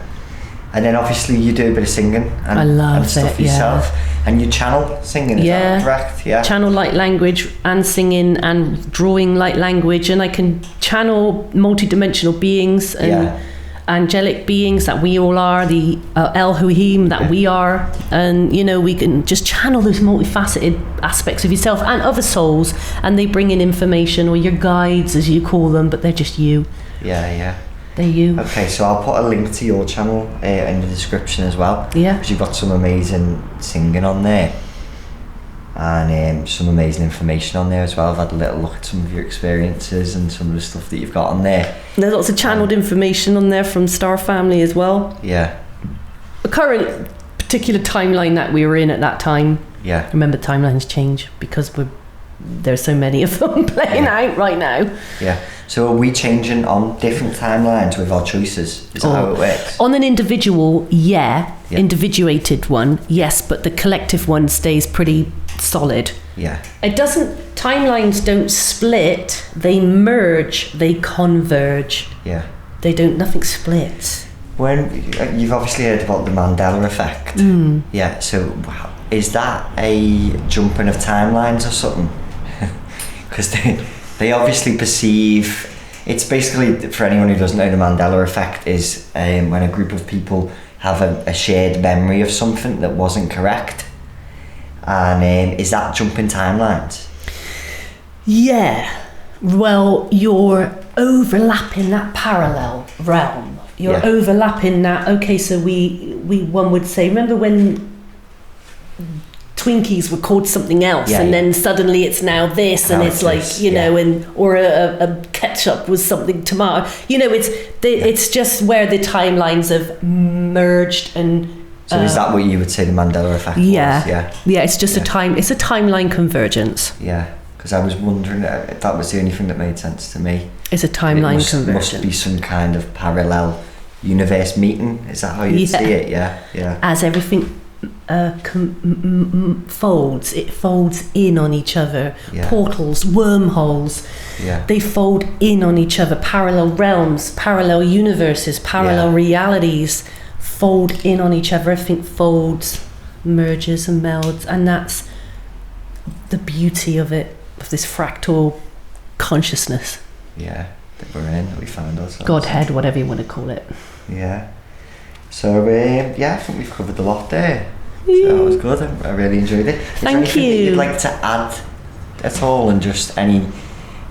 And then obviously you do a bit of singing and, I love and stuff it, yourself. And you channel singing, is that correct? Yeah. Channel light language and singing and drawing light language, and I can channel multidimensional beings and angelic beings that we all are, the Elohim that we are, and we can just channel those multifaceted aspects of yourself and other souls, and they bring in information, or your guides as you call them, but they're just you. Yeah. They're you. Okay, so I'll put a link to your channel in the description as well. Yeah. Because you've got some amazing singing on there. And some amazing information on there as well. I've had a little look at some of your experiences and some of the stuff that you've got on there. There's lots of channeled information on there from Star Family as well. Yeah. The current particular timeline that we were in at that time. Yeah. Remember, timelines change because there's so many of them playing out right now. Yeah. So are we changing on different timelines with our choices? Is that how it works? On an individual, individuated one, yes, but the collective one stays pretty solid. Yeah. Timelines don't split, they merge, they converge. Yeah. Nothing splits. When you've obviously heard about the Mandela effect. Yeah, so is that a jumping of timelines or something? Because they obviously perceive, it's basically, for anyone who doesn't know, the Mandela effect is when a group of people have a shared memory of something that wasn't correct. And is that jumping timelines? Yeah. Well, you're overlapping that parallel realm. You're overlapping that. Okay, so one would say, remember when Twinkies were called something else, and then suddenly it's now this, and it's like or a ketchup was something tomato. It's just where the timelines have merged and. So is that what you would say the Mandela effect was? Yeah. It's just it's a timeline convergence. Yeah, because I was wondering if that was the only thing that made sense to me. It's a timeline convergence. Must be some kind of parallel universe meeting. Is that how you see it? Yeah. As everything folds, it folds in on each other. Portals, wormholes. They fold in on each other. Parallel realms, parallel universes, parallel realities. Fold in on each other. Everything folds, merges and melds, and that's the beauty of it, of this fractal consciousness. Yeah, that we're in, that we found ourselves. Godhead, whatever you want to call it. Yeah. So I think we've covered a lot there. So that was good. I really enjoyed it. Is there anything that you'd like to add at all, and just any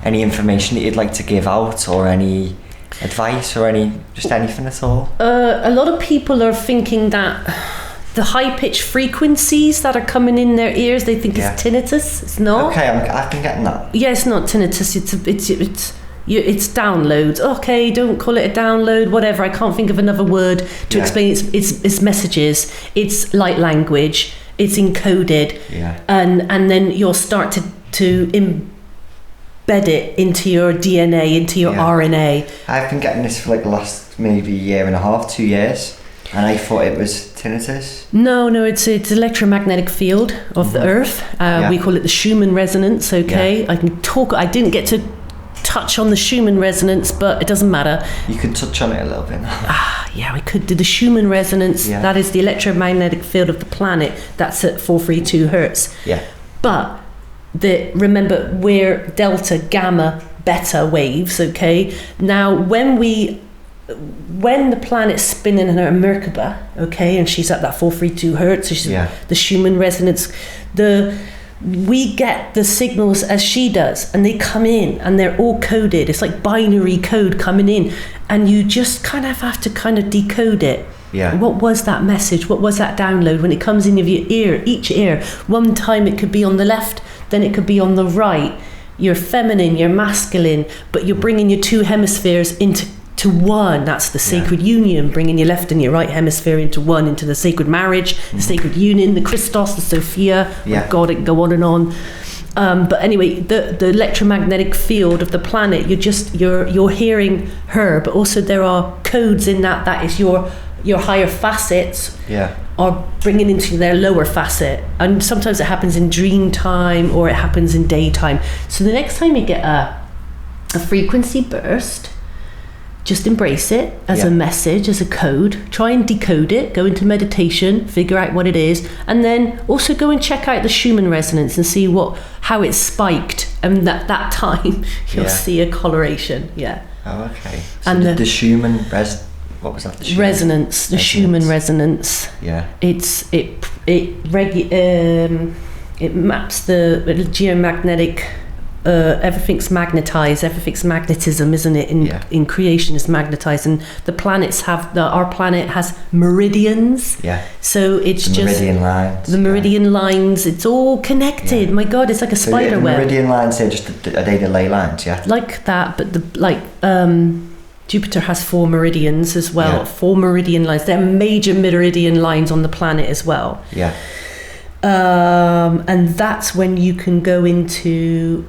information that you'd like to give out, or any advice, or anything at all? A lot of people are thinking that the high-pitched frequencies that are coming in their ears, they think it's tinnitus. It's not. Okay, I've been getting that. Yeah, it's not tinnitus. It's downloads. Okay, don't call it a download. Whatever. I can't think of another word to explain. It's messages. It's light language. It's encoded. Yeah. And then you'll start to embed it into your DNA, into your RNA. I've been getting this for like the last maybe year and a half, 2 years, and I thought it was tinnitus. No, it's electromagnetic field of the Earth. We call it the Schumann resonance. Okay, I can talk. I didn't get to touch on the Schumann resonance, but it doesn't matter. You could touch on it a little bit. We could do the Schumann resonance. That is the electromagnetic field of the planet. That's at 432 hertz. Yeah. But remember, we're delta, gamma, beta waves. Okay. Now, when the planet's spinning in her Merkaba, okay, and she's at that 432 hertz, so she's the Schumann resonance, we get the signals as she does, and they come in and they're all coded. It's like binary code coming in, and you just kind of have to decode it. What was that message? What was that download? When it comes in your ear, each ear, one time it could be on the left, then it could be on the right. You're feminine, you're masculine, but you're bringing your two hemispheres into one. That's the sacred union, bringing your left and your right hemisphere into one, into the sacred marriage, the sacred union, the Christos, the Sophia, God, it can go on and on. But anyway, the electromagnetic field of the planet, you're hearing her, but also there are codes in that is your higher facets are bringing into their lower facet. And sometimes it happens in dream time or it happens in daytime. So the next time you get a frequency burst, just embrace it as a message, as a code. Try and decode it. Go into meditation, figure out what it is, and then also go and check out the Schumann resonance and see how it's spiked. And that time you'll see a coloration. Yeah. Oh, okay. So and the Schumann what was that? The Schumann resonance. The Schumann resonance. Yeah. It maps the geomagnetic. Everything's magnetized. Everything's magnetism, isn't it? In creation, is magnetized, and the planets our planet has meridians. Yeah. So it's the just meridian lines. The meridian lines. It's all connected. My God, it's like a spider web. Meridian lines. Are they the ley lines? Yeah. Like that, but Jupiter has 4 meridians as well. 4 meridian lines. They're major meridian lines on the planet as well. Yeah. And that's when you can go into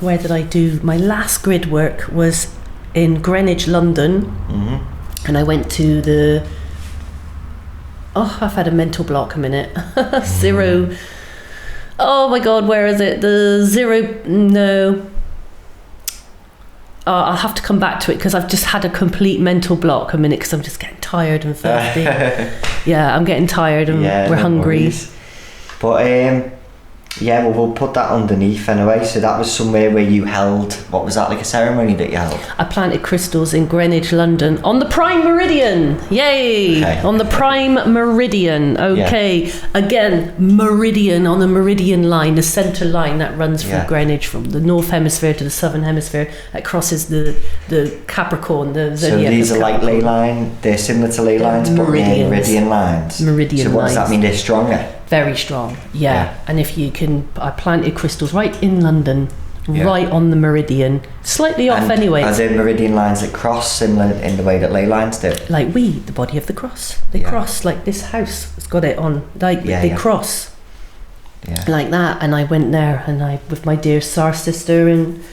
where did I do my last grid work? Was in Greenwich, London, and I went to I've had a mental block a minute. Zero. Oh my God, where is it? The zero. No. I'll have to come back to it because I've just had a complete mental block a minute because I'm just getting tired and thirsty. Yeah, I'm getting tired and we're hungry. Worries. But we'll put that underneath anyway. So that was somewhere where you held, what was that, like a ceremony that you held? I planted crystals in Greenwich, London, on the Prime Meridian. Yay! Okay. On the Prime Meridian. Okay. Yeah. Again, meridian, on the meridian line, the centre line that runs from Greenwich, from the North Hemisphere to the Southern Hemisphere, that crosses the Capricorn, the zodiac. So these are like ley line, they're similar to ley lines, but they're meridian lines. Meridian lines. So what does that mean? They're stronger? Very strong, and if you can, I planted crystals right in London, right on the meridian, slightly off anyway. Are there meridian lines that cross similar in the way that ley lines do? Like the body of the cross, they cross like this house has got it on, like they cross, like that. And I went there, and with my dear Sar sister, and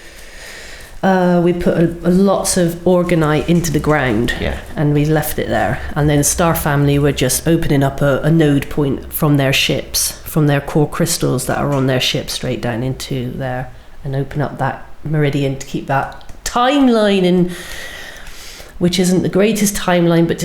we put lots of orgonite into the ground, and we left it there. And then Star Family were just opening up a node point from their ships, from their core crystals that are on their ship, straight down into there, and open up that meridian to keep that timeline in, which isn't the greatest timeline, but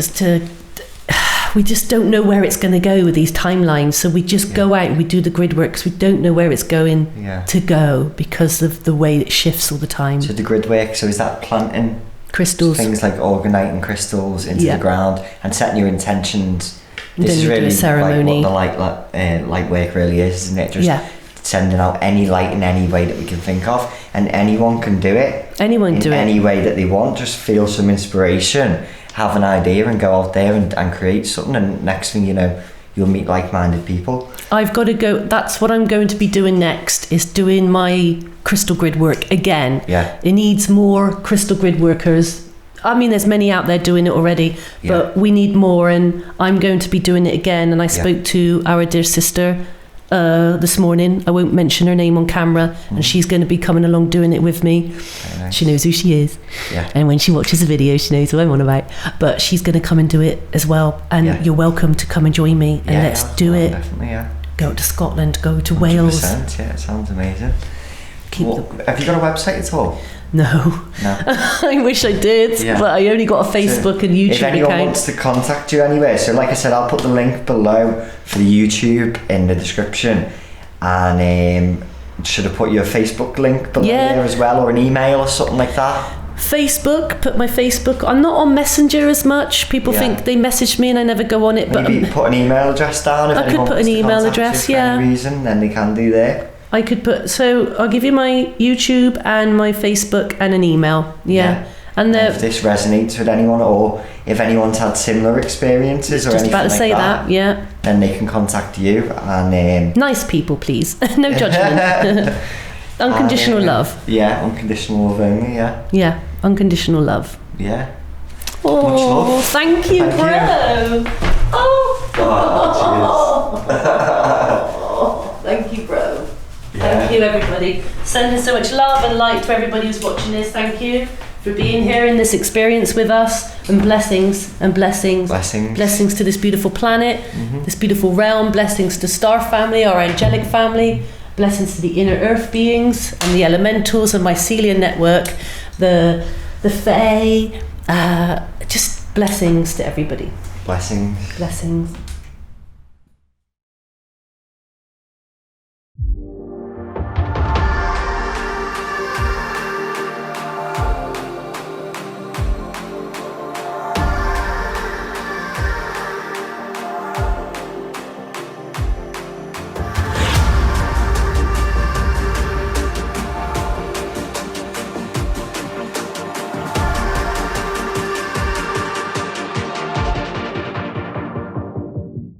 we just don't know where it's going to go with these timelines. So we just go out and we do the grid work because we don't know where it's going to go because of the way it shifts all the time. So the grid work, so is that planting crystals, things like orgonite and crystals into the ground and setting your intentions? This is really a ceremony. Like what the light work really is, isn't it? Just sending out any light in any way that we can think of, and anyone can do it. Anyone in do it any way that they want. Just feel some inspiration, have an idea, and go out there and create something. And next thing you know, you'll meet like-minded people. I've got to go. That's what I'm going to be doing next. Is doing my crystal grid work again. Yeah. It needs more crystal grid workers. I mean, there's many out there doing it already, but we need more, and I'm going to be doing it again. And I spoke to our dear sister this morning. I won't mention her name on camera, and she's going to be coming along doing it with me. Nice. She knows who she is, and when she watches the video, she knows what I'm on about. But she's going to come and do it as well, and you're welcome to come and join me, and let's do it. Definitely, Go to Scotland, go to Wales. 100%, yeah, it sounds amazing. Have you got a website at all? No. I wish I did, but I only got a Facebook and YouTube account. If anyone wants to contact you anyway, so like I said, I'll put the link below for the YouTube in the description, and should I put your Facebook link below there as well, or an email or something like that? Facebook, put my Facebook. I'm not on Messenger as much. People think they message me and I never go on it. Maybe put an email address down. If I could put an email address, for any reason, then they can do there. I could put, so I'll give you my YouTube and my Facebook and an email. And if this resonates with anyone, or if anyone's had similar experiences or anything like that. Just about to say that, then they can contact you. And nice people, please. No judgment. Unconditional love. Yeah, unconditional love only, Yeah, unconditional love. Yeah. Oh, much love. Thank you, bro. Oh, cheers. Thank you, bro. Sending so much love and light to everybody who's watching this. Thank you for being here in this experience with us, and blessings and blessings. Blessings to this beautiful planet, this beautiful realm. Blessings to Star Family, our angelic family. Blessings to the inner earth beings and the elementals and mycelium network, the Fae. Just blessings to everybody. Blessings.